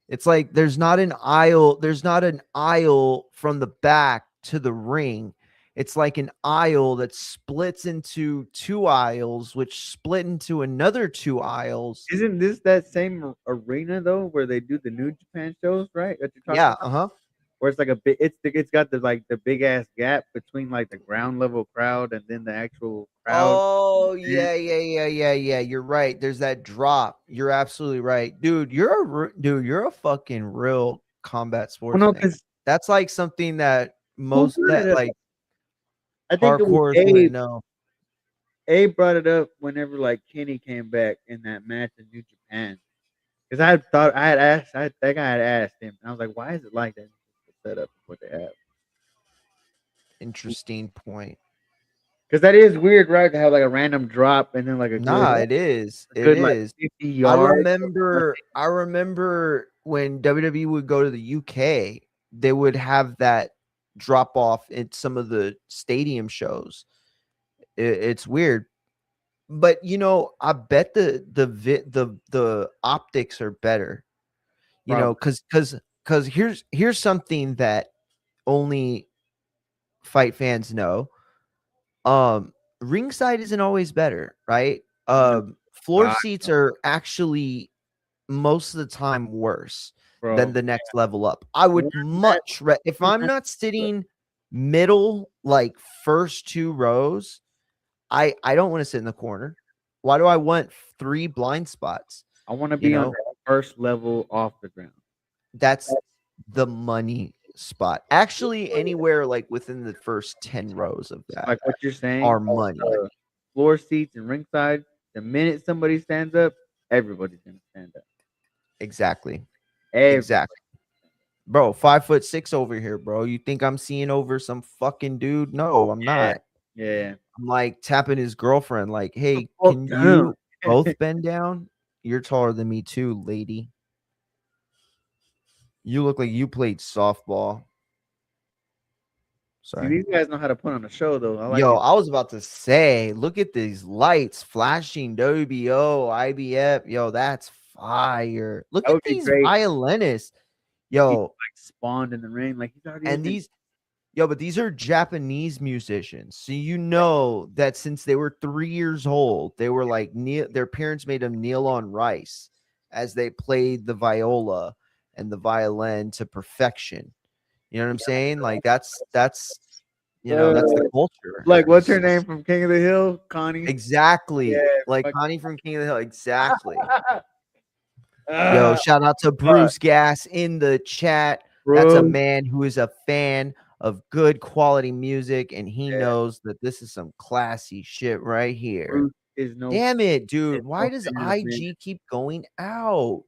It's like there's not an aisle from the back to the ring. It's like an aisle that splits into two aisles, which split into another two aisles. Isn't this that same arena though, where they do the New Japan shows, right? That you're talking Yeah, about, uh-huh. where it's like a big, it's got the like the big ass gap between like the ground level crowd and then the actual crowd. Oh, yeah. You're right. There's that drop. You're absolutely right. Dude, you're a fucking real combat Well, sports no, fan. because That's like something that who most brought it that up? like I think it was hardcores wouldn't Abe. know. Abe brought it up whenever like Kenny came back in that match in New Japan. Because I had thought I had asked, I think I had asked him, and I was like, "Why is it like that?" The setup of what they have. Interesting point. Because that is weird, right? To have like a random drop and then like Nah, it is. a It good like is. 50 I yards. remember I remember when WWE would go to the UK, they would have that drop off at some of the stadium shows. It's weird. But you know, I bet the optics are better. You know, Probably. cuz here's something that only fight fans know. Ringside isn't always better, right? No, Floor God, seats no, are actually most of the time worse than bro. the next level up. I One would match, if one I'm match, not sitting middle, like first two rows, I don't want to sit in the corner. Why do I want three blind spots? I want to You be on know, the first level off the ground. that's the money spot. Actually, anywhere like within the first 10 rows of that Like what you're saying, are money. floor seats and ringside. The minute somebody stands up, everybody's gonna stand up. Exactly. Everybody. Exactly. Bro, 5'6" over here, bro. You think I'm seeing over some fucking dude? No, I'm Yeah, not. yeah. I'm like tapping his girlfriend, like, hey, Fuck can down. you both bend down? You're taller than me too, lady. You look like you played softball. See, Sorry. these guys know how to put on a show, though. I like Yo, these. I was about to say, look at these lights flashing, WBO, IBF. Yo, that's fire. Look That at would be these great. violinists. He Yo, like spawned in the ring, like he's already in and the. these Yo, but these are Japanese musicians. So you know that since they were 3 years old, they were like their parents made them kneel on rice as they played the viola and the violin to perfection. You know what I'm saying? Like that's that's the Uh, culture. like what's her name from King of the Hill? Connie. Yeah, Exactly. Like fuck. Connie from King of the Hill. Exactly. Yo, Ah, shout out to God, Bruce Gas in the chat. That's a bro. man who is a fan of good quality music, and he Yeah, knows that this is some classy shit right here. Bruce is no Damn it, is dude. Why no does fan of man. IG keep going out?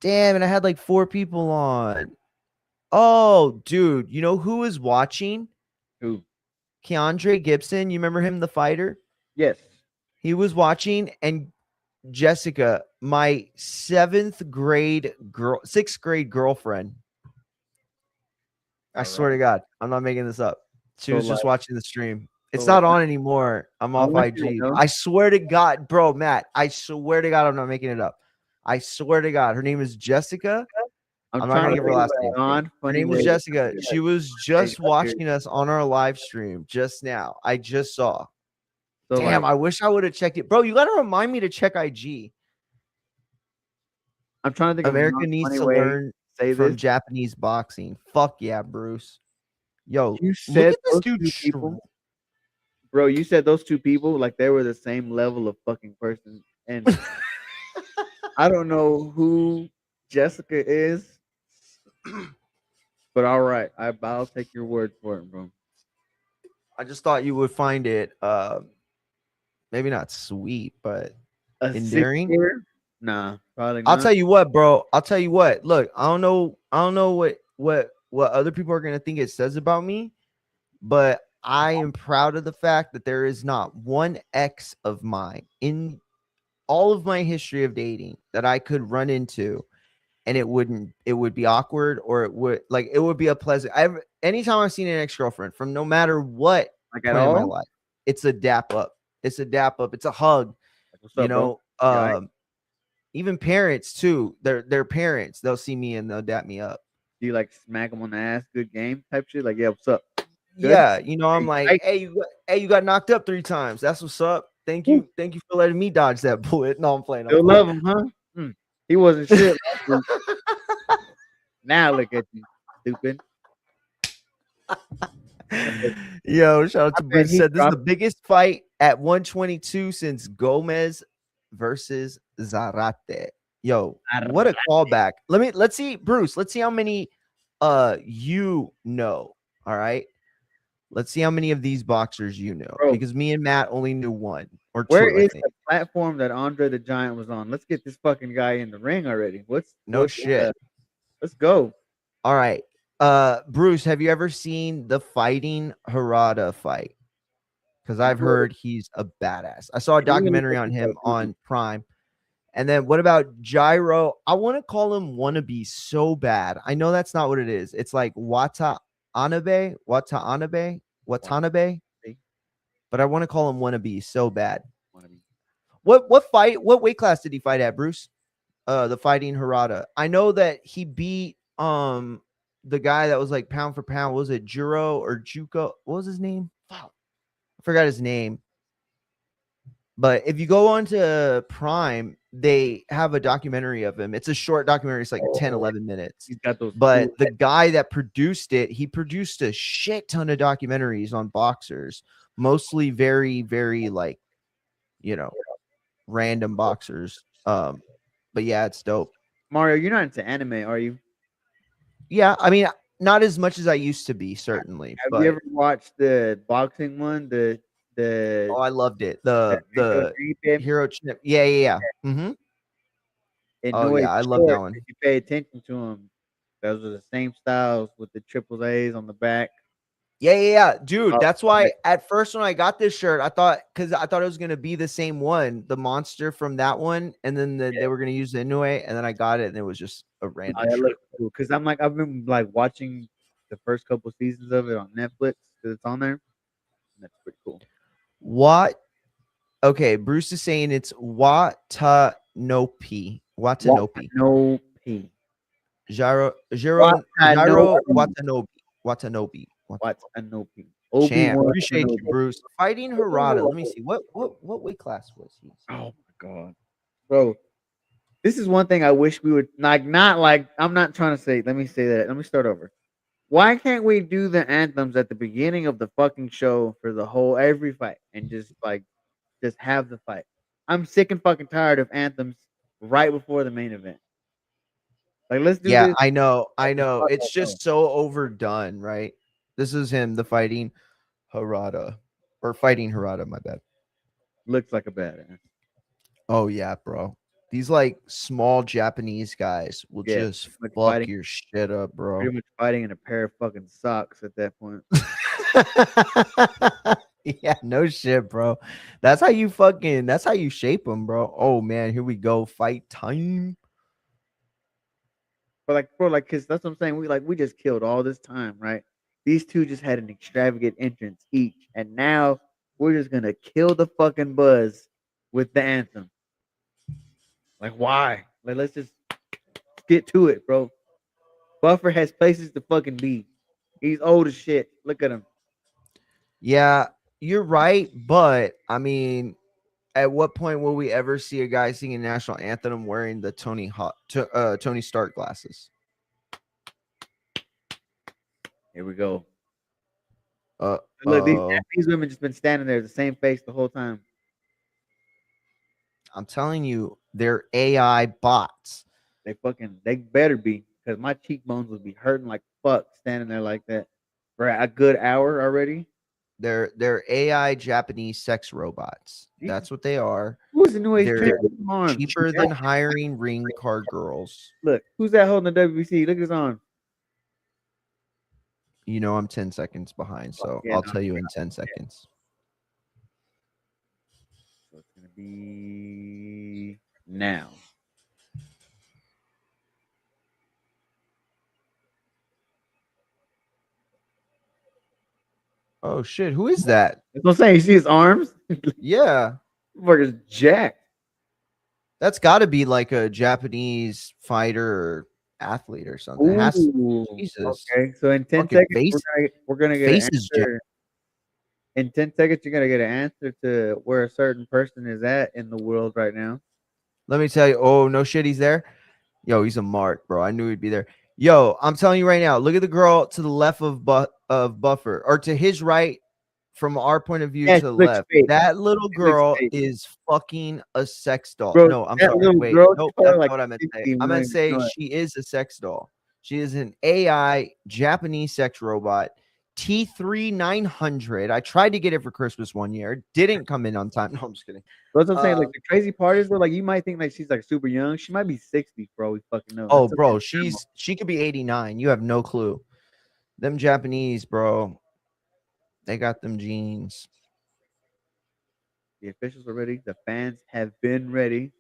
Damn, and I had like 4 people on. Oh, dude, you know who is watching? Who? Keandre Gibson. You remember him, the fighter? Yes. He was watching, and Jessica, my sixth grade girlfriend. I All swear to right. God, I'm not making this up. She So was like, just watching the stream. so It's like, not on anymore. I'm I off want you to IG. know. I swear to God, bro, Matt. I swear to God, I'm not making it up. I swear to God, her name is Jessica. I'm I'm not trying gonna to give her think of last a name. Her non-funny name way is to Jessica. say She was that. just watching us on our live stream just now. I just saw. So Damn, like, I wish I would have checked it. Bro, you gotta remind me to check IG. I'm trying to think of a America needs non-funny to way to learn say from this. Japanese boxing. Fuck yeah, Bruce. Yo, You look said at this those dude. two people, bro. You said those two people like they were the same level of fucking person, and I don't know who Jessica is, but all right, I'll take your word for it, bro. I just thought you would find it maybe not sweet, but A six endearing. year? Nah, probably I'll not. tell you what, bro. I'll tell you what. Look, I don't know what other people are gonna think it says about me, but I am proud of the fact that there is not one ex of mine in all of my history of dating that I could run into and it would be awkward, or it would be a pleasant. Anytime I've seen an ex-girlfriend from no matter what Like at point in my all? life, it's a dap up. It's a dap up. It's a hug. Like, what's You up, bro? know, Yeah, even parents too. Their parents, they'll see me and they'll dap me up. do you like smack them on the ass? Good game type shit. Like, yeah, what's up? Good. Yeah, you know, I'm Hey, like, I hey, you got knocked up 3 times. That's what's up. Thank you for letting me dodge that bullet. No, I'm playing. I'm still playing. love him, huh? Hmm. He wasn't shit last week. Now look at you, stupid. Yo, shout out I to bet Bruce. he Said this is the dropped. biggest fight at 122 since Gomez versus Zarate. Yo, what a callback. Let's see, Bruce. Let's see how many you know. All right. Let's see how many of these boxers you know, bro. because me and Matt only knew one or Where two, I is think. the platform that Andre the Giant was on? Let's get this fucking guy in the ring already. No shit. Let's go. All right. Bruce, have you ever seen the Fighting Harada fight? Because I've No, heard he's a badass. I saw a he really documentary looks on like him a dude. on Prime. And then what about Gyro? I want to call him wannabe so bad. I know that's not what it is. It's like Watanabe, See? but I want to call him wannabe so bad. Wanna be- What weight class did he fight at, Bruce? The Fighting Harada. I know that he beat the guy that was like pound for pound. What was it Juro or Juco? What was his name? Fuck. I forgot his name. But if you go on to Prime, they have a documentary of him. It's a short documentary. It's like 10, Oh, 11 minutes. he's got those cool But the guy that produced it, he produced a shit ton of documentaries on boxers, mostly very, very like, you know, random boxers. But yeah, it's dope. Mario, you're not into anime, are you? Yeah, I mean, not as much as I used to be, certainly, Have you but ever watched the boxing one? oh, The I loved it. Ringo The Drive Hero Chip. Yeah, yeah, yeah. Oh Inoue yeah, I love that short. one. If you pay attention to them, those are the same styles with the triple A's on the back. Yeah, yeah, yeah, dude. Oh, That's like, why at first when I got this shirt, I thought because I thought it was gonna be the same one, the monster from that one, and then yeah, they were gonna use the Inoue, and then I got it, and it was just a no, random that shirt. looks cool. Cause I'm like I've been like watching the first couple seasons of it on Netflix because it's on there. And that's pretty cool. What? Okay, Bruce is saying it's Watanope. Watanope. Watanope. Jiro Watanope. Watanobe. Watanope. Champ. Obi-Wan Appreciate you, Kenobi. Bruce. Fighting Harada. Let me see. What weight class was he? Oh my god, bro. This is one thing I wish we would like. Not like I'm not trying to say. Let me say that. Let me start over. Why can't we do the anthems at the beginning of the fucking show for the whole every fight and just have the fight? I'm sick and fucking tired of anthems right before the main event. Like let's do Yeah, this. I know. At I the know. start of It's the show. just so overdone, right? This is him, the Fighting Harada. Or Fighting Harada, my bad. Looks like a badass. Oh yeah, bro. These like small Japanese guys will Yeah, just fuck your shit up, pretty bro. much fighting in a pair of fucking socks at that point. Yeah, no shit, bro. That's how you shape them, bro. Oh man, here we go. Fight time. But like, bro, like, cause that's what I'm saying. We just killed all this time, right? These two just had an extravagant entrance each, and now we're just gonna kill the fucking buzz with the anthem. Like, why? Like, let's just get to it, bro. Buffer has places to fucking be. He's old as shit. Look at him. Yeah, you're right, but I mean, at what point will we ever see a guy singing national anthem wearing the Tony Stark glasses? Here we go. Uh Look, oh. these women just been standing there, the same face the whole time. I'm telling you, they're AI bots. They better be, because my cheekbones would be hurting like fuck standing there like that for a good hour already. They're AI Japanese sex robots. Jesus, That's what they are. who's the newest They're trend arms? cheaper than hiring ring car girls. Look, who's that holding the WBC? Look at his arm. You know I'm 10 seconds behind, so Yeah, I'll no, tell you in 10 seconds. so it's gonna be now. Oh shit, who is that? That's what I'm saying. You see his arms? Yeah. Fucker's jacked. That's got to be like a Japanese fighter or athlete or something. Ooh. Jesus. Okay, so in 10 Fucking seconds, face, we're gonna get an face is answer. In 10 seconds, you're gonna get an answer to where a certain person is at in the world right now. Let me tell you. Oh, no shit, he's there. Yo, he's a mark, bro. I knew he'd be there. Yo, I'm telling you right now. Look at the girl to the left of Buffer, or to his right, from our point of view Yeah, to the she looks left. fake. That little She looks girl fake. is fucking a sex doll. Bro, No, I'm that sorry. little Wait, girl, she's nope, probably that's like not what I meant to say. 60. I We don't meant to even say know it. she is a sex doll. She is an AI Japanese sex robot T3 900. I tried to get it for Christmas one year. Didn't come in on time. No, I'm just kidding. That's what I'm saying. Like Um, the crazy part is though, like you might think like she's like super young. She might be 60, bro. We fucking know. oh, That's something bro, normal. she could be 89. You have no clue. Them Japanese, bro, they got them jeans. The officials are ready. The fans have been ready.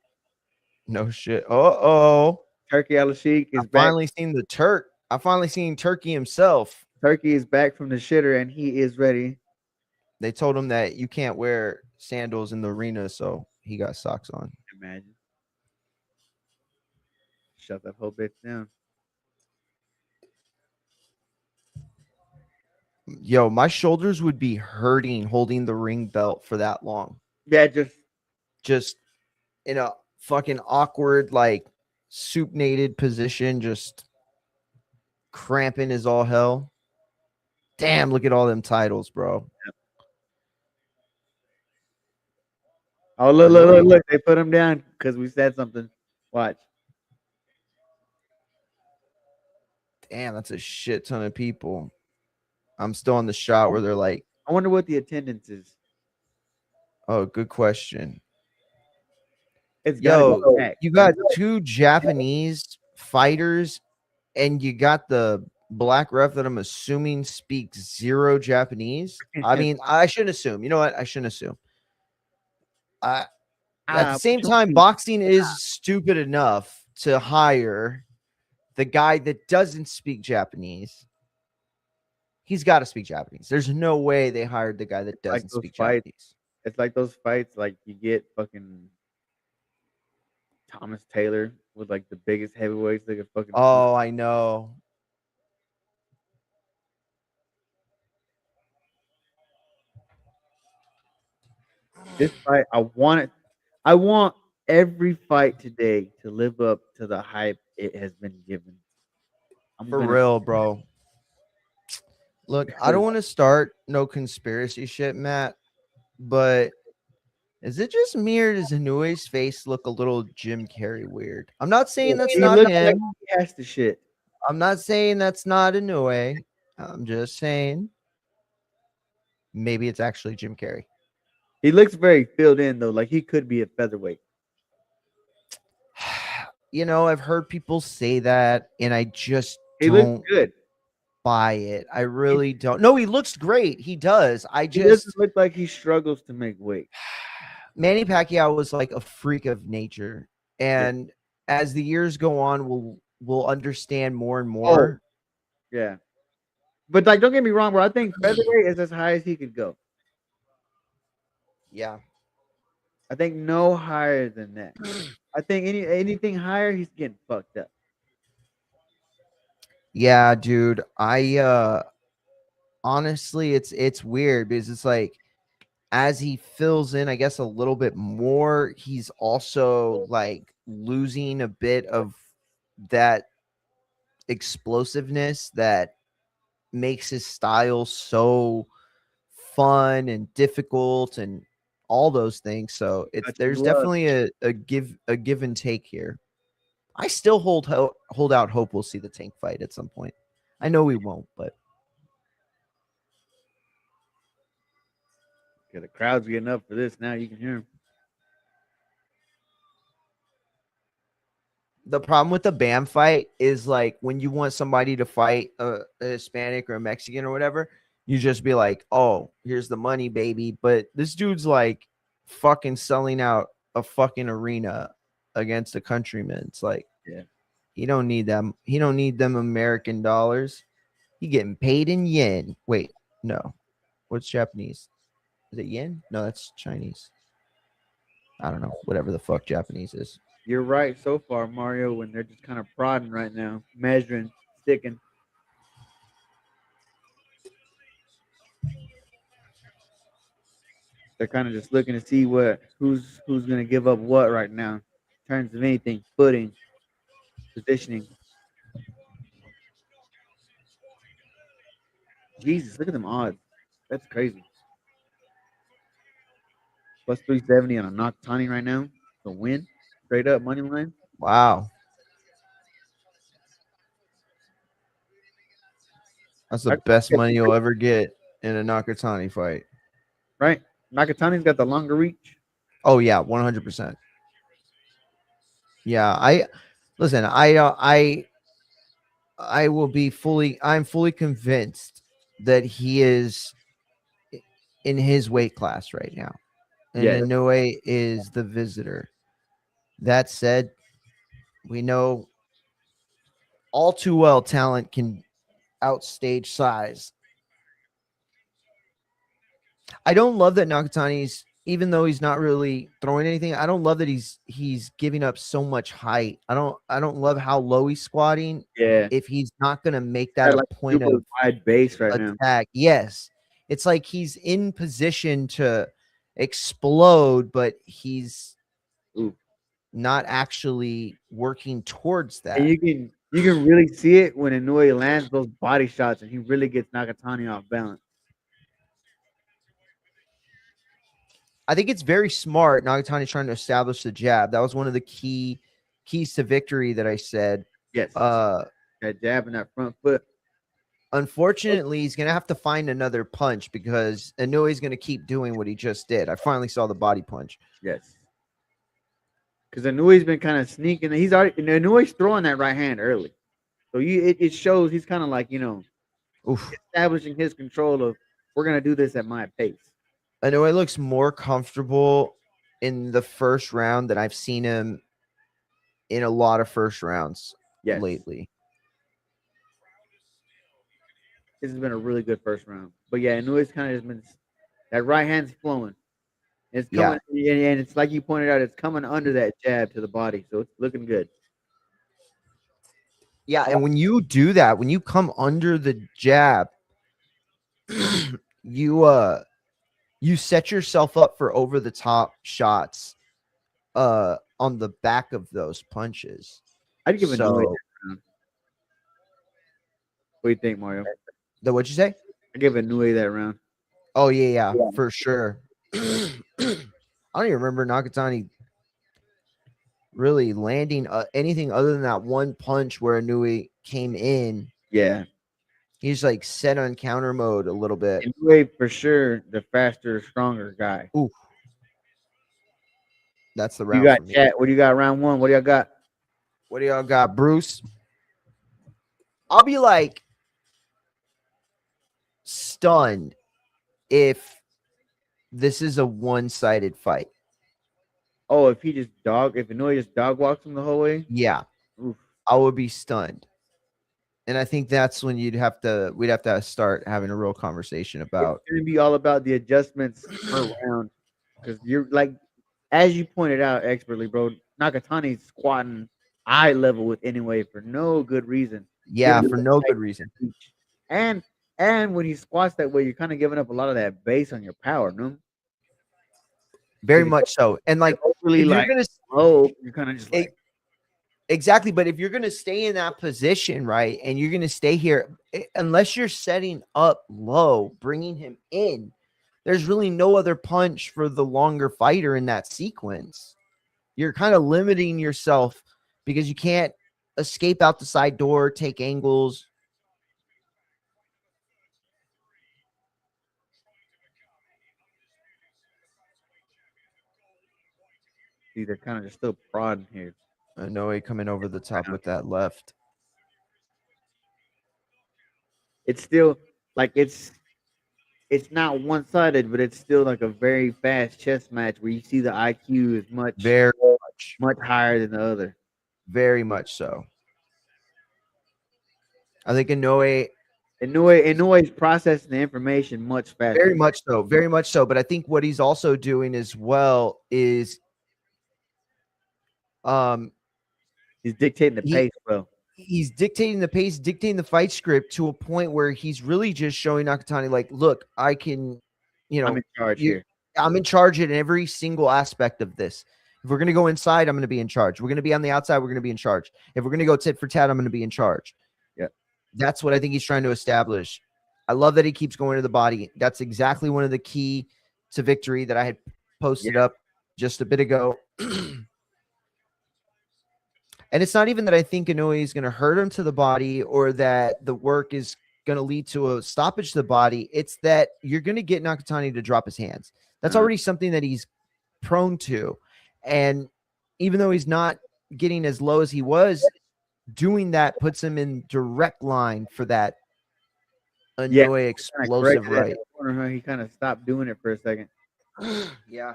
No shit. Uh-oh. Turkey Al Sheikh I is back. finally seen the Turk. I finally seen Turkey himself. Turkey is back from the shitter and he is ready. They told him that you can't wear sandals in the arena, so he got socks on. Imagine. Shut that whole bitch down. Yo, my shoulders would be hurting holding the ring belt for that long. Yeah, just Just in a fucking awkward, like supinated position, just cramping as all hell. Damn, look at all them titles, bro. oh Annoying. look. They put him down because we said something. Watch. Damn, that's a shit ton of people. I'm still on the shot where they're like, I wonder what the attendance is. oh, good question. It's gotta be Yo, packed. you got two Japanese fighters and you got the black ref that I'm assuming speaks zero Japanese. I mean, I shouldn't assume. You know what? I shouldn't assume. At the same time, Chunky. boxing is stupid enough to hire the guy that doesn't speak Japanese. He's got to speak Japanese. There's no way they hired the guy that Like doesn't those speak fights. Japanese. It's like those fights like you get fucking Thomas Taylor with like the biggest heavyweights they could fucking fight. Oh, I know. This fight, I want every fight today to live up to the hype it has been given. I'm For gonna real, bro. Look, I don't want to start no conspiracy shit, Matt, but is it just me or does Inoue's face look a little Jim Carrey weird? I'm not saying that's he not looks like him. he has to shit. I'm not saying that's not Inoue. I'm just saying maybe it's actually Jim Carrey. He looks very filled in though, like he could be a featherweight. You know, I've heard people say that, and I just He looks don't good. buy it. I really don't. No, he looks great. He does. I He doesn't just look like he struggles to make weight. Manny Pacquiao was like a freak of nature, Yeah. and as the years go on, we'll understand more and Oh, more. yeah. But like, don't get me wrong, bro. I think featherweight is as high as he could go. Yeah. I think no higher than that. I think anything higher, he's getting fucked up. Yeah, dude. I honestly it's weird because it's like as he fills in, I guess, a little bit more, he's also like losing a bit of that explosiveness that makes his style so fun and difficult and all those things. So it's Touching there's gloves. definitely a give and take here. I still hold out hope we'll see the Tank fight at some point. I know we won't, but Yeah, the crowd's getting up for this now. You can hear him. the problem with the Bam fight is like when you want somebody to fight a Hispanic or a Mexican or whatever, you just be like, oh, here's the money, baby. But this dude's like fucking selling out a fucking arena against a countryman. It's like, Yeah. he don't need them. He don't need them American dollars. He getting paid in yen. Wait, no. What's Japanese? Is it yen? No, that's Chinese. I don't know. Whatever the fuck Japanese is. You're right so far, Mario, when they're just kind of prodding right now, measuring, sticking. They're kind of just looking to see who's gonna give up what right now. In terms of anything, footing, positioning. Jesus, look at them odds. That's crazy. Plus 370 on a Nakatani right now. The win. Straight up money line. Wow. That's the best money you'll ever get in a Nakatani fight. Right? Nakatani's got the longer reach. Oh yeah, 100%. Yeah, I listen. I will be fully. I'm fully convinced that he is in his weight class right now, and Yes. Inoue is the visitor. That said, we know all too well talent can outstage size. I don't love that Nakatani's, even though he's not really throwing anything, I don't love that he's giving up so much height. I don't love how low he's squatting Yeah. if he's not gonna make that Got a like point super of wide base right now. attack. Yes. It's like he's in position to explode, but he's Ooh. not actually working towards And that. you can really see it when Inoue lands those body shots and he really gets Nakatani off balance. I think it's very smart. Nagatani trying to establish the jab. That was one of the keys to victory that I said. Yes. Uh, That jab in that front foot. unfortunately, he's gonna have to find another punch because Inoue's gonna keep doing what he just did. I finally saw the body punch. Yes. Because Inoue's been kind of sneaking. He's already Inoue's throwing that right hand early. So it shows he's kind of like, Oof. establishing his control of we're gonna do this at my pace. Inoue looks more comfortable in the first round than I've seen him in a lot of first rounds Yes. lately. This has been a really good first round. But yeah, Inoue's kind of just been that right hand's flowing. It's Yeah. coming, and it's like you pointed out, it's coming under that jab to the body, so it's looking good. Yeah, and when you do that, when you come under the jab, you set yourself up for over the top shots on the back of those punches. I'd give Inoue that So round. What do you think, Mario? what'd you say? I give Inoue that round. Oh yeah, for sure. I don't even remember Nakatani really landing anything other than that one punch where Inoue came in. Yeah, He's like set on counter mode a little bit. Inoue for sure, the faster, stronger guy. Ooh, that's the You round got for me. chat. What do you got? Round one. What do y'all got? What do y'all got, Bruce? I'll be like stunned if this is a one-sided fight. Oh, if Inoue just dog walks him the whole way. Yeah, Oof. I would be stunned. And I think that's when we'd have to start having a real conversation about. It's gonna be all about the adjustments per round, because you're like, as you pointed out expertly, bro. Nakatani's squatting eye level with Inoue for no good reason. Yeah, Giving for up no height good reason. reach. And when he squats that way, you're kind of giving up a lot of that base on your power, no? Very If much so. And like you're overly if you're like gonna low, you're kind of just like exactly, but if you're gonna stay in that position, right, and you're gonna stay here, unless you're setting up low, bringing him in, there's really no other punch for the longer fighter in that sequence. You're kind of limiting yourself because you can't escape out the side door, take angles. they're kind of just still prodding here. Inoue coming over the top with that left. It's still like it's not one sided, but it's still like a very fast chess match where you see the IQ is Very much higher than the other. very much so. I think Inoue's processing the information much faster. very much so, very much so. But I think what he's also doing as well is He's dictating the pace, bro. He's dictating the pace, dictating the fight script to a point where he's really just showing Nakatani, like, look, I can, I'm in charge here. I'm in charge in every single aspect of this. If we're going to go inside, I'm going to be in charge. We're going to be on the outside, we're going to be in charge. If we're going to go tit for tat, I'm going to be in charge. Yeah. That's what I think he's trying to establish. I love that he keeps going to the body. That's exactly one of the key to victory that I had posted up just a bit ago. And it's not even that I think Inoue is going to hurt him to the body or that the work is going to lead to a stoppage to the body. It's that you're going to get Nakatani to drop his hands. That's already something that he's prone to. And even though he's not getting as low as he was, doing that puts him in direct line for that Inoue explosive right. He kind of stopped doing it for a second. Yeah.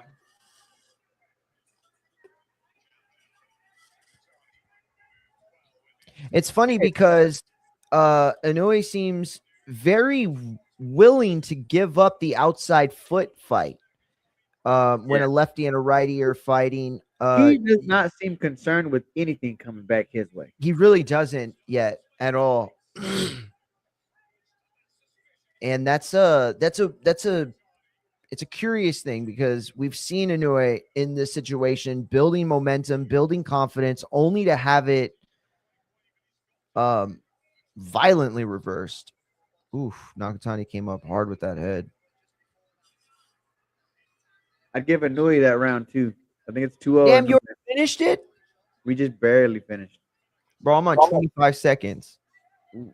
It's funny because Inoue seems very willing to give up the outside foot fight when a lefty and a righty are fighting. He does not seem concerned with anything coming back his way. He really doesn't yet at all. And it's a curious thing because we've seen Inoue in this situation building momentum, building confidence, only to have it violently reversed. Oof, Nakatani came up hard with that head. I'd give Inoue that round too. I think it's 2-0. Damn, you finished it? We just barely finished. Bro, I'm on 25 seconds. Ooh.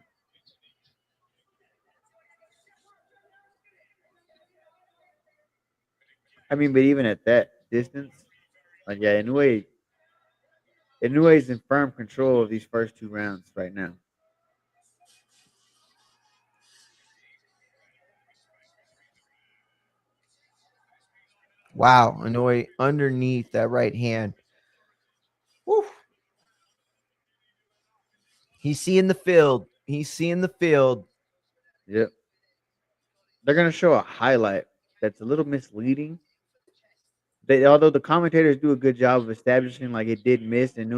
I mean, but even at that distance, like Inoue is in firm control of these first 2 rounds right now. Wow, Inoue underneath that right hand. Woo. He's seeing the field. He's seeing the field. Yep. They're gonna show a highlight that's a little misleading. Although the commentators do a good job of establishing like it did miss, and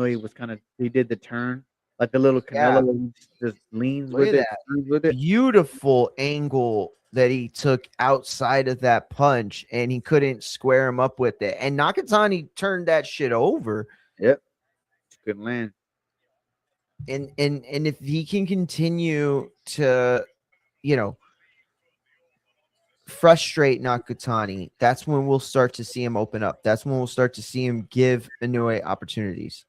he did the turn like the little Canelo just leans with it. Beautiful angle that he took outside of that punch, and he couldn't square him up with it. And Nakatani turned that shit over. Yep, good land. And if he can continue to, frustrate Nakatani, that's when we'll start to see him open up. That's when we'll start to see him give Inoue opportunities.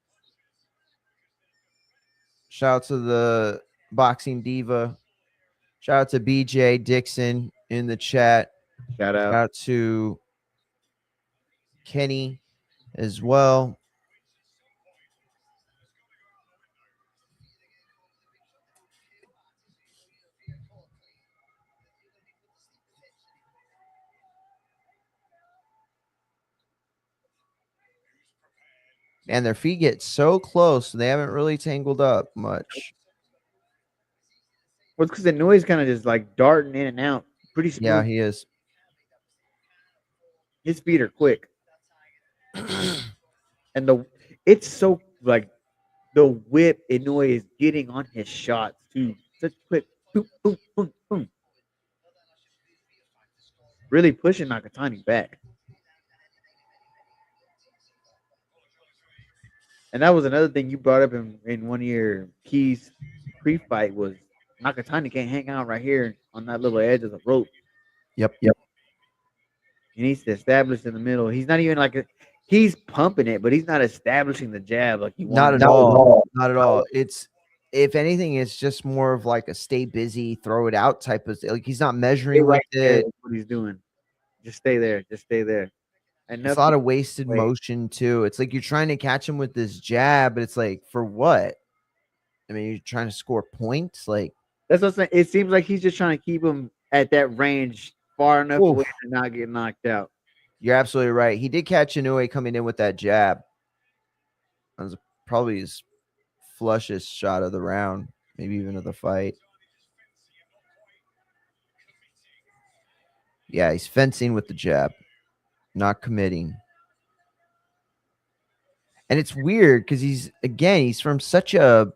Shout out to the Boxing Diva. Shout out to BJ Dixon in the chat. Shout out to Kenny as well. And their feet get so close, they haven't really tangled up much. Well, it's because the noise kind of just like darting in and out. Pretty smooth. Yeah, he is. His feet are quick. And it's so like the whip Inoue is getting on his shots too. Such quick boom, boom, boom, boom. Really pushing Nakatani back. And that was another thing you brought up in one of your keys pre-fight was Nakatani can't hang out right here on that little edge of the rope. Yep. He needs to establish in the middle. He's not even like he's pumping it, but he's not establishing the jab like he wants. Not at all. It's, if anything, it's just more of like a stay busy, throw it out type of, like he's not measuring with it. What he's doing. Just stay there. Just stay there. And it's a lot of wasted motion too. It's like you're trying to catch him with this jab, but it's like, for what? I mean, you're trying to score points. Like, that's what I'm saying. It seems like he's just trying to keep him at that range far enough away to not get knocked out. You're absolutely right. He did catch Inoue coming in with that jab. That was probably his flushest shot of the round, maybe even of the fight. Yeah, he's fencing with the jab, not committing. And it's weird because he's from such a,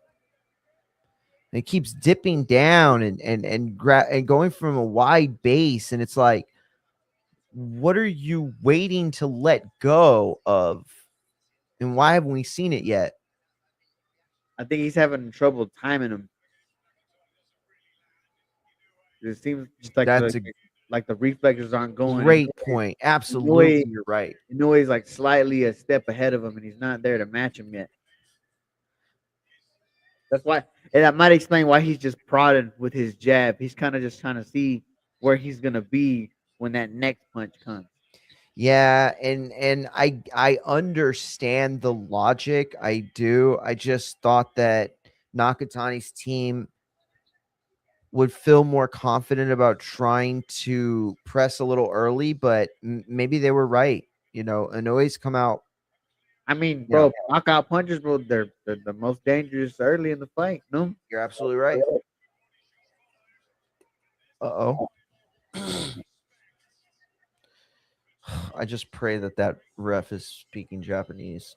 it keeps dipping down and going from a wide base, and it's like, what are you waiting to let go of? And why haven't we seen it yet? I think he's having trouble timing him. It seems just like the reflexes aren't going. Great point. Absolutely, you're right. Inoue's like slightly a step ahead of him, and he's not there to match him yet. That's why, and that might explain why he's just prodding with his jab. He's kind of just trying to see where he's gonna be when that next punch comes. Yeah, and I understand the logic. I do. I just thought that Nakatani's team would feel more confident about trying to press a little early, but maybe they were right. Inoue's come out. I mean, You know, bro, knockout punches, bro, they're the most dangerous early in the fight. No, you're absolutely right. Uh oh. I just pray that that ref is speaking Japanese.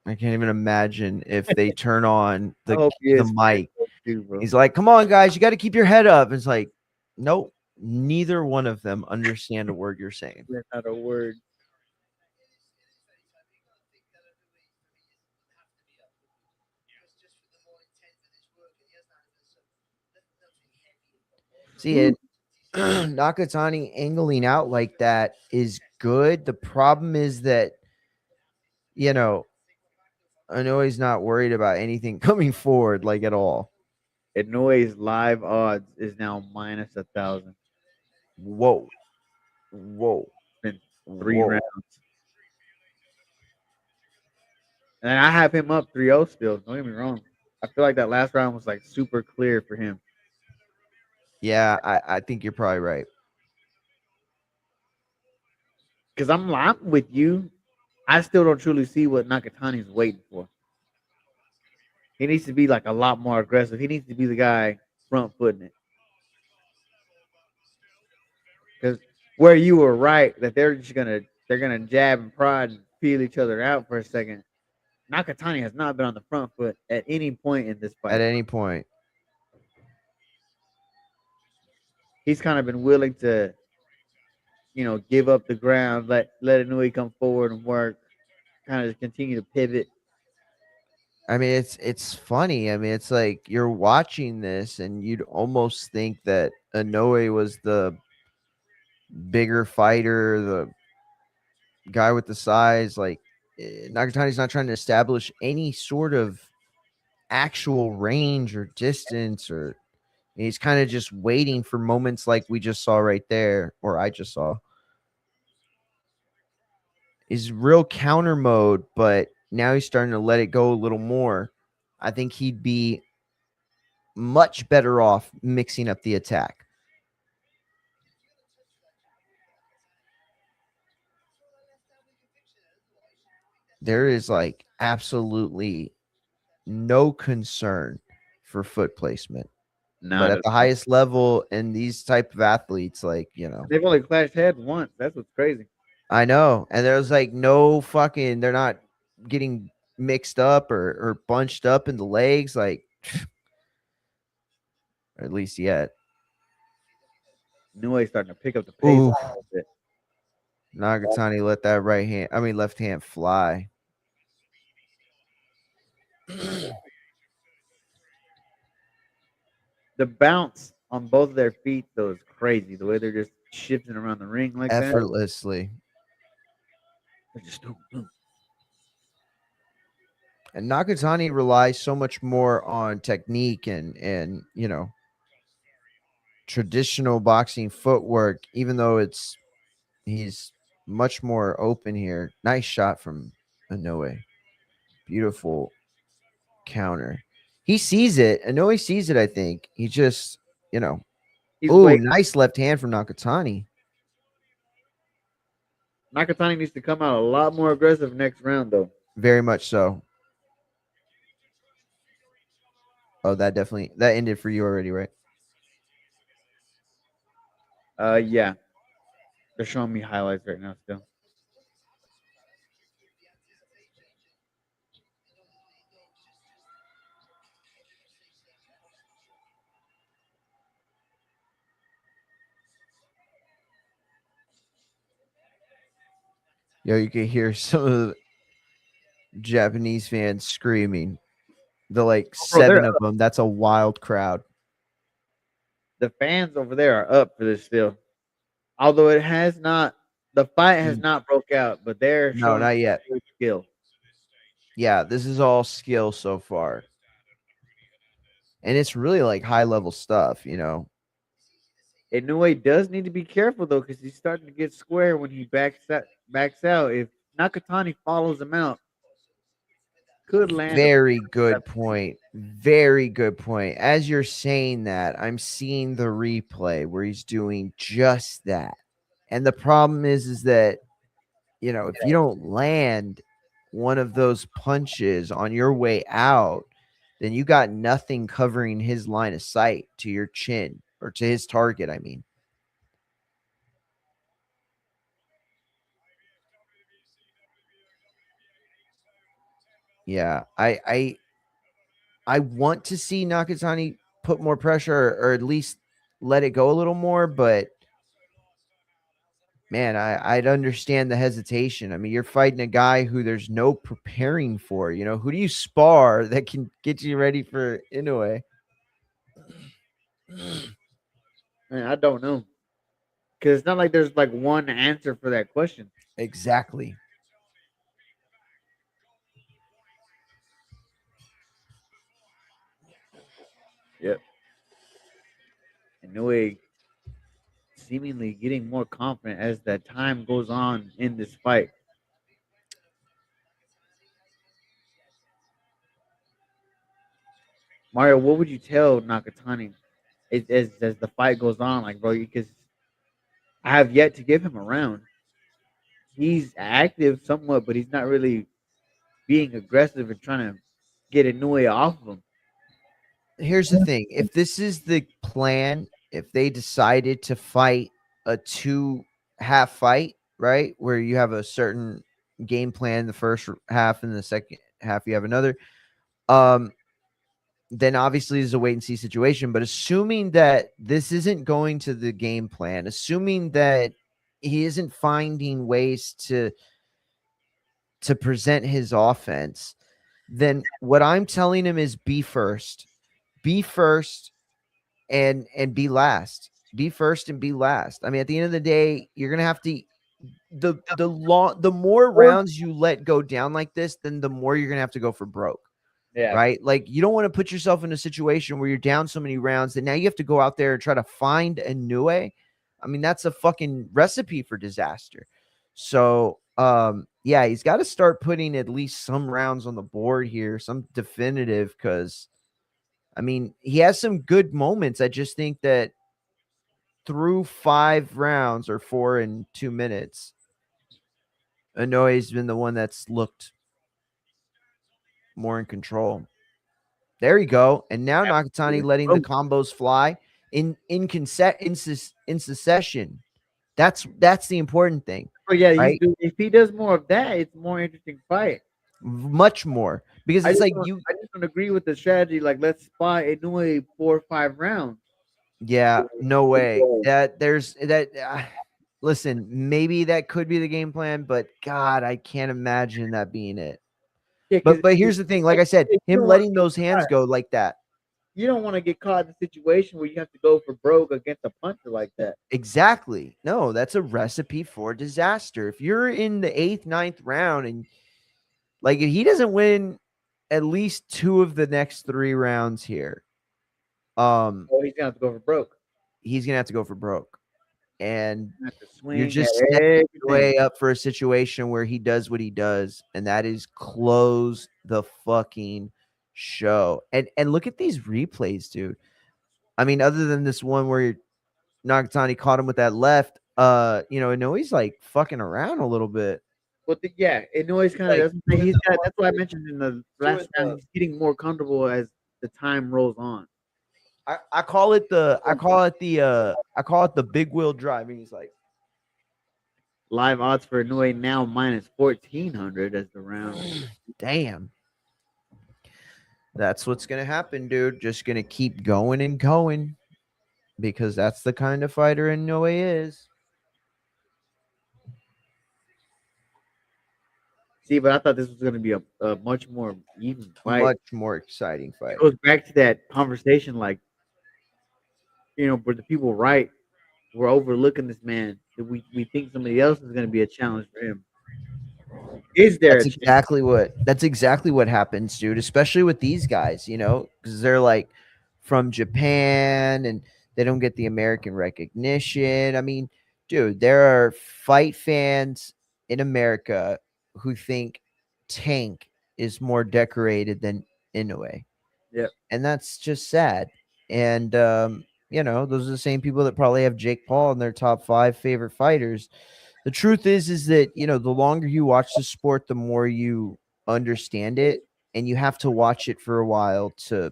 I can't even imagine if they turn on I the hope he the is mic. too, bro. He's like, "Come on, guys, you got to keep your head up." It's like, nope, neither one of them understand a word you're saying. That's not a word. See it, Nakatani angling out like that is good. The problem is that you know I know he's not worried about anything coming forward like at all. Inoue's live odds is now -1,000. Whoa, whoa, Been 3 rounds, whoa. and I have him up 3-0 still. Don't get me wrong. I feel like that last round was like super clear for him. Yeah, I think you're probably right. Because I'm with you. I still don't truly see what Nakatani's waiting for. He needs to be like a lot more aggressive. He needs to be the guy front footing it. Because where you were right that they're gonna jab and prod and feel each other out for a second. Nakatani has not been on the front foot at any point in this At fight. any point, He's kind of been willing to, give up the ground, let Inoue come forward and work, kind of continue to pivot. I mean, it's funny. I mean, it's like you're watching this, and you'd almost think that Inoue was the bigger fighter, the guy with the size. Like Nakatani's not trying to establish any sort of actual range or distance, or he's kind of just waiting for moments like we just saw right there, or I just saw. Is real counter mode, but now he's starting to let it go a little more. I think he'd be much better off mixing up the attack. There is like absolutely no concern for foot placement. But Not at at the all. highest level in these type of athletes, They've only clashed heads once. That's what's crazy. I know. And there's like no fucking, they're not getting mixed up or bunched up in the legs, like, or at least yet. Inoue starting to pick up the pace a Ooh, little bit. Nagatani let that left hand fly. The bounce on both of their feet though is crazy. The way they're just shifting around the ring like that. Effortlessly. They're just boom. And Nakatani relies so much more on technique and traditional boxing footwork, even though he's much more open here. Nice shot from Inoue. Beautiful counter. He sees it. Inoue sees it, I think. He just, He's oh, waiting. nice left hand from Nakatani. Nakatani needs to come out a lot more aggressive next round though. Very much so. Oh, that ended for you already, right? Yeah. They're showing me highlights right now still. Yo, you can hear some of the Japanese fans screaming. The like Oh, bro, seven of them. That's a wild crowd. the fans over there are up for this still. Although the fight has not broke out, but they're No, showing not yet. skill. Yeah, this is all skill so far. and it's really like high level stuff, you know. Inoue does need to be careful though, because he's starting to get square when he backs out. If Nakatani follows him out, could land a Very good point. Very good point. As you're saying that, I'm seeing the replay where he's doing just that. And the problem is that, you know, if you don't land one of those punches on your way out, then you got nothing covering his line of sight to your chin or to his target, I mean. Yeah, I want to see Nakatani put more pressure or at least let it go a little more, but man, I'd understand the hesitation. I mean, you're fighting a guy who there's no preparing for. You know, who do you spar that can get you ready for Inoue? Man, I don't know, because it's not like there's like one answer for that question. Exactly. Yep. Inoue seemingly getting more confident as that time goes on in this fight. Mario, what would you tell Nakatani as the fight goes on? Like, bro, because I have yet to give him a round. He's active somewhat, but he's not really being aggressive and trying to get Inoue off of him. Here's the thing. If this is the plan, if they decided to fight a two half fight, right? Where you have a certain game plan the first half and the second half you have another. Um then obviously it's a wait and see situation. But assuming that this isn't going to the game plan, assuming that he isn't finding ways to present his offense, then what I'm telling him is be first, and be last. Be first and be last. I mean, at the end of the day, you're gonna have to the more rounds you let go down like this, then the more you're gonna have to go for broke. Yeah. Right? Like you don't want to put yourself in a situation where you're down so many rounds that now you have to go out there and try to find a new way. I mean, that's a fucking recipe for disaster. So, yeah, he's got to start putting at least some rounds on the board here, some definitive, because I mean, he has some good moments. I just think that through 5 rounds or 4 in 2 minutes, Inoue's been the one that's looked more in control. There you go. And now Nakatani letting the combos fly in succession. That's the important thing, Oh yeah, right? if he does more of that, it's a more interesting fight. Much more because it's like you. I just don't agree with the strategy. Like, let's spy Inoue 4 or 5 rounds. Yeah, no way. That there's that. Listen, maybe that could be the game plan, but God, I can't imagine that being it. Yeah, But here's the thing. Like I said, you him don't want letting to those hands go like that. you don't want to get caught in a situation where you have to go for broke against a puncher like that. Exactly. No, that's a recipe for disaster. If you're in the 8th, 9th round and like if he doesn't win at least 2 of the next 3 rounds here, Oh, he's gonna have to go for broke. he's gonna have to go for broke. And Have to you're swing at just setting your everything. way up for a situation where he does what he does, and that is close the fucking show. And look at these replays, dude. I mean, other than this one where Nakatani caught him with that left, you know, I know he's like fucking around a little bit. But yeah, Inoue's kind of Like he's got. That's what I mentioned in the last round. He's getting more comfortable as the time rolls on. I call it the big wheel driving. He's like, Live odds for Inoue now minus 1,400 as the round. damn. That's what's gonna happen, dude. Just gonna keep going and going because that's the kind of fighter Inoue is. See, but I thought this was going to be a much more even fight. Much more exciting fight. It goes back to that conversation, like, where the people right, we're overlooking this man. That we think somebody else is going to be a challenge for him. Is there That's exactly what happens, dude, especially with these guys, you know, because they're like, from Japan and they don't get the American recognition. I mean, dude, there are fight fans in America who think Tank is more decorated than Inoue. Yep. And that's just sad. And those are the same people that probably have Jake Paul in their top 5 favorite fighters. The truth is that, the longer you watch the sport, the more you understand it, and you have to watch it for a while to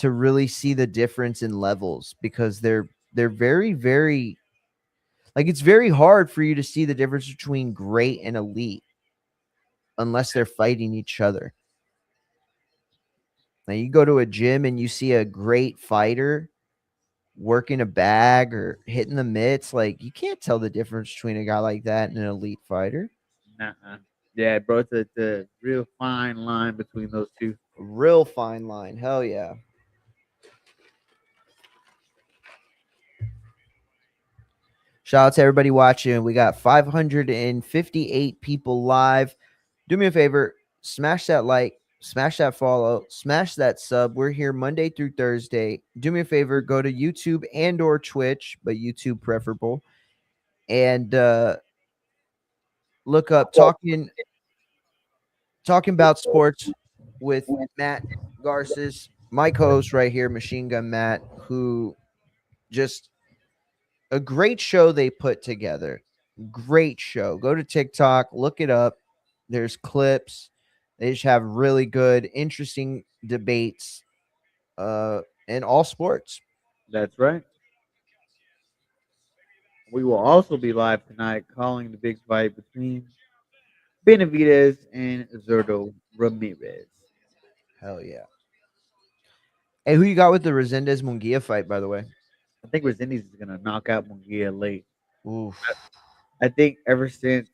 really see the difference in levels, because they're very, very, like, it's very hard for you to see the difference between great and elite unless they're fighting each other. Now you go to a gym and you see a great fighter working a bag or hitting the mitts, like, you can't tell the difference between a guy like that and an elite fighter. Nuh-uh. Yeah, bro, it's a real fine line between those two. Real fine line. Hell yeah. Shout out to everybody watching. We got 558 people live. Do me a favor, smash that like, smash that follow, smash that sub. We're here Monday through Thursday. Do me a favor, go to YouTube and or Twitch, but YouTube preferable, and look up talking about sports with Matt Garces, my co-host right here, Machine Gun Matt, who just a great show they put together. Great show. Go to TikTok, look it up. There's clips. They just have really good, interesting debates in all sports. That's right. We will also be live tonight calling the big fight between Benavidez and Zurdo Ramirez. Hell yeah. Hey, who you got with the Resendez Munguia fight, by the way? I think Resendiz is gonna knock out Munguia late. Oof. I think ever since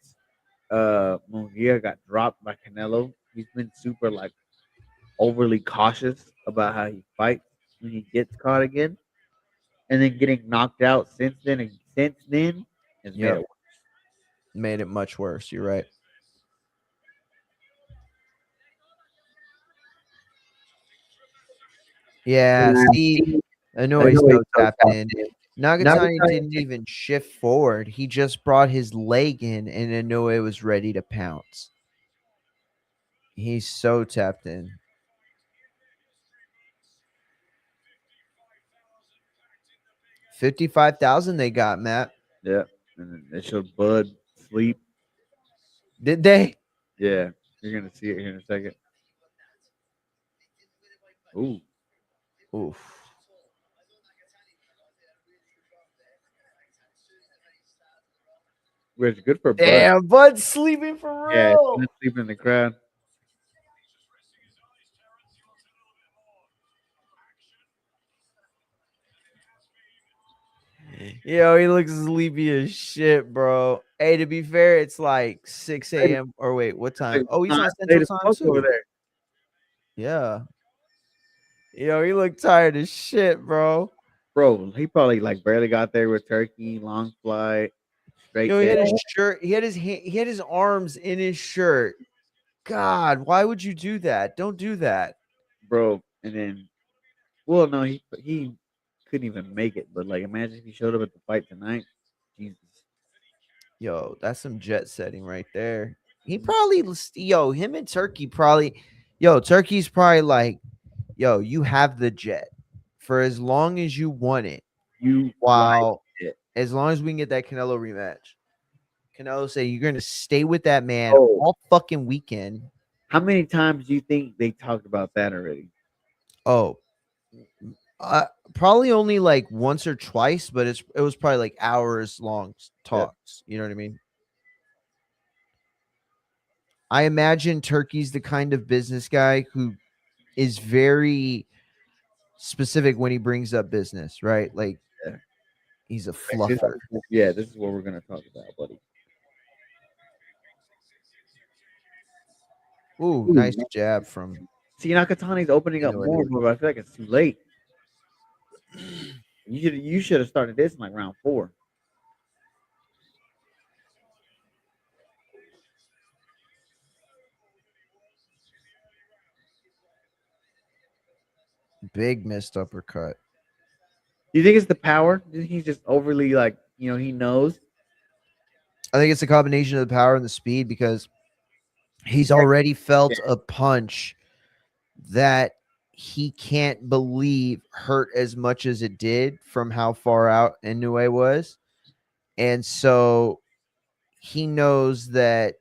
Munguia got dropped by Canelo, he's been super like overly cautious about how he fights when he gets caught again, and then getting knocked out since then has made it Yep. worse. Made it much worse. You're right. Yeah, see, I know he's so tapped in. Nagatani didn't even shift forward. He just brought his leg in, and Inoue was ready to pounce. He's so tapped in. 55,000 they got, Matt. Yeah, and then they showed Bud sleep. Did they? Yeah, you're gonna see it here in a second. Ooh, Oof. which is good for Bud. Damn, Bud's sleeping for Yeah, real. Bud's sleeping in the crowd. Yo, he looks sleepy as shit, bro. Hey, to be fair, it's like 6 a.m. Or wait, what time? Oh, he's on Central Time over too. there, Yeah. Yo, he looked tired as shit, bro. bro. He probably like barely got there with turkey, long flight, straight Yo, he there, had his shirt. He had his arms in his shirt. God, why would you do that? Don't do that. bro. And then, well, no, he couldn't even make it. But like, imagine if he showed up at the fight tonight. Jesus, Yo, that's some jet setting right there. He probably, yo, him and Turkey probably, yo, Turkey's probably like, yo, you have the jet for as long as you want it. you like While, it. as long as we can get that Canelo rematch. Canelo say you're going to stay with that man Oh, all fucking weekend. how many times do you think they talked about that already? Oh, probably only like once or twice, but it was probably like hours long talks. You know what I mean? I imagine Turkey's the kind of business guy who is very specific when he brings up business, right? Like, Yeah. he's a This, fluffer. yeah, this is what we're gonna talk about, buddy. Ooh, nice jab from See, Nakatani's opening up Inoue. more, but I feel like it's too late. You should have started this in like round 4. Big missed uppercut. Do you think it's the power? Do you think he's just overly like he knows? I think it's a combination of the power and the speed because he's Yeah, already yeah, felt a punch that he can't believe hurt as much as it did from how far out Inoue was. And so he knows that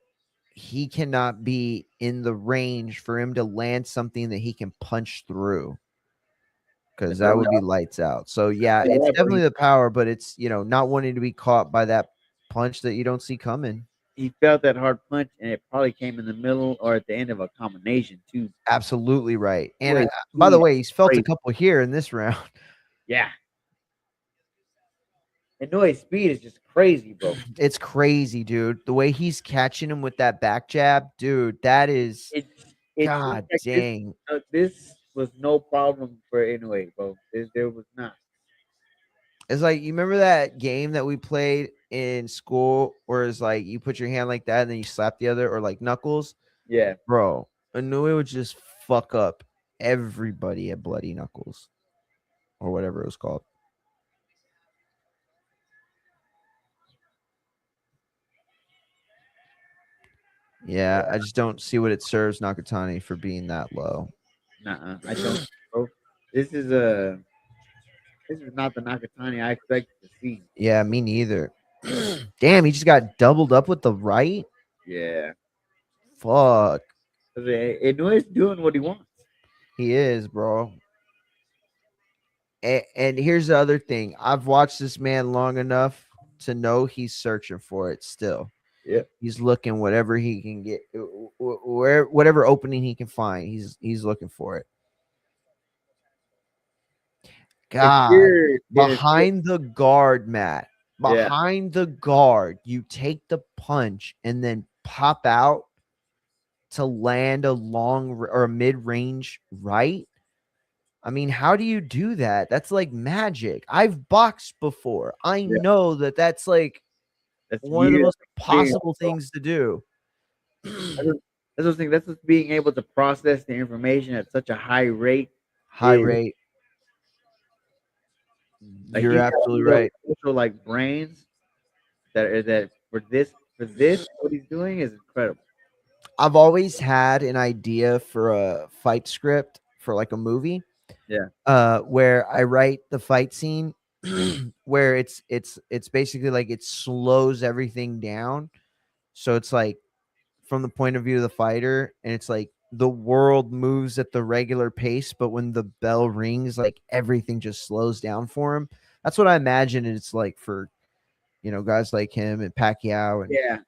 he cannot be in the range for him to land something that he can punch through because that bro. would be lights out. So yeah, it's Yeah, bro. definitely the power, but it's not wanting to be caught by that punch that you don't see coming. He felt that hard punch, and it probably came in the middle or at the end of a combination too. Absolutely right. And Wait, by the speed, way, he's felt a crazy. couple here in this round. Yeah, Inoue speed is just crazy, bro. It's crazy, dude. The way he's catching him with that back jab, dude, that is It seems god like dang. this was no problem for Inoue, bro. There was not. It's like you remember that game that we played in school where it's like you put your hand like that and then you slap the other or like knuckles? Yeah, Bro, Inoue would just fuck up everybody at Bloody Knuckles or whatever it was called. Yeah, I just don't see what it serves Nakatani for being that low. nah, I don't, bro. This is this is not the Nakatani I expected to see. Yeah, me neither. Damn, he just got doubled up with the right? Yeah, Fuck. Inoue's doing what he wants. He is, bro. And here's the other thing. I've watched this man long enough to know he's searching for it still. Yeah, He's looking whatever he can get, where whatever opening he can find. He's looking for it. if God, you're behind the guard, Matt. yeah, Behind the guard, you take the punch and then pop out to land a long or a mid-range right. I mean, how do you do that? That's like magic. I've boxed before. I yeah, know that that's like that's one of the years most of experience, possible bro. things to do. That's what I'm saying. That's just being able to process the information at such a high rate High is rate. like You're he's got absolutely these right. special like brains that for this what he's doing is incredible. I've always had an idea for a fight script for like a movie, Yeah, where I write the fight scene where it's basically like it slows everything down. So it's like from the point of view of the fighter, and it's like the world moves at the regular pace, but when the bell rings, like everything just slows down for him. That's what I imagine it's like for guys like him and Pacquiao and yeah,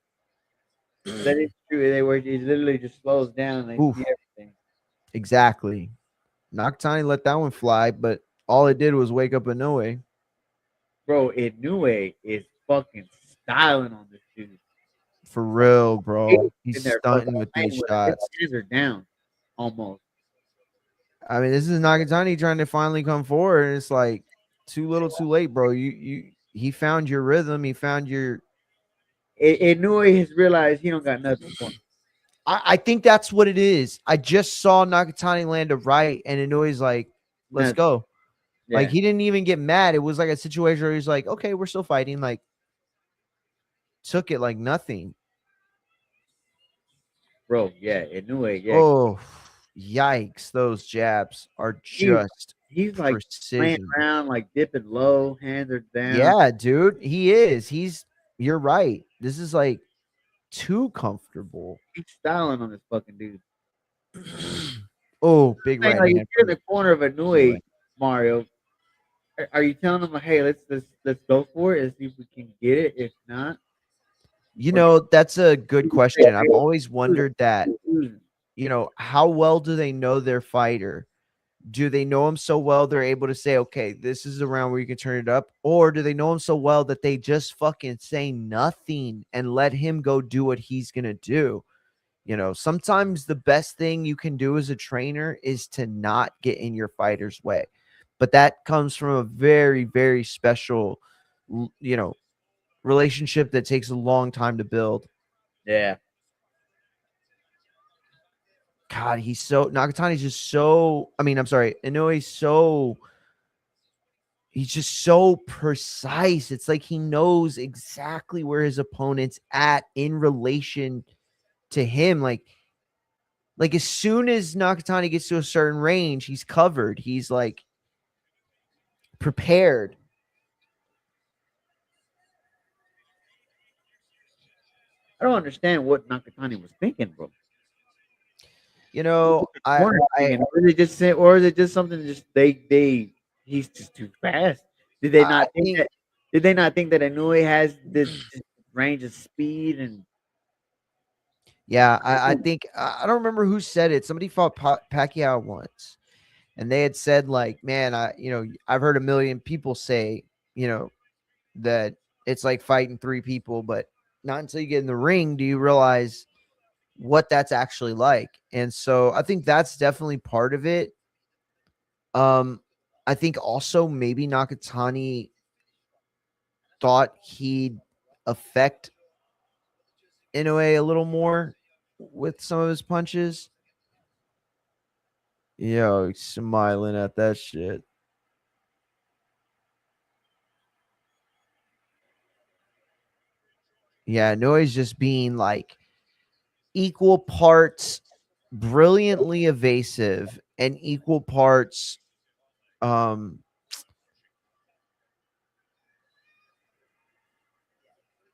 that is true. They where he literally just slows down and they see oof, everything. exactly. Nakatani let that one fly, but all it did was wake up Inoue. Bro, Inoue is fucking styling on this dude. For Like real, he's bro. He's in there fucking stunting with these fighting with his shots. hands are down almost. I mean, this is Nakatani trying to finally come forward, and it's like too little, too late, bro. He found your rhythm. He found your. Inoue has realized he don't got nothing for him. I think that's what it is. I just saw Nakatani land a right, and Inoue's like, "Let's Nothing. go." Like Yeah, he didn't even get mad. It was like a situation where he's like, "Okay, we're still fighting." Like took it like nothing. bro. Yeah, Inoue. Yeah, Oh, yikes! Those jabs are he just he's like playing precision. around, like dipping low, hands are down. Yeah, dude, he is. You're right. This is like too comfortable. He's styling on this fucking dude. Oh, big Saying right like if hand you're in from the corner of Inoue. Inoue, Mario, are you telling him like, hey, let's go for it and see if we can get it? If not, or That's a good you just say, question. I've hey, always wondered that, we're losing. how well do they know their fighter? Do they know him so well they're able to say, okay, this is the round where you can turn it up? Or do they know him so well that they just fucking say nothing and let him go do what he's going to do? Sometimes the best thing you can do as a trainer is to not get in your fighter's way. But that comes from a very, very special, relationship that takes a long time to build. Yeah, God, he's so Nakatani's just so. I mean, I'm sorry, Inoue's so. He's just so precise. It's like he knows exactly where his opponent's at in relation to him. Like as soon as Nakatani gets to a certain range, he's covered. He's like prepared. I don't understand what Nakatani was thinking, bro. You What know, was the corner I thinking? Or is it just or is it just something just they he's just too fast? Did they I not think think that? Did they not think that Inoue has the range of speed and yeah, I think I don't remember who said it. Somebody fought Pacquiao once, and they had said like, man, I've heard a million people say, you know, that it's like fighting three people, but not until you get in the ring do you realize what that's actually like. And so I think that's definitely part of it. Um, I think also maybe Nakatani thought he'd affect Inoue a little more with some of his punches. Yo, he's smiling at that shit. Yeah, Inoue's just being like equal parts brilliantly evasive and equal parts um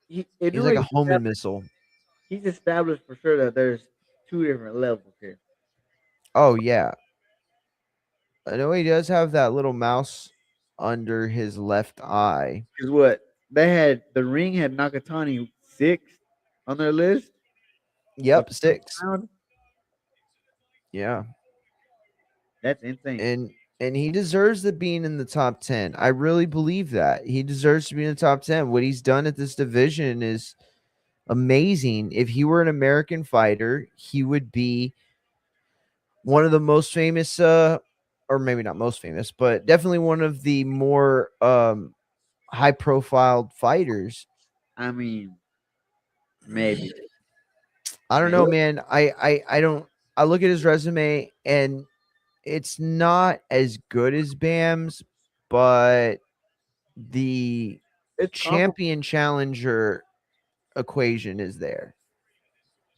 he's like Inoue a homing missile. he's established for sure that there's two different levels here. Oh yeah. I know he does have that little mouse under his left eye. Because what they had, the ring had Nakatani 6 on their list of Yep, first 6. round. Yeah. That's insane. And he deserves to being in the top 10. I really believe that. He deserves to be in the top 10. What he's done at this division is amazing. If he were an American fighter, he would be one of the most famous or maybe not most famous, but definitely one of the more high profile fighters. I mean, maybe, I don't know, maybe. man. I don't. I look at his resume and it's not as good as Bam's, but the It's comparable. champion challenger equation is there.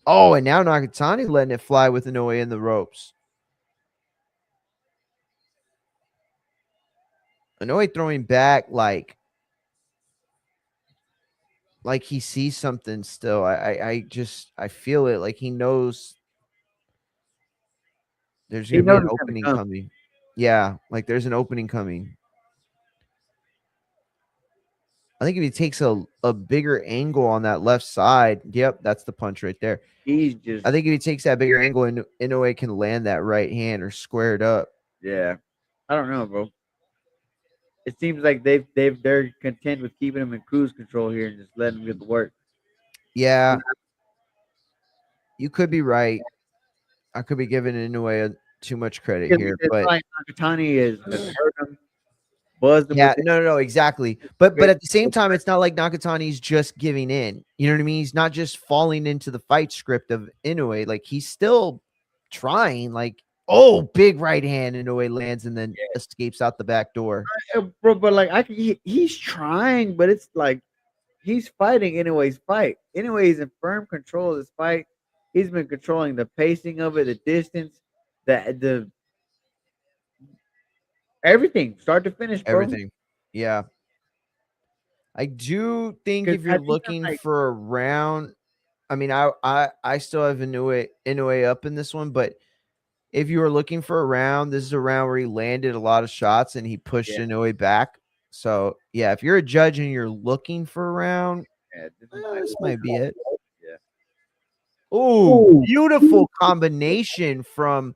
Oh, and now Nakatani letting it fly with Inoue in the ropes. Inoue throwing back like he sees something still. I feel it. Like he knows there's He gonna be knows an it's gonna opening come. coming. Yeah, like there's an opening coming. I think if he takes a bigger angle on that left side, yep, that's the punch right there. He's I just, think if he takes that bigger angle, Inoue can land that right hand or square it up. yeah. I don't know, bro. It seems like they're content with keeping him in cruise control here and just letting him get the work. Yeah, you could be right. I could be giving Inoue too much credit Because here, it's but like Nakatani has hurt him, buzzed him with yeah, no, exactly. But at the same time, it's not like Nakatani's just giving in. You know what I mean? He's not just falling into the fight script of Inoue. Like he's still trying. Like, oh, big right hand Inoue lands and then escapes out the back door. bro. But like he's trying, but it's like he's fighting Inoue's fight. Inoue is in firm control of this fight. He's been controlling the pacing of it, the distance, the everything, start to finish, bro. Everything. Yeah. I do think Because if you're at the end, looking like, for a round, I mean, I still have Inoue up in this one, but if you were looking for a round, this is a round where he landed a lot of shots and he pushed yeah, Inoue back. So yeah, if you're a judge and you're looking for a round, yeah, this this might be it. yeah. Oh, beautiful combination from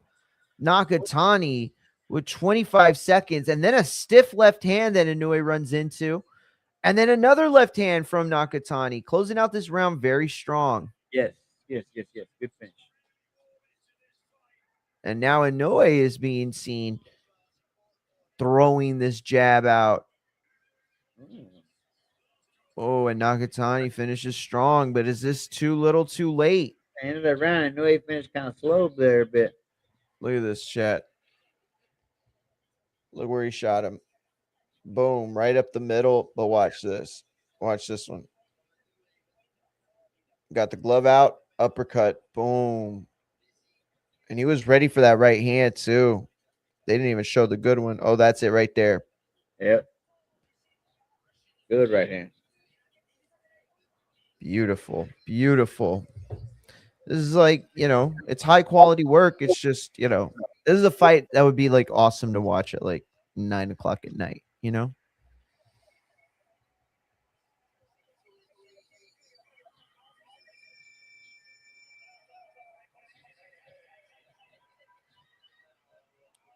Nakatani with 25 seconds, and then a stiff left hand that Inoue runs into, and then another left hand from Nakatani, closing out this round very strong. Yes, yes. Good finish. And now Inoue is being seen throwing this jab out. Mm. Oh, and Nakatani finishes strong, but is this too little too late? End of that round, I knew he finished kind of slow there a bit. Look at this chat. Look where he shot him. Boom, right up the middle. But watch this. Watch this one. Got the glove out, uppercut. Boom. And he was ready for that right hand too. They didn't even show the good one. Oh, that's it right there. Yep. Good right hand. Beautiful. Beautiful. This is like, it's high quality work. It's just, this is a fight that would be like awesome to watch at like 9 o'clock at night,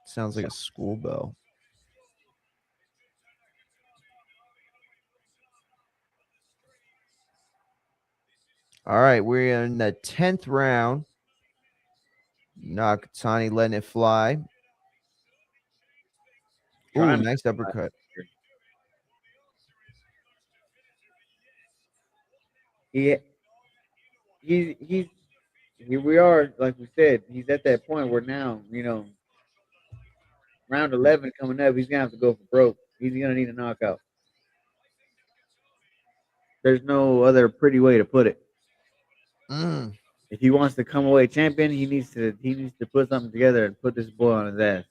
Sounds like a school bell. All right, we're in the 10th round. Nakatani letting it fly. Ooh, nice uppercut. He's here we are, like we said, he's at that point where now, round 11 coming up, he's gonna have to go for broke. He's gonna need a knockout. There's no other pretty way to put it. Mm. If he wants to come away champion, he needs to put something together and put this boy on his ass.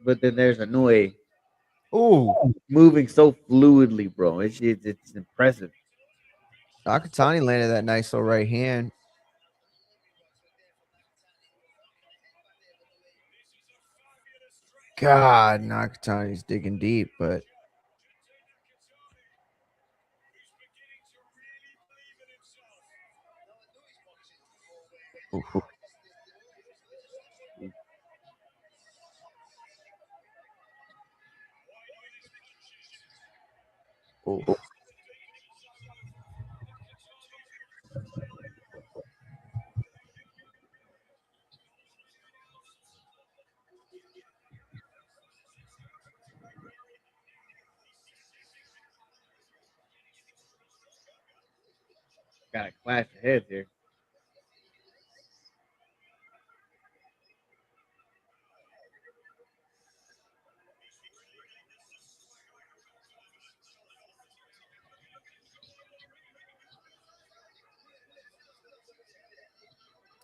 But then there's Inoue Ooh, moving so fluidly, bro. It's impressive. Nakatani landed that nice little right hand. God, Nakatani's digging deep, but oof. Oof. Got to clash the heads here.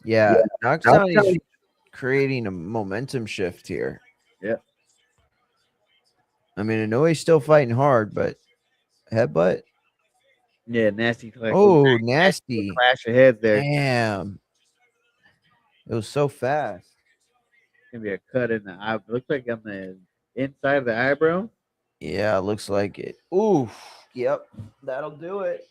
Yeah, Nakatani's creating a momentum shift here. Yep. I mean, Inoue's still fighting hard, but headbutt. Yeah, nasty. Oh, nasty. Clash of heads there. Damn. It was so fast. Gonna be a cut in the eye. Looks like on the inside of the eyebrow. Yeah, looks like it. Oof. Yep. That'll do it.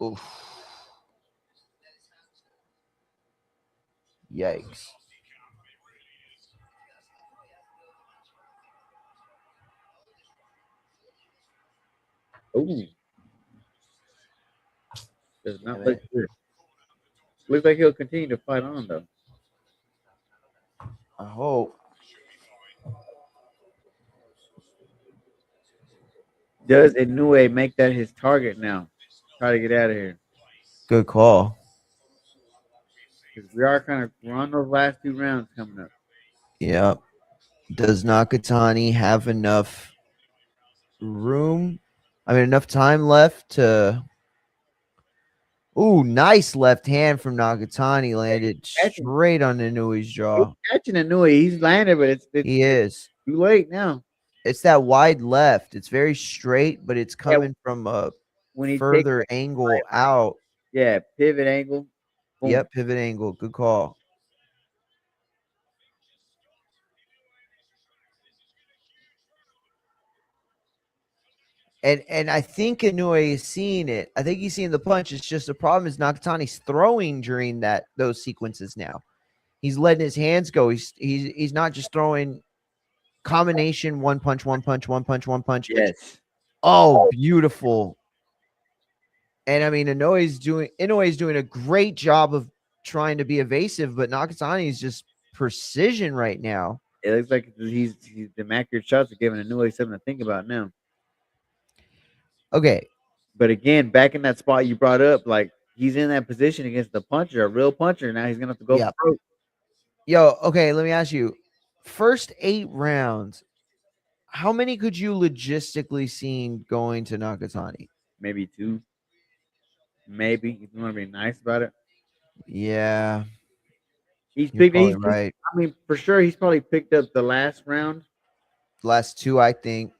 Oof. Yikes. Ooh. Does not look good. Looks like he'll continue to fight on though. I hope. Does Inoue make that his target now? Try to get out of here. Good call. Because we're on those last 2 rounds coming up. Yep. Does Nakatani have enough room? I mean, enough time left to. Ooh, nice left hand from Nakatani landed straight on Inoue's jaw. He's catching Inoue. He's landed, but it's He is. too late now. It's that wide left. It's very straight, but it's coming from a When he further angle out. Yeah, pivot angle. Boom. Yep, pivot angle. Good call. And I think Inoue is seeing it. I think he's seeing the punch. It's just the problem is Nakatani's throwing during those sequences now. He's letting his hands go. He's not just throwing combination one punch, one punch, one punch, one punch. Yes. Oh, beautiful. And I mean, Inoue is doing a great job of trying to be evasive, but Nakatani is just precision right now. It looks like he's the accurate shots are giving Inoue something to think about now. Okay. But again, back in that spot you brought up, like he's in that position against the puncher, a real puncher. Now he's gonna have to go for Yeah. broke. Yo, okay, let me ask you. First 8 rounds, how many could you logistically seen going to Nakatani? Maybe two, maybe if you want to be nice about it. Yeah, He's you're picked. probably right. I mean, for sure, he's probably picked up the last round Last two, I think.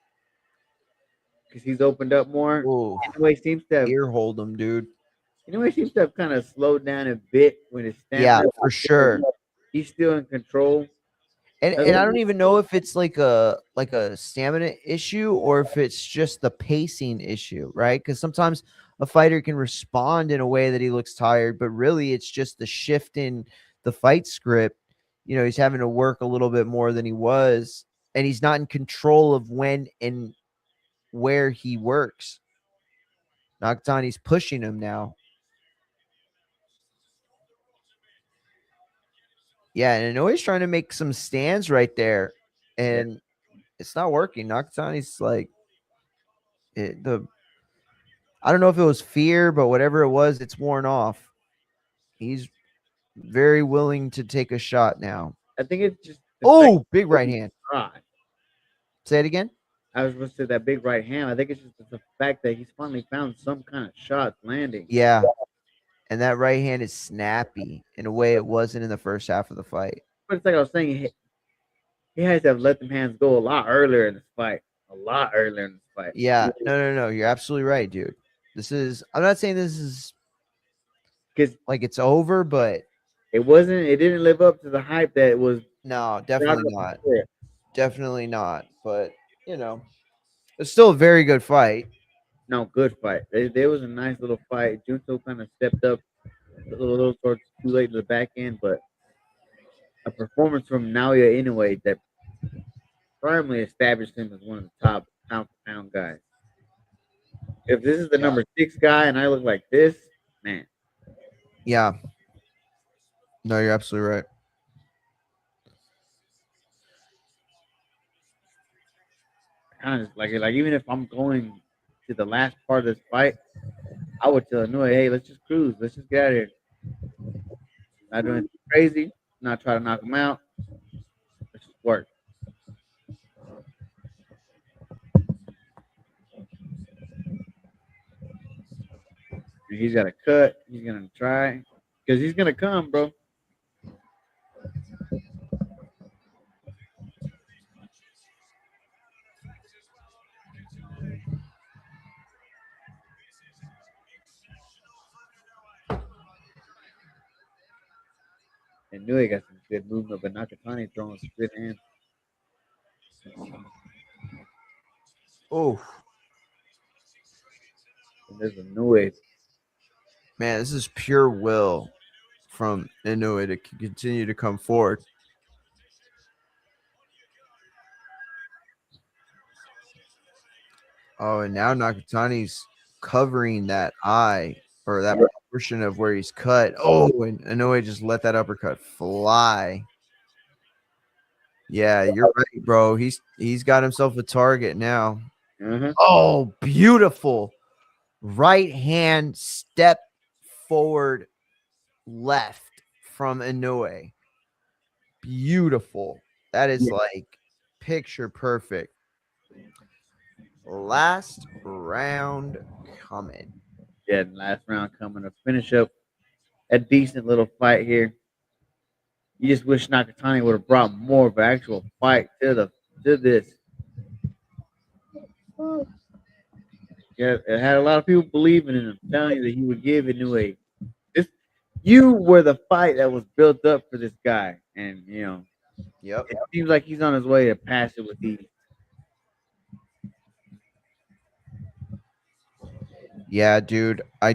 because he's opened up more. Oh, Anyway, seems to have. ear hold him, dude. Anyway, seems to have kind of slowed down a bit with his Yeah, stamina. for sure. He's still in control. And I don't even know if it's like a stamina issue or if it's just the pacing issue, right? Because sometimes a fighter can respond in a way that he looks tired, but really it's just the shift in the fight script. You know, he's having to work a little bit more than he was, and he's not in control of when and where he works. Nakatani's pushing him now. Yeah, and Inoue's trying to make some stands right there, and it's not working. Nakatani's like the I don't know if it was fear, but whatever it was, it's worn off. He's very willing to take a shot now. I think it's just Oh, big right hand. right. Say it again. I was going to say that big right hand. I think it's just the fact that he's finally found some kind of shot landing. Yeah. And that right hand is snappy in a way it wasn't in the first half of the fight. But it's like I was saying, he has to have let them hands go a lot earlier in this fight. A lot earlier in this fight. Yeah. No. You're absolutely right, dude. I'm not saying this is Because like it's over, but it didn't live up to the hype that it was. no, definitely not. Definitely not. But, it's still a very good fight. No, good fight. There was a nice little fight. Junto kind of stepped up a little towards too late in the back end, but a performance from Naoya Inoue that firmly established him as one of the top pound for pound guys. If this is the number 6 guy and I look like this, man. Yeah. No, you're absolutely right. Kind of just like even if I'm going to the last part of this fight, I would tell Inoue, hey, let's just cruise. Let's just get out of here. Not doing anything crazy. Not try to knock him out. Let's just work. He's got to cut. He's gonna try because he's gonna come, bro. And knew he got some good movement, but Nakatani throwing some good hands. Oh, And there's a Inoue. man, this is pure will from Inoue to continue to come forward. Oh, and now Nakatani's covering that eye or that portion of where he's cut. Oh, and Inoue just let that uppercut fly. Yeah, you're right, bro. He's got himself a target now. Uh-huh. Oh, beautiful. Right hand step forward left from Inoue. Beautiful. That is like picture perfect. Last round coming. Yeah, last round coming to finish up a decent little fight here. You just wish Nakatani would have brought more of an actual fight to this. Yeah, it had a lot of people believing in him, telling you that he would give Inoue. You were the fight that was built up for this guy, and Yep. it seems like he's on his way to pass it with ease. Yeah, dude. I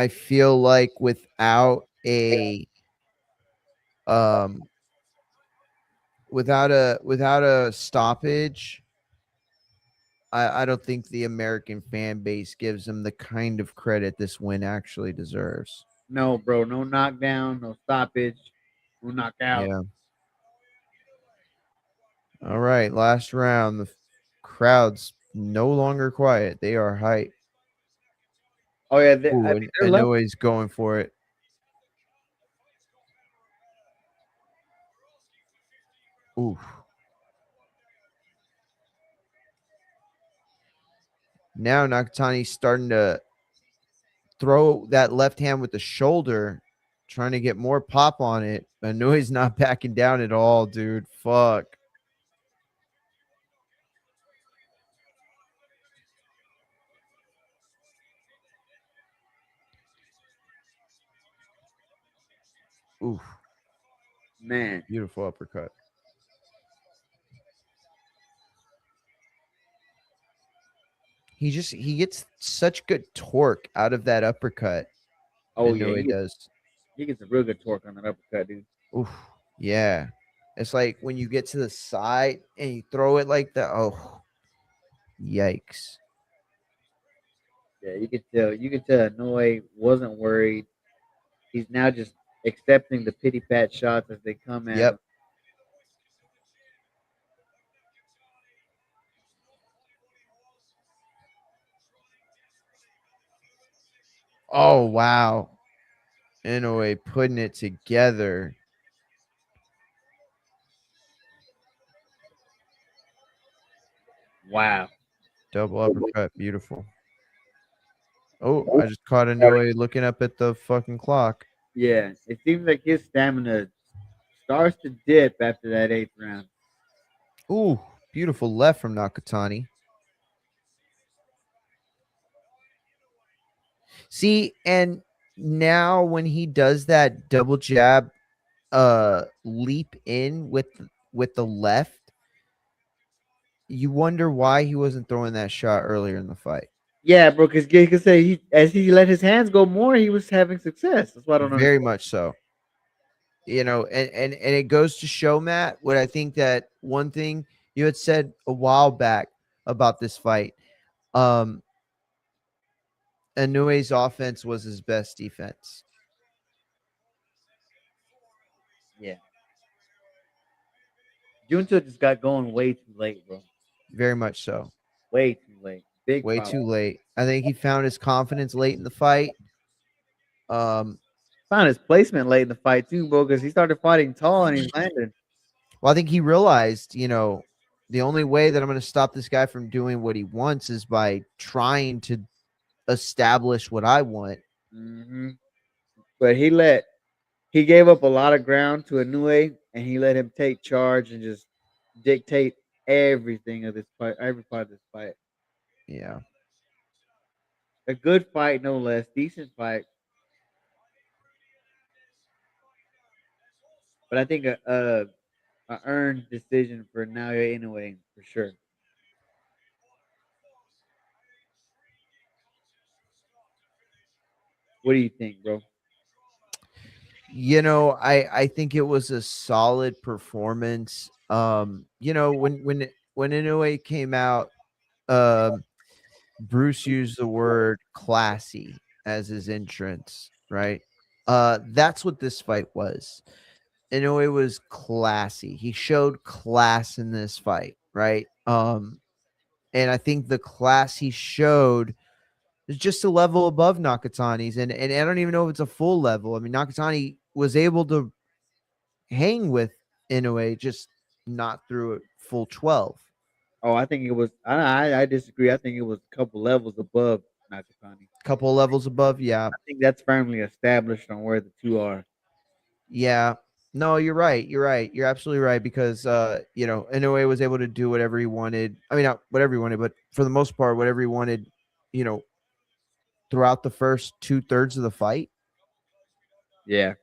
feel like um without a stoppage, I don't think the American fan base gives him the kind of credit this win actually deserves. No, bro, no knockdown, no stoppage, no knockout. Yeah. All right, last round. The crowd's no longer quiet. They are hype. Oh yeah, I Ooh, mean and they're left. Inoue's going for it. Ooh. Now Nakatani's starting to throw that left hand with the shoulder, trying to get more pop on it. Inoue's not backing down at all, dude. Fuck. Ooh, Man. beautiful uppercut. He gets such good torque out of that uppercut. Oh yeah, Inoue does. he gets a real good torque on that uppercut, dude. Oof. Yeah. It's like when you get to the side and you throw it like that. Oh, yikes. Yeah, you could tell. You could tell Inoue wasn't worried. He's now just accepting the pity pat shots as they come at him. Yep. Oh, wow. Inoue putting it together. Wow. Double uppercut. Beautiful. Oh, I just caught Inoue looking up at the fucking clock. Yeah, it seems like his stamina starts to dip after that eighth round. Ooh, beautiful left from Nakatani. See, and now when he does that double jab leap in with the left, you wonder why he wasn't throwing that shot earlier in the fight. Yeah, bro, because you could say as he let his hands go more, he was having success. That's why I don't Very understand. much so. You know, and it goes to show, Matt, what I think that one thing you had said a while back about this fight. Um Inoue's offense was his best defense. Yeah, Junto just got going way too late, bro. Very much so. Way too late. Big Way foul. too late. I think he found his confidence late in the fight. Um, Found his placement late in the fight too, bro, because he started fighting tall and he landed. well, I think he realized, you know, the only way that I'm going to stop this guy from doing what he wants is by trying to establish what I want. Hmm. But he gave up a lot of ground to Inoue, and he let him take charge and just dictate everything of this fight, every part of this fight. Yeah. A good fight, no less. Decent fight, but I think a earned decision for Naoya Inoue for sure. What do you think, bro? You know, I think it was a solid performance. You know, when Inoue came out, um Bruce used the word classy as his entrance, right? That's what this fight was. Inoue was classy. He showed class in this fight, right? And I think the class he showed is just a level above Nakatani's, and I don't even know if it's a full level. I mean, Nakatani was able to hang with Inoue, just not through a full 12. Oh, I think it was. I disagree. I think it was a couple levels above Nakatani. Couple levels above, yeah. I think that's firmly established on where the two are. Yeah. No, you're right. You're right. You're absolutely right because you know, Inoue was able to do whatever he wanted. I mean, not whatever he wanted, but for the most part, whatever he wanted, you know, throughout the first 2/3 of the fight. Yeah,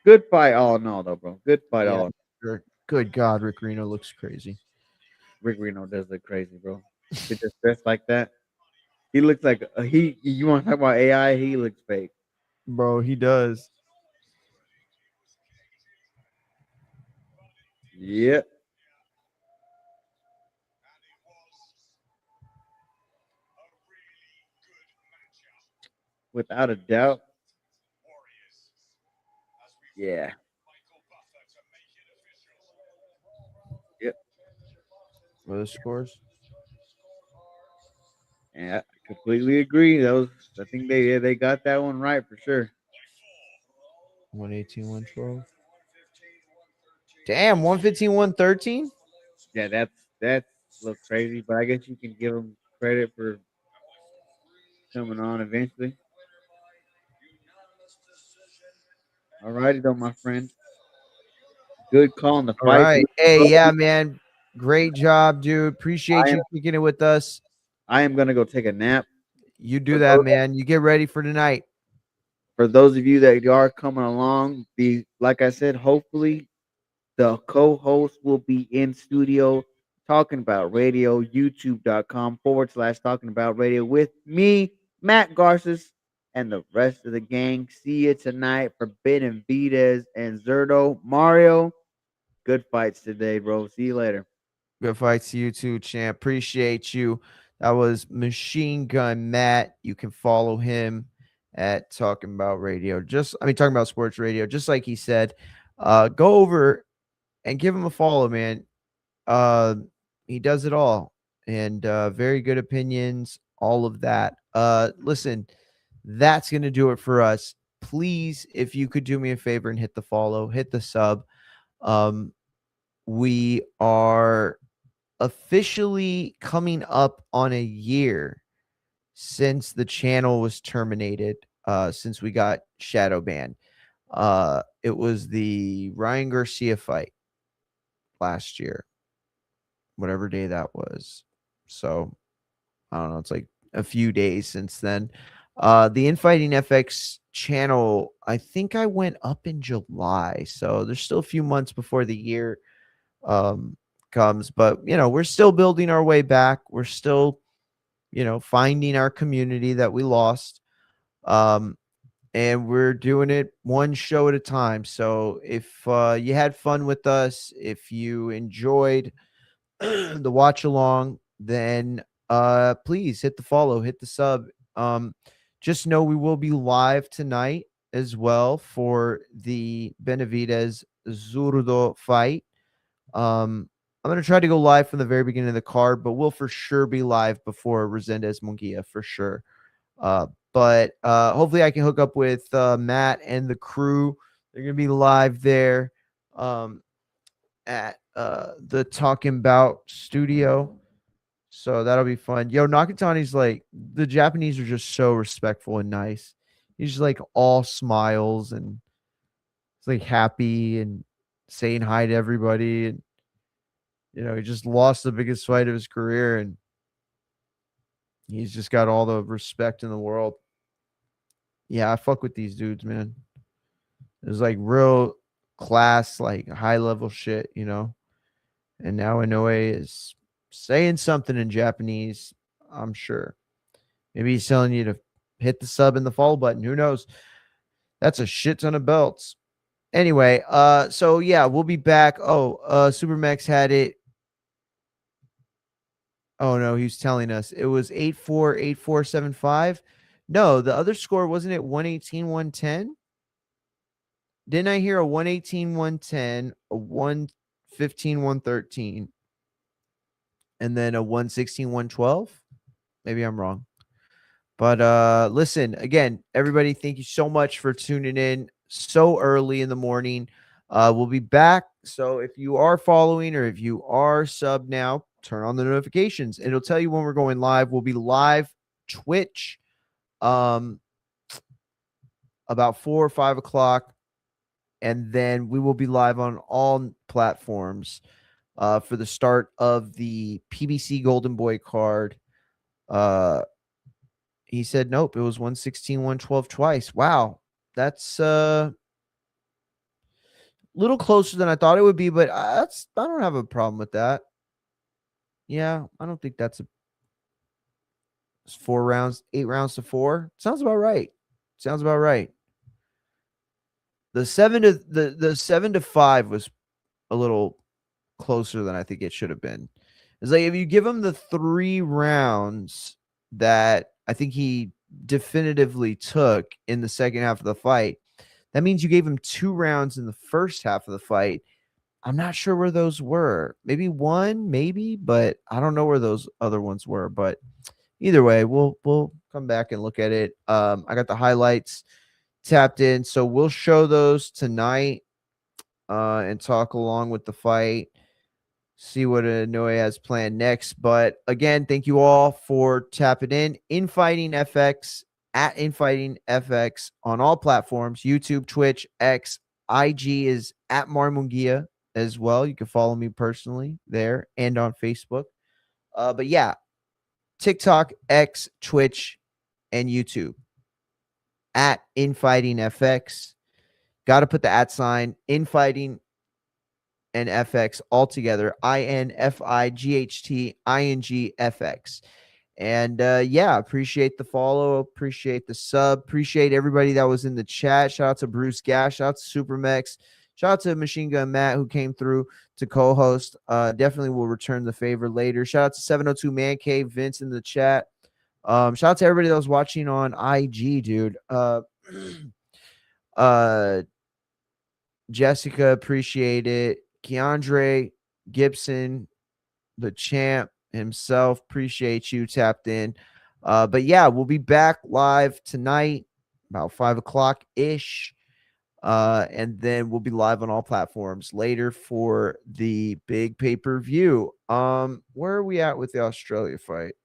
good fight all in all, though, bro. Good fight Yeah. all. Sure. Good God, Rick Reno looks crazy. Rick Reno does look crazy, bro. With just dressed like that, he looks like he. You want to talk about AI? He looks fake. Bro, he does. Yep. without a doubt. Yeah. Yep. What are the scores? Yeah, I completely agree. I think they got that one right for sure. 118, 112. Damn, 115, 113? Yeah, that's a little crazy, but I guess you can give them credit for coming on eventually. Alrighty though, my friend. Good call in the All fight, right. Hey, yeah, man. Great job, dude. Appreciate I am you kicking it with us. I am gonna go take a nap. You For do that, those man. You get ready for tonight. for those of you that are coming along, the like I said, hopefully the co-host will be in studio talking about radio, youtube.com/talking about radio with me, Matt Garces, and the rest of the gang. See you tonight for Benavidez and Zerto. Mario, good fights today, bro. See you later. Good fights to you too, champ. Appreciate you. That was Machine Gun Matt. You can follow him at Talking About Radio. Talking about sports radio, just like he said. Go over and give him a follow, man. Uh, he does it all, and very good opinions, all of that. Listen, that's gonna do it for us. Please, if you could do me a favor and hit the follow, hit the sub. Um, we are officially coming up on a year since the channel was terminated, since we got shadow banned. It was the Ryan Garcia fight last year, whatever day that was. So I don't know, it's like a few days since then. The Infighting FX channel, I think I went up in July. So there's still a few months before the year um comes, but we're still building our way back. We're still finding our community that we lost. Um, and we're doing it one show at a time. So if you had fun with us, if you enjoyed the watch along, then please hit the follow, hit the sub. Just know we will be live tonight as well for the Benavidez Zurdo fight. I'm gonna try to go live from the very beginning of the card, but we'll for sure be live before Resendez Munguia for sure. But hopefully I can hook up with Matt and the crew. They're gonna be live there at the Talking About studio. So that'll be fun. Yo, Nakatani's like, the Japanese are just so respectful and nice. He's just like all smiles and he's like happy and saying hi to everybody. And he just lost the biggest fight of his career and he's just got all the respect in the world. Yeah, I fuck with these dudes, man. It's like real class, like high level shit. And now Inoue is saying something in Japanese, I'm sure. Maybe he's telling you to hit the sub and the follow button. Who knows? That's a shit ton of belts. Anyway, so yeah, we'll be back. Oh, Supermax had it. Oh no, he was telling us it was 8-4, 8-4-7-5. No, the other score wasn't it 118, 110? Didn't I hear a 118, 110, a 115, 113, and then a 116, 112? Maybe I'm wrong. But listen, again, everybody, thank you so much for tuning in so early in the morning. We'll be back. So if you are following or if you are sub now, turn on the notifications. It'll tell you when we're going live. We'll be live Twitch about 4 or 5 o'clock. And then we will be live on all platforms for the start of the PBC Golden Boy card. He said, nope, it was 116, 112 twice. Wow. That's a little closer than I thought it would be, but I don't have a problem with that. Yeah, I don't think that's it's 4 rounds, 8 rounds to 4. Sounds about right. Sounds about right. The 7-5 was a little closer than I think it should have been. It's like if you give him the 3 rounds that I think he definitively took in the second half of the fight. That means you gave him 2 rounds in the first half of the fight. I'm not sure where those were. Maybe one, maybe, but I don't know where those other ones were. But either way, we'll come back and look at it. I got the highlights tapped in, so we'll show those tonight and talk along with the fight. See what Inoue has planned next. But again, thank you all for tapping in. Infighting FX at Infighting FX on all platforms: YouTube, Twitch, X, IG is at Marmungia as well. You can follow me personally there and on Facebook. But yeah, TikTok, X, Twitch, and YouTube at Infighting FX. Got to put the @ sign Infighting and FX all together. INFIGHTINGFX. And yeah, appreciate the follow, appreciate the sub, appreciate everybody that was in the chat. Shout out to Bruce Gash, shout out to Supermex, shout out to Machine Gun Matt who came through to co-host. Definitely will return the favor later. Shout out to 702 Man Cave, Vince in the chat. Shout out to everybody that was watching on IG, dude. Jessica, appreciate it. Keandre Gibson, the champ himself, appreciate you tapped in. But yeah, we'll be back live tonight about 5 o'clock ish. And then we'll be live on all platforms later for the big pay-per-view. Where are we at with the Australia fight?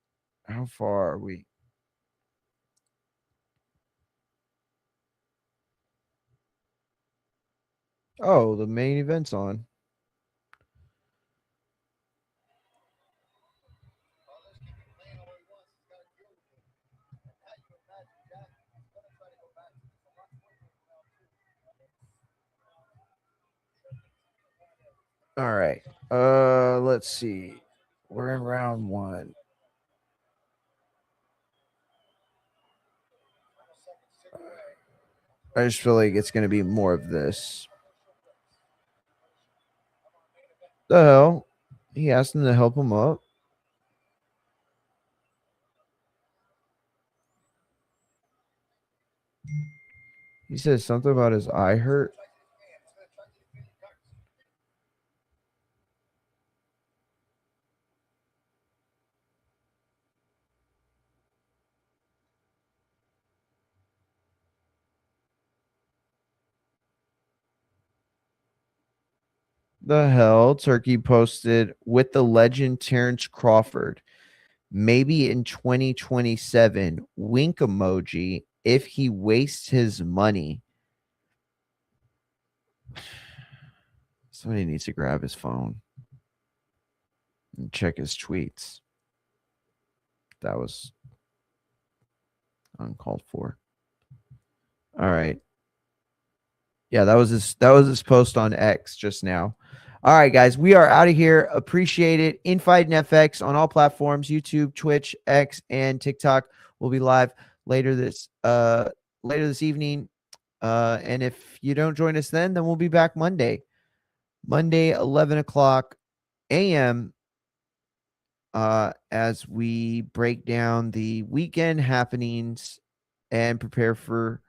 How far are we? Oh, the main event's on. All right. Let's see. We're in round 1. I just feel like it's going to be more of this. The hell? He asked him to help him up. He said something about his eye hurt. The hell? Turkey posted with the legend Terrence Crawford. Maybe in 2027. Wink emoji if he wastes his money. Somebody needs to grab his phone and check his tweets. That was uncalled for. All right. Yeah, that was his post on X just now. All right, guys, we are out of here. Appreciate it. Infighting FX on all platforms: YouTube, Twitch, X, and TikTok. We'll be live later this evening. And if you don't join us then we'll be back Monday, 11 o'clock a.m. As we break down the weekend happenings and prepare for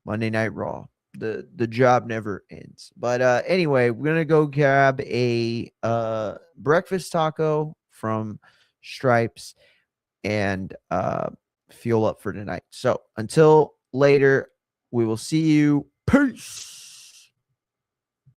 Monday Night Raw. The job never ends. But anyway, we're gonna go grab a breakfast taco from Stripes and fuel up for tonight. So until later, we will see you. Peace.